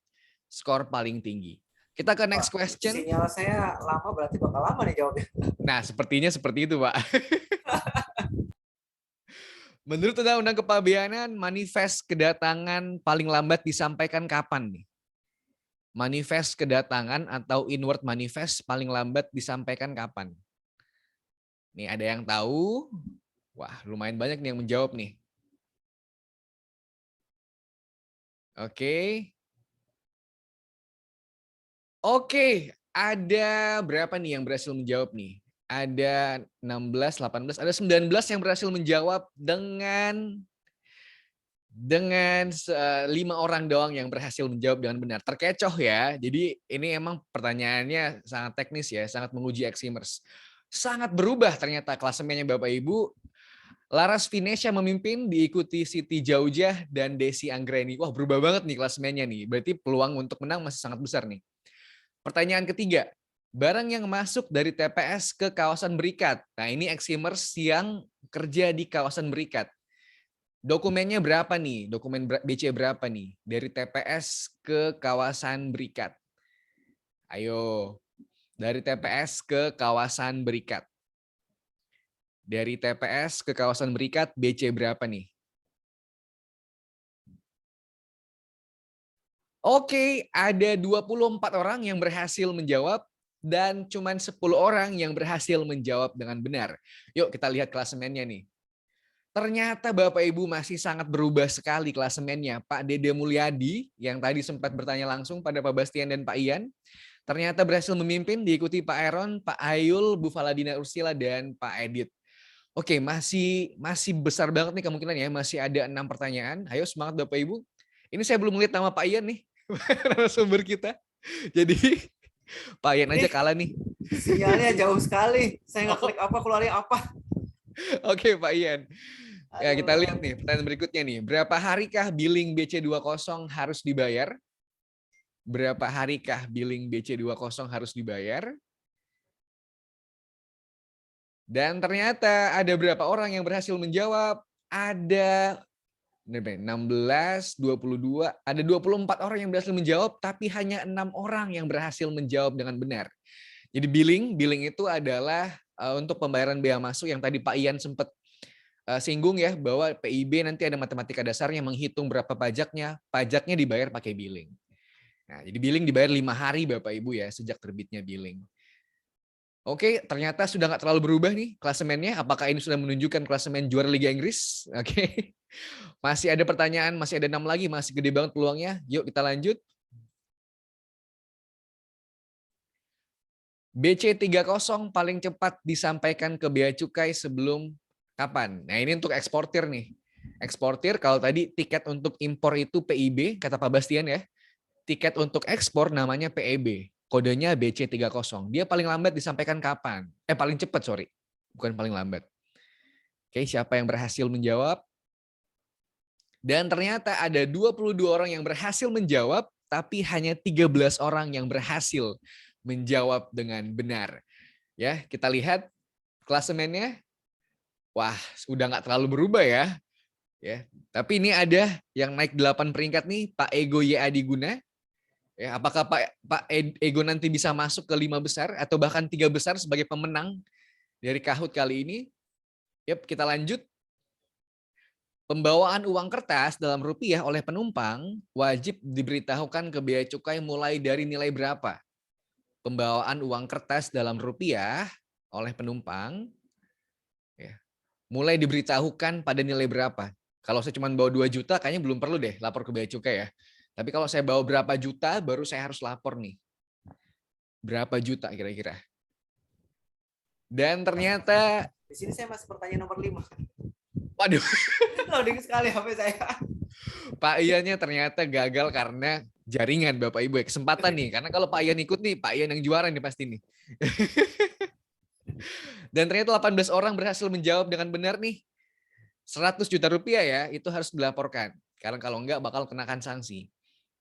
skor paling tinggi. Kita ke next question. Sinyal saya lama berarti bakal lama nih jawabnya. Nah, sepertinya seperti itu, Pak. Menurut Undang-Undang Kepabeanan, manifest kedatangan paling lambat disampaikan kapan nih? Manifest kedatangan atau inward manifest paling lambat disampaikan kapan? Nih ada yang tahu? Wah, lumayan banyak nih yang menjawab nih. Oke. Oke, ada berapa nih yang berhasil menjawab nih? Ada 16, 18, ada 19 yang berhasil menjawab dengan 5 orang doang yang berhasil menjawab dengan benar. Terkecoh ya. Jadi ini emang pertanyaannya sangat teknis ya, sangat menguji Eximers. Sangat berubah ternyata klasemennya Bapak Ibu. Laras Vinesha memimpin, diikuti Siti Jaujah dan Desi Anggreni. Wah, berubah banget nih klasemennya nih. Berarti peluang untuk menang masih sangat besar nih. Pertanyaan ketiga, barang yang masuk dari TPS ke kawasan berikat. Nah, ini Eximers yang kerja di kawasan berikat. Dokumennya berapa nih? Dokumen BC berapa nih? Dari TPS ke kawasan berikat. Ayo, dari TPS ke kawasan berikat. Dari TPS ke kawasan berikat, BC berapa nih? Oke, ada 24 orang yang berhasil menjawab dan cuma 10 orang yang berhasil menjawab dengan benar. Yuk kita lihat klasemennya nih. Ternyata Bapak Ibu masih sangat berubah sekali klasemennya. Pak Dede Mulyadi yang tadi sempat bertanya langsung pada Pak Bastian dan Pak Ian, ternyata berhasil memimpin, diikuti Pak Eron, Pak Ayul, Bu Valadina Ursila, dan Pak Edit. Oke, masih besar banget nih kemungkinan ya, masih ada 6 pertanyaan. Ayo semangat Bapak Ibu. Ini saya belum melihat nama Pak Ian nih. Narasumber kita. Jadi Pak Ian aja kalah nih. Sinyalnya jauh sekali. Saya nggak klik apa, keluarnya apa. Oke Pak Ian. Ya kita lihat nih pertanyaan berikutnya nih. Berapa harikah billing BC20 harus dibayar? Berapa harikah billing BC20 harus dibayar? Dan ternyata ada berapa orang yang berhasil menjawab? Ada 16, 22, ada 24 orang yang berhasil menjawab, tapi hanya 6 orang yang berhasil menjawab dengan benar. Jadi billing itu adalah untuk pembayaran bea masuk yang tadi Pak Ian sempat singgung ya, bahwa PIB nanti ada matematika dasarnya menghitung berapa pajaknya dibayar pakai billing. Nah, jadi billing dibayar 5 hari Bapak Ibu ya, sejak terbitnya billing. Oke, ternyata sudah nggak terlalu berubah nih klasemennya. Apakah ini sudah menunjukkan klasemen juara Liga Inggris? Oke. Masih ada pertanyaan, masih ada 6 lagi, masih gede banget peluangnya. Yuk kita lanjut. BC30 paling cepat disampaikan ke bea cukai sebelum kapan? Nah, ini untuk eksportir nih. Eksportir kalau tadi tiket untuk impor itu PIB, kata Pak Bastian ya. Tiket untuk ekspor namanya PEB. Kodenya BC30. Dia paling lambat disampaikan kapan? Paling cepat, sorry. Bukan paling lambat. Oke, siapa yang berhasil menjawab? Dan ternyata ada 22 orang yang berhasil menjawab, tapi hanya 13 orang yang berhasil menjawab dengan benar. Ya, kita lihat klasemennya. Wah, udah nggak terlalu berubah ya. Ya, tapi ini ada yang naik 8 peringkat nih, Pak Ego Y. Adiguna. Ya, apakah Pak Ego nanti bisa masuk ke 5 besar atau bahkan 3 besar sebagai pemenang dari Kahoot kali ini? Yap, kita lanjut. Pembawaan uang kertas dalam rupiah oleh penumpang wajib diberitahukan ke bea cukai mulai dari nilai berapa? Pembawaan uang kertas dalam rupiah oleh penumpang ya, mulai diberitahukan pada nilai berapa? Kalau saya cuma bawa 2 juta kayaknya belum perlu deh lapor ke bea cukai ya. Tapi kalau saya bawa berapa juta, baru saya harus lapor nih. Berapa juta kira-kira? Dan ternyata... Di sini saya masih pertanyaan nomor 5. Waduh. Loading sekali HP saya. Pak Iannya ternyata gagal karena jaringan Bapak Ibu ya, kesempatan nih. Karena kalau Pak Ian ikut nih, Pak Ian yang juara nih pasti nih. Dan ternyata 18 orang berhasil menjawab dengan benar nih. 100 juta rupiah ya, itu harus dilaporkan. Karena kalau enggak bakal kenakan sanksi.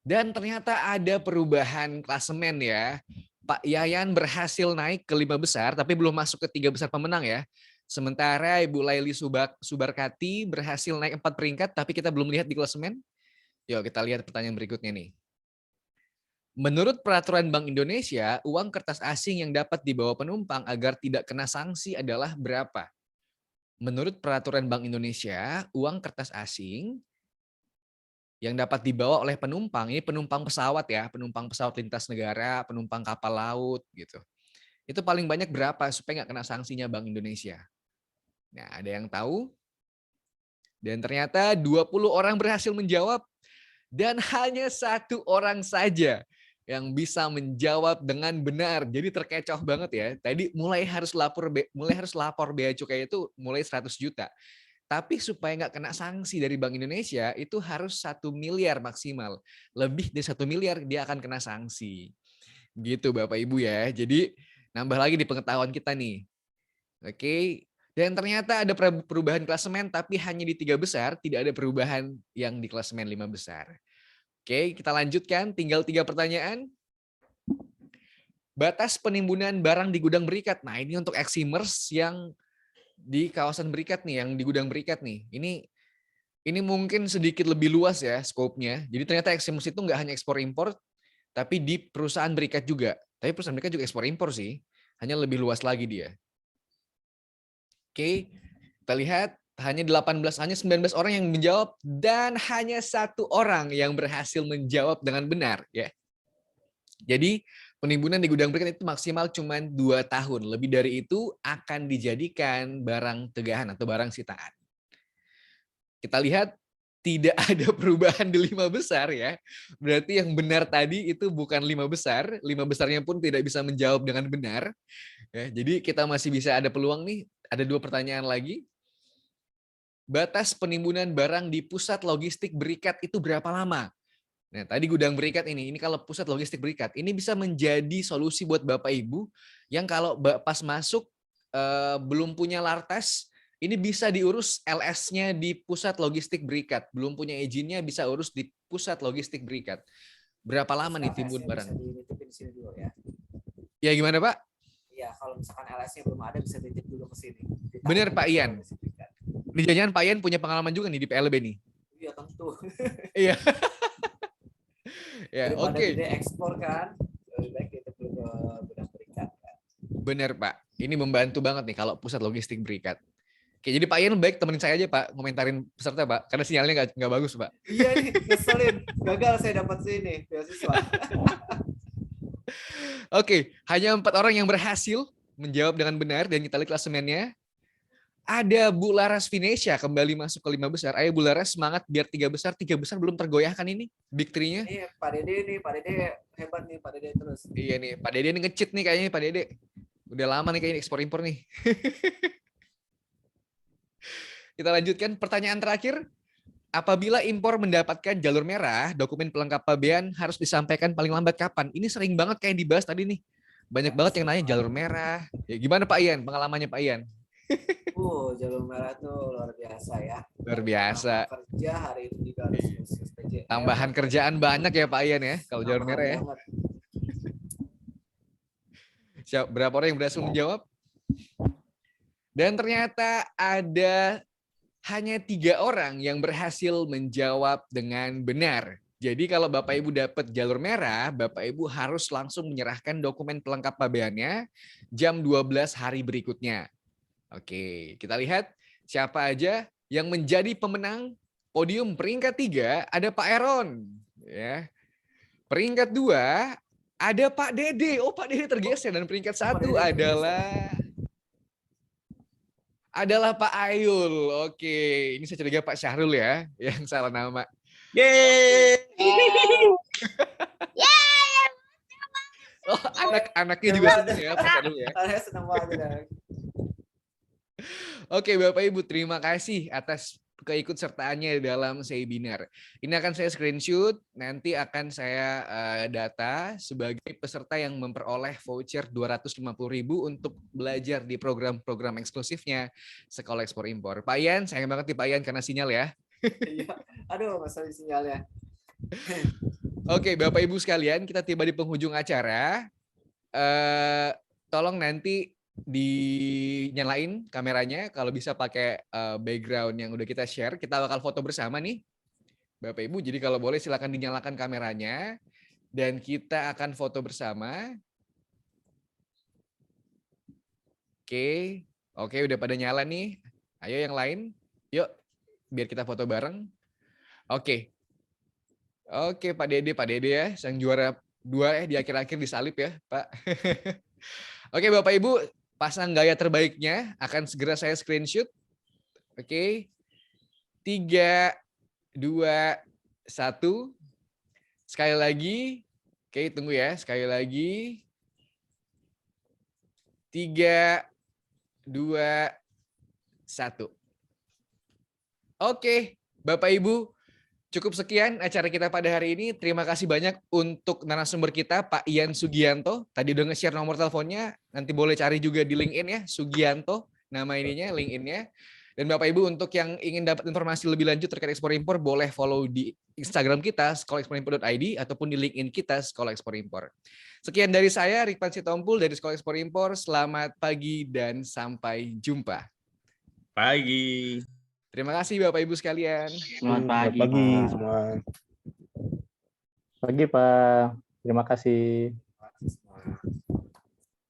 Dan ternyata ada perubahan klasemen ya. Pak Yayan berhasil naik ke 5 besar, tapi belum masuk ke 3 besar pemenang ya. Sementara Ibu Laili Subarkati berhasil naik 4 peringkat, tapi kita belum lihat di klasemen. Yuk kita lihat pertanyaan berikutnya nih. Menurut peraturan Bank Indonesia, uang kertas asing yang dapat dibawa penumpang agar tidak kena sanksi adalah berapa? Menurut peraturan Bank Indonesia, uang kertas asing yang dapat dibawa oleh penumpang, ini penumpang pesawat ya, penumpang pesawat lintas negara, penumpang kapal laut gitu. Itu paling banyak berapa supaya nggak kena sanksinya Bank Indonesia? Nah, ada yang tahu? Dan ternyata 20 orang berhasil menjawab dan hanya 1 orang saja yang bisa menjawab dengan benar. Jadi terkecoh banget ya. Tadi mulai harus lapor bea cukai itu mulai 100 juta. Tapi supaya nggak kena sanksi dari Bank Indonesia, itu harus 1 miliar maksimal. Lebih dari 1 miliar dia akan kena sanksi. Gitu Bapak Ibu ya. Jadi nambah lagi di pengetahuan kita nih. Oke. Dan ternyata ada perubahan klasemen, tapi hanya di 3 besar, tidak ada perubahan yang di klasemen 5 besar. Oke, kita lanjutkan. Tinggal 3 pertanyaan. Batas penimbunan barang di gudang berikat. Nah, ini untuk Eximers yang di kawasan berikat nih, yang di gudang berikat nih. Ini mungkin sedikit lebih luas ya skopnya. Jadi ternyata Eximers itu nggak hanya ekspor impor, tapi di perusahaan berikat juga. Tapi perusahaan berikat juga ekspor impor sih. Hanya lebih luas lagi dia. Oke, kita lihat hanya 19 orang yang menjawab dan hanya 1 orang yang berhasil menjawab dengan benar ya. Jadi penimbunan di gudang berikat itu maksimal cuma 2 tahun. Lebih dari itu akan dijadikan barang tegahan atau barang sitaan. Kita lihat tidak ada perubahan di 5 besar ya. Berarti yang benar tadi itu bukan 5 besar. 5 besarnya pun tidak bisa menjawab dengan benar. Ya, jadi kita masih bisa ada peluang nih. Ada 2 pertanyaan lagi. Batas penimbunan barang di pusat logistik berikat itu berapa lama? Nah, tadi gudang berikat ini kalau pusat logistik berikat, ini bisa menjadi solusi buat Bapak Ibu yang kalau pas masuk belum punya lartas, ini bisa diurus LS-nya di pusat logistik berikat. Belum punya izinnya bisa urus di pusat logistik berikat. Berapa lama nih timbun barang? Bisa dititipin di sini dulu ya. Ya gimana Pak? Iya, kalau misalkan LS-nya belum ada bisa titip dulu ke sini. Bener Pak Ian. Ini jangan Pak Ian punya pengalaman juga nih di PLB nih. Iya tentu. Iya. Ya, Daripada oke. dia ekspor kan, lebih baik titip dulu ke gudang berikat. Kan? Bener Pak. Ini membantu banget nih kalau pusat logistik berikat. Oke, jadi Pak Ian baik temenin saya aja Pak, ngomentarin peserta Pak, karena sinyalnya nggak bagus Pak. Iya nih, ngeselin. Gagal saya dapat sini, beasiswa. Oke, hanya 4 orang yang berhasil menjawab dengan benar dan kita lihat klasemennya. Ada Bu Laras Vinesia kembali masuk ke 5 besar. Ayo Bu Laras semangat biar 3 besar. 3 besar belum tergoyahkan ini big 3-nya. Iya, Pak Dede nih, Pak Dede hebat nih, Pak Dede terus. Iya nih, Pak Dede ini nge-cheat nih kayaknya Pak Dede. Udah lama nih kayaknya ekspor impor nih. Kita lanjutkan pertanyaan terakhir. Apabila impor mendapatkan jalur merah, dokumen pelengkap pabean harus disampaikan paling lambat kapan? Ini sering banget kayak yang dibahas tadi nih. Banyak banget yang nanya jalur merah. Ya, gimana Pak Ian? Pengalamannya Pak Ian? Jalur merah tuh luar biasa ya. Luar biasa. Kerja hari itu juga harus khusus PJL. Tambahan kerjaan banyak ya Pak Ian ya, kalau jalur merah ya. Berapa orang yang berhasil menjawab? Dan ternyata ada hanya 3 orang yang berhasil menjawab dengan benar. Jadi kalau Bapak Ibu dapat jalur merah, Bapak Ibu harus langsung menyerahkan dokumen pelengkap pabeannya jam 12 hari berikutnya. Oke, kita lihat siapa aja yang menjadi pemenang podium peringkat 3 ada Pak Eron. Ya. Peringkat 2 ada Pak Dede. Oh Pak Dede tergeser dan peringkat 1 adalah Pak Ayul. Oke, ini saya curiga Pak Syahrul ya yang salah nama. Yeay. Oh, anak-anaknya juga senang ya Pak Syahrul ya. Saya senang banget. Oke, Bapak Ibu, terima kasih atas keikutsertaannya dalam webinar. Ini akan saya screenshot, nanti akan saya data sebagai peserta yang memperoleh voucher 250.000 untuk belajar di program-program eksklusifnya Sekolah Ekspor Impor. Pak Ian, sayang banget nih Pak Ian karena sinyal ya. Iya. Aduh, masalah sinyalnya. Oke, Bapak Ibu sekalian, kita tiba di penghujung acara. Tolong nanti dinyalain kameranya, kalau bisa pakai background yang udah kita share. Kita bakal foto bersama nih Bapak Ibu, jadi kalau boleh silakan dinyalakan kameranya dan kita akan foto bersama. Oke, udah pada nyala nih. Ayo yang lain, yuk biar kita foto bareng. Oke, Pak Dede ya, sang juara 2 di akhir-akhir disalib ya Pak. Oke Bapak Ibu, pasang gaya terbaiknya akan segera saya screenshot. Oke. 3, 2, 1. Sekali lagi. Oke, tunggu ya. Sekali lagi. 3, 2, 1. Oke, Bapak Ibu. Cukup sekian acara kita pada hari ini. Terima kasih banyak untuk narasumber kita, Pak Ian Sugianto. Tadi udah nge-share nomor teleponnya. Nanti boleh cari juga di LinkedIn ya, Sugianto. Nama ininya, LinkedIn-nya. Dan Bapak Ibu untuk yang ingin dapat informasi lebih lanjut terkait ekspor impor, boleh follow di Instagram kita, sekolaheksporimpor.id, ataupun di LinkedIn kita, Sekolah Ekspor Impor. Sekian dari saya, Rikpan Sitompul dari Sekolah Ekspor Impor. Selamat pagi dan sampai jumpa. Pagi. Terima kasih Bapak Ibu sekalian. Selamat pagi, Selamat pagi Pak. semua. Pagi, Pak. Terima kasih.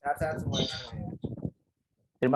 Sehat-sehat semuanya.